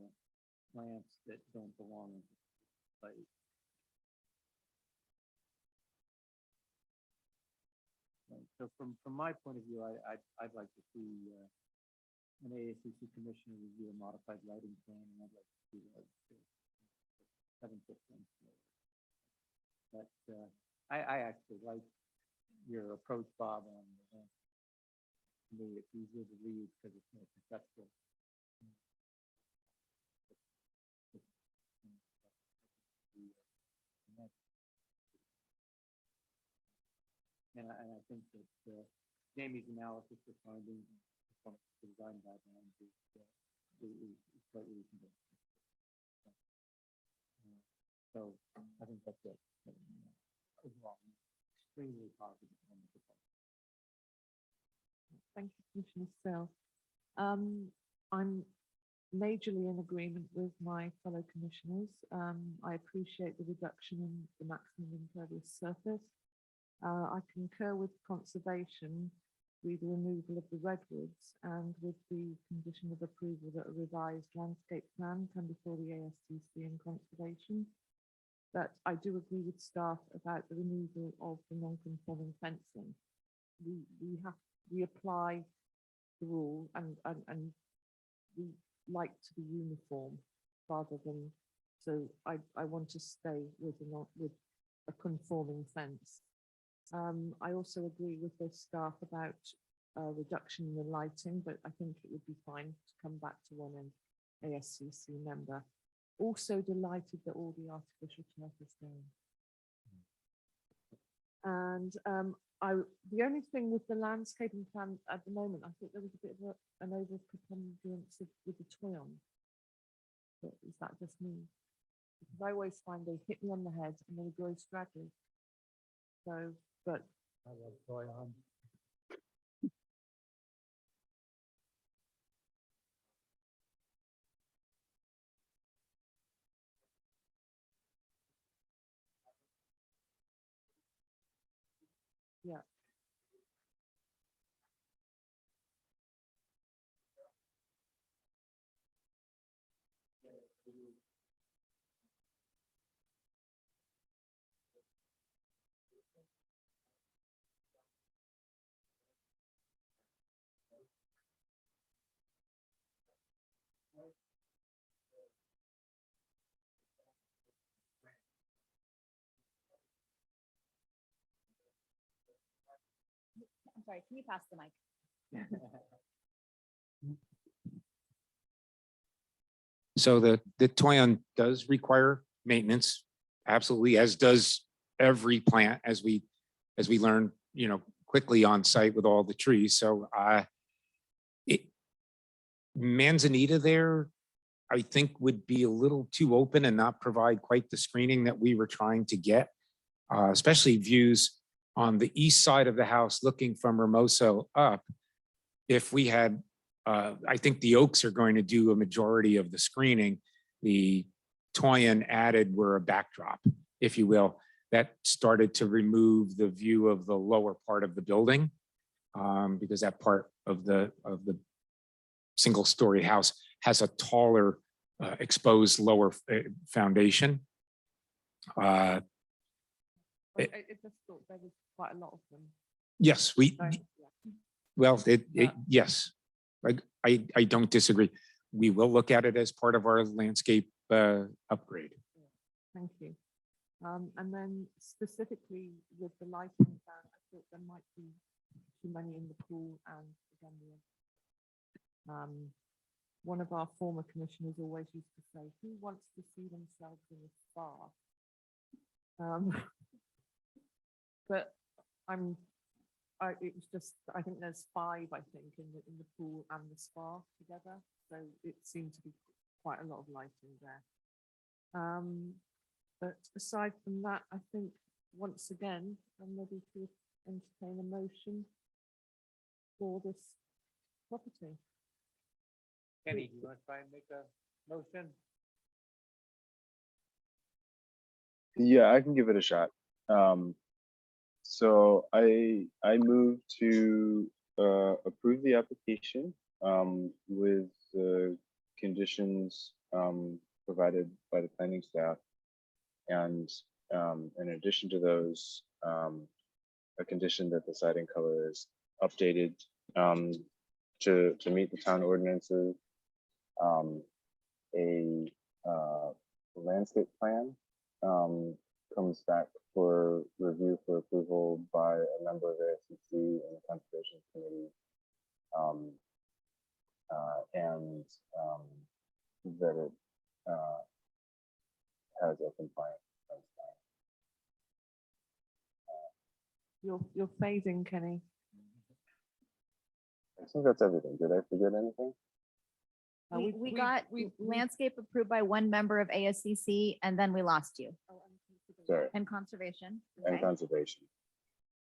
plants that don't belong in the site. So from my point of view, I'd like to see an ASCC commissioner review a modified lighting plan, and I'd like to see the 7-foot fence. But I actually like your approach, Bob, on to me, it's easier to read because it's more conceptual. And I think that Jamie's analysis of finding the design guidelines is quite reasonable. So I think that's it. Overall, extremely positive on the proposal. Thank you, Commissioner Still. I'm majorly in agreement with my fellow commissioners. I appreciate the reduction in the maximum impervious surface. I concur with conservation with the removal of the redwoods and with the condition of approval that a revised landscape plan come before the ASCC and conservation. But I do agree with staff about the removal of the non-conforming fencing. We apply the rule and we like to be uniform rather than, so I want to stay with a conforming fence. I also agree with the staff about reduction in the lighting, but I think it would be fine to come back to one ASCC member. Also delighted that all the artificial turf is down. And the only thing with the landscaping plan at the moment, I think there was a bit of an overpreponderance with the toy on. But is that just me? Because I always find they hit me on the head and they grow straggly. So, but I love toy on. yeah. sorry, can you pass the mic? So the Toyon does require maintenance, absolutely, as does every plant, as we learn, quickly on site with all the trees. So Manzanita there, I think, would be a little too open and not provide quite the screening that we were trying to get, especially views on the east side of the house looking from Hermoso up. If we had, I think the oaks are going to do a majority of the screening. The Toyon added were a backdrop, if you will, that started to remove the view of the lower part of the building, because that part of the single-story house has a taller exposed lower foundation. I just thought there was quite a lot of them. Yes, So, yeah. well, yes, I don't disagree. We will look at it as part of our landscape upgrade. Thank you. And then specifically with the lighting plan, I thought there might be too many in the pool and again, one of our former commissioners always used to say, who wants to see themselves in a spa? But it was just, I think there's 5, I think, in the pool and the spa together. So it seemed to be quite a lot of lighting there. But aside from that, I think once again, I'm ready to entertain a motion for this property. Kenny, do you want to try and make a motion? Yeah, I can give it a shot. So I move to approve the application with the conditions provided by the planning staff. And in addition to those, a condition that the siding color is updated to meet the town ordinances, a landscape plan comes back for review for approval by a member of the ASCC and the Conservation Committee, and that it has a compliant fence line. You're phasing, Kenny. I think that's everything. Did I forget anything? We got landscape approved by one member of ASCC and then we lost you. Sorry, And conservation. and Okay. conservation.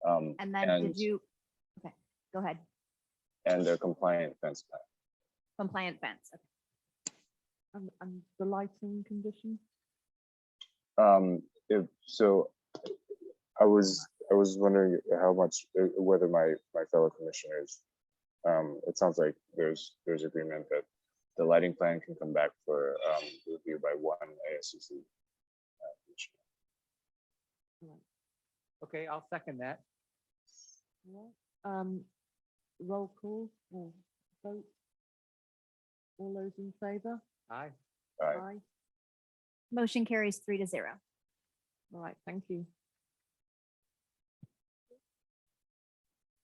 And then did you, okay, go ahead. And a compliant fence plan. Compliant fence. Okay. And the lighting condition? So I was wondering how much, whether my fellow commissioners, it sounds like there's agreement that the lighting plan can come back for review by one ASCC commissioner. Okay, I'll second that. Roll call or vote? All those in favor? Aye. Aye. Motion carries 3-0. All right, thank you.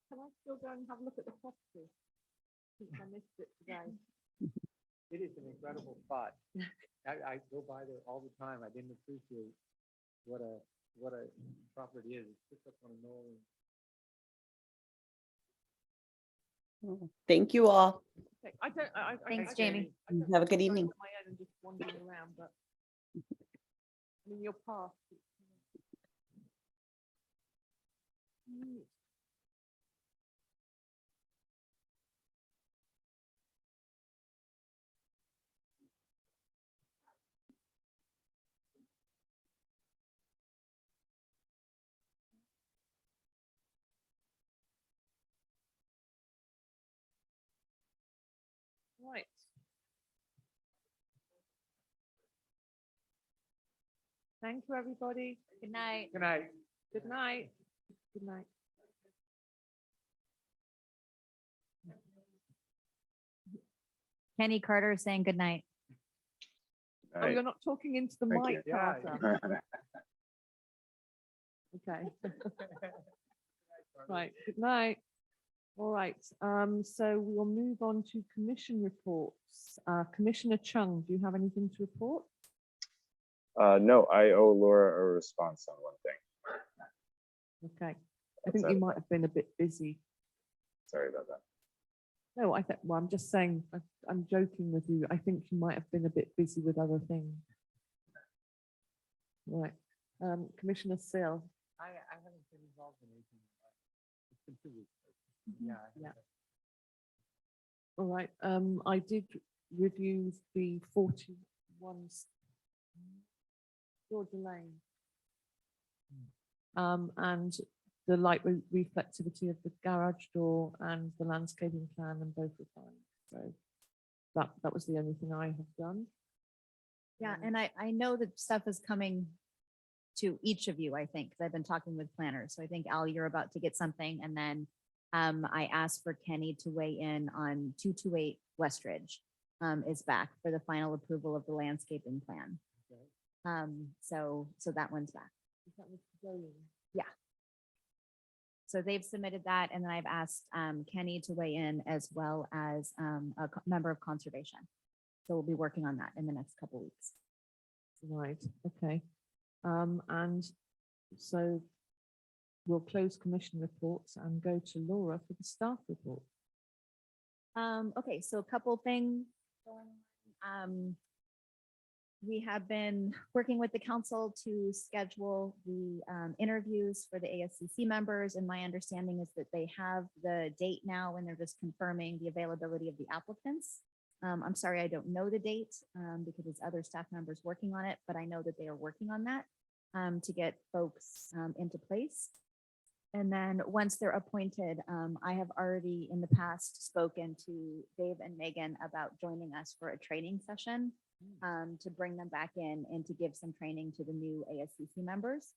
Can I still go and have a look at the property? Since I missed it today. It is an incredible spot. I go by there all the time. I didn't appreciate what a property is. It's just up on a knoll. Thank you all. Okay, I don't. Thanks, Jamie. I don't Have a good know evening. on my own and just wandering around, but I mean, your path. Right. Thank you, everybody. Good night. Good night. Good night. Good night. Kenny Carter is saying good night. Oh, you're not talking into the Thank mic, you. Carter. Okay. Right. Good night. All right, so we'll move on to commission reports. Commissioner Chung, do you have anything to report? No, I owe Laura a response on one thing. Okay, I What's think that you might have been a bit busy. Sorry about that. No, I think, well, I'm just saying, I'm joking with you. I think you might have been a bit busy with other things. Right, Commissioner Sill. I haven't been involved in anything. It's been 2 weeks. Yeah. Yeah. All right, I did review the 41 Georgia Lane. And the light reflectivity of the garage door and the landscaping plan, and both were fine. So that was the only thing I have done. Yeah, and I know that stuff is coming to each of you, I think, because I've been talking with planners. So I think, Al, you're about to get something. And then I asked for Kenny to weigh in on 228 Westridge is back for the final approval of the landscaping plan. So that one's back. Is that Mr. Jones? Yeah. So they've submitted that, and then I've asked Kenny to weigh in as well as member of conservation. So we'll be working on that in the next couple weeks. Right, okay. And so we'll close commission reports and go to Laura for the staff report. Okay, so a couple things going on. We have been working with the council to schedule the interviews for the ASCC members, and my understanding is that they have the date now and they're just confirming the availability of the applicants. I'm sorry, I don't know the date because there's other staff members working on it, but I know that they are working on that to get folks into place. And then once they're appointed, I have already in the past spoken to Dave and Megan about joining us for a training session to bring them back in and to give some training to the new ASCC members.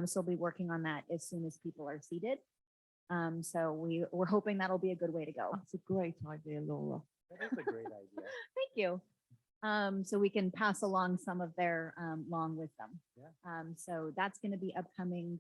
So we'll be working on that as soon as people are seated. So we're hoping that'll be a good way to go. That's a great idea, Laura. That is a great idea. Thank you. So we can pass along some of their long wisdom. Yeah. So that's going to be upcoming.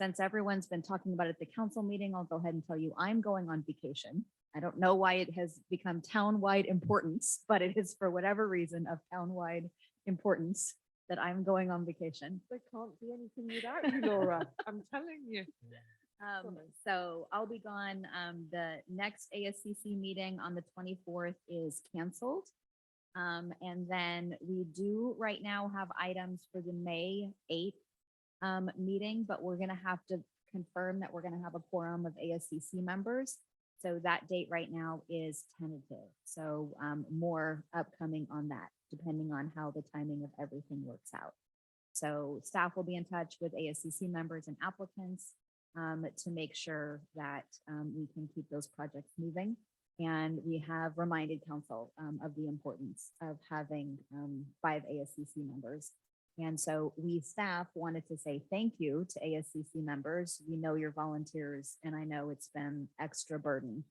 Since everyone's been talking about it at the council meeting, I'll go ahead and tell you I'm going on vacation. I don't know why it has become town-wide importance, but it is for whatever reason of town-wide importance that I'm going on vacation. They can't do anything without you, Laura. I'm telling you. So I'll be gone. The next ASCC meeting on the 24th is canceled. And then we do right now have items for the May 8th meeting, but we're going to have to confirm that we're going to have a quorum of ASCC members. So that date right now is tentative. So more upcoming on that, depending on how the timing of everything works out. So staff will be in touch with ASCC members and applicants to make sure that we can keep those projects moving. And we have reminded council of the importance of having 5 ASCC members. And so we staff wanted to say thank you to ASCC members. We know you're volunteers, and I know it's been extra burden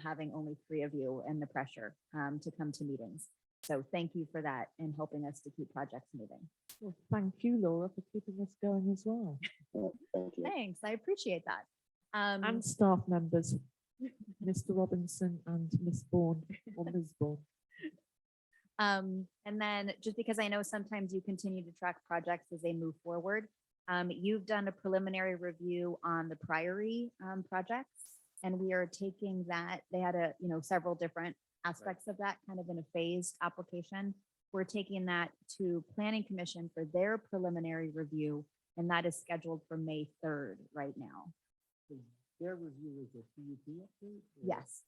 having only 3 of you and the pressure to come to meetings. So thank you for that and helping us to keep projects moving. Well, thank you, Laura, for keeping us going as well. Thank you. Thanks, I appreciate that. And staff members, Mr. Robinson and Miss Bourne or Ms. Bourne. And then just because I know sometimes you continue to track projects as they move forward, you've done a preliminary review on the Priory projects, and we are taking that. They had several different aspects of that kind of in a phased application. We're taking that to Planning Commission for their preliminary review, and that is scheduled for May 3rd right now. Their review is a CUP update? Yes.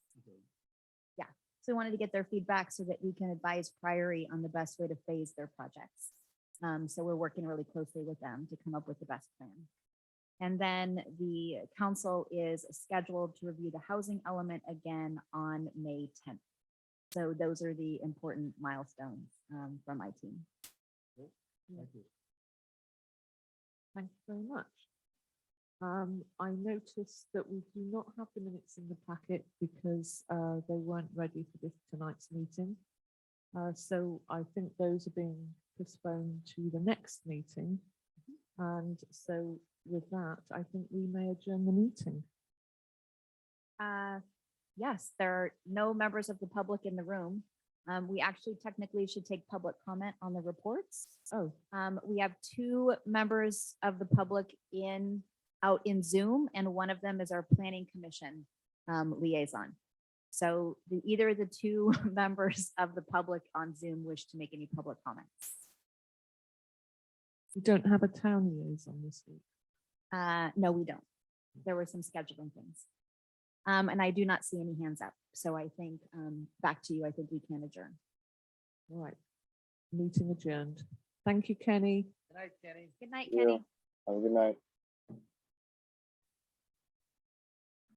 Yeah. So we wanted to get their feedback so that we can advise Priory on the best way to phase their projects. So we're working really closely with them to come up with the best plan. And then the council is scheduled to review the housing element again on May 10th. So those are the important milestones from my team. Thank you. Thank you very much. I noticed that we do not have the minutes in the packet because they weren't ready for tonight's meeting. So I think those are being postponed to the next meeting. And so with that, I think we may adjourn the meeting. Yes, there are no members of the public in the room. We actually technically should take public comment on the reports. Oh, We have two members of the public out in Zoom, and one of them is our planning commission liaison. So either the two members of the public on Zoom wish to make any public comments. you don't have a town liaison this week. No, we don't. There were some scheduling things. And I do not see any hands up. So I think, back to you, I think we can adjourn. All right. Meeting adjourned. Thank you, Kenny. Good night, Kenny. Good night, Yeah. Kenny. Have a good night.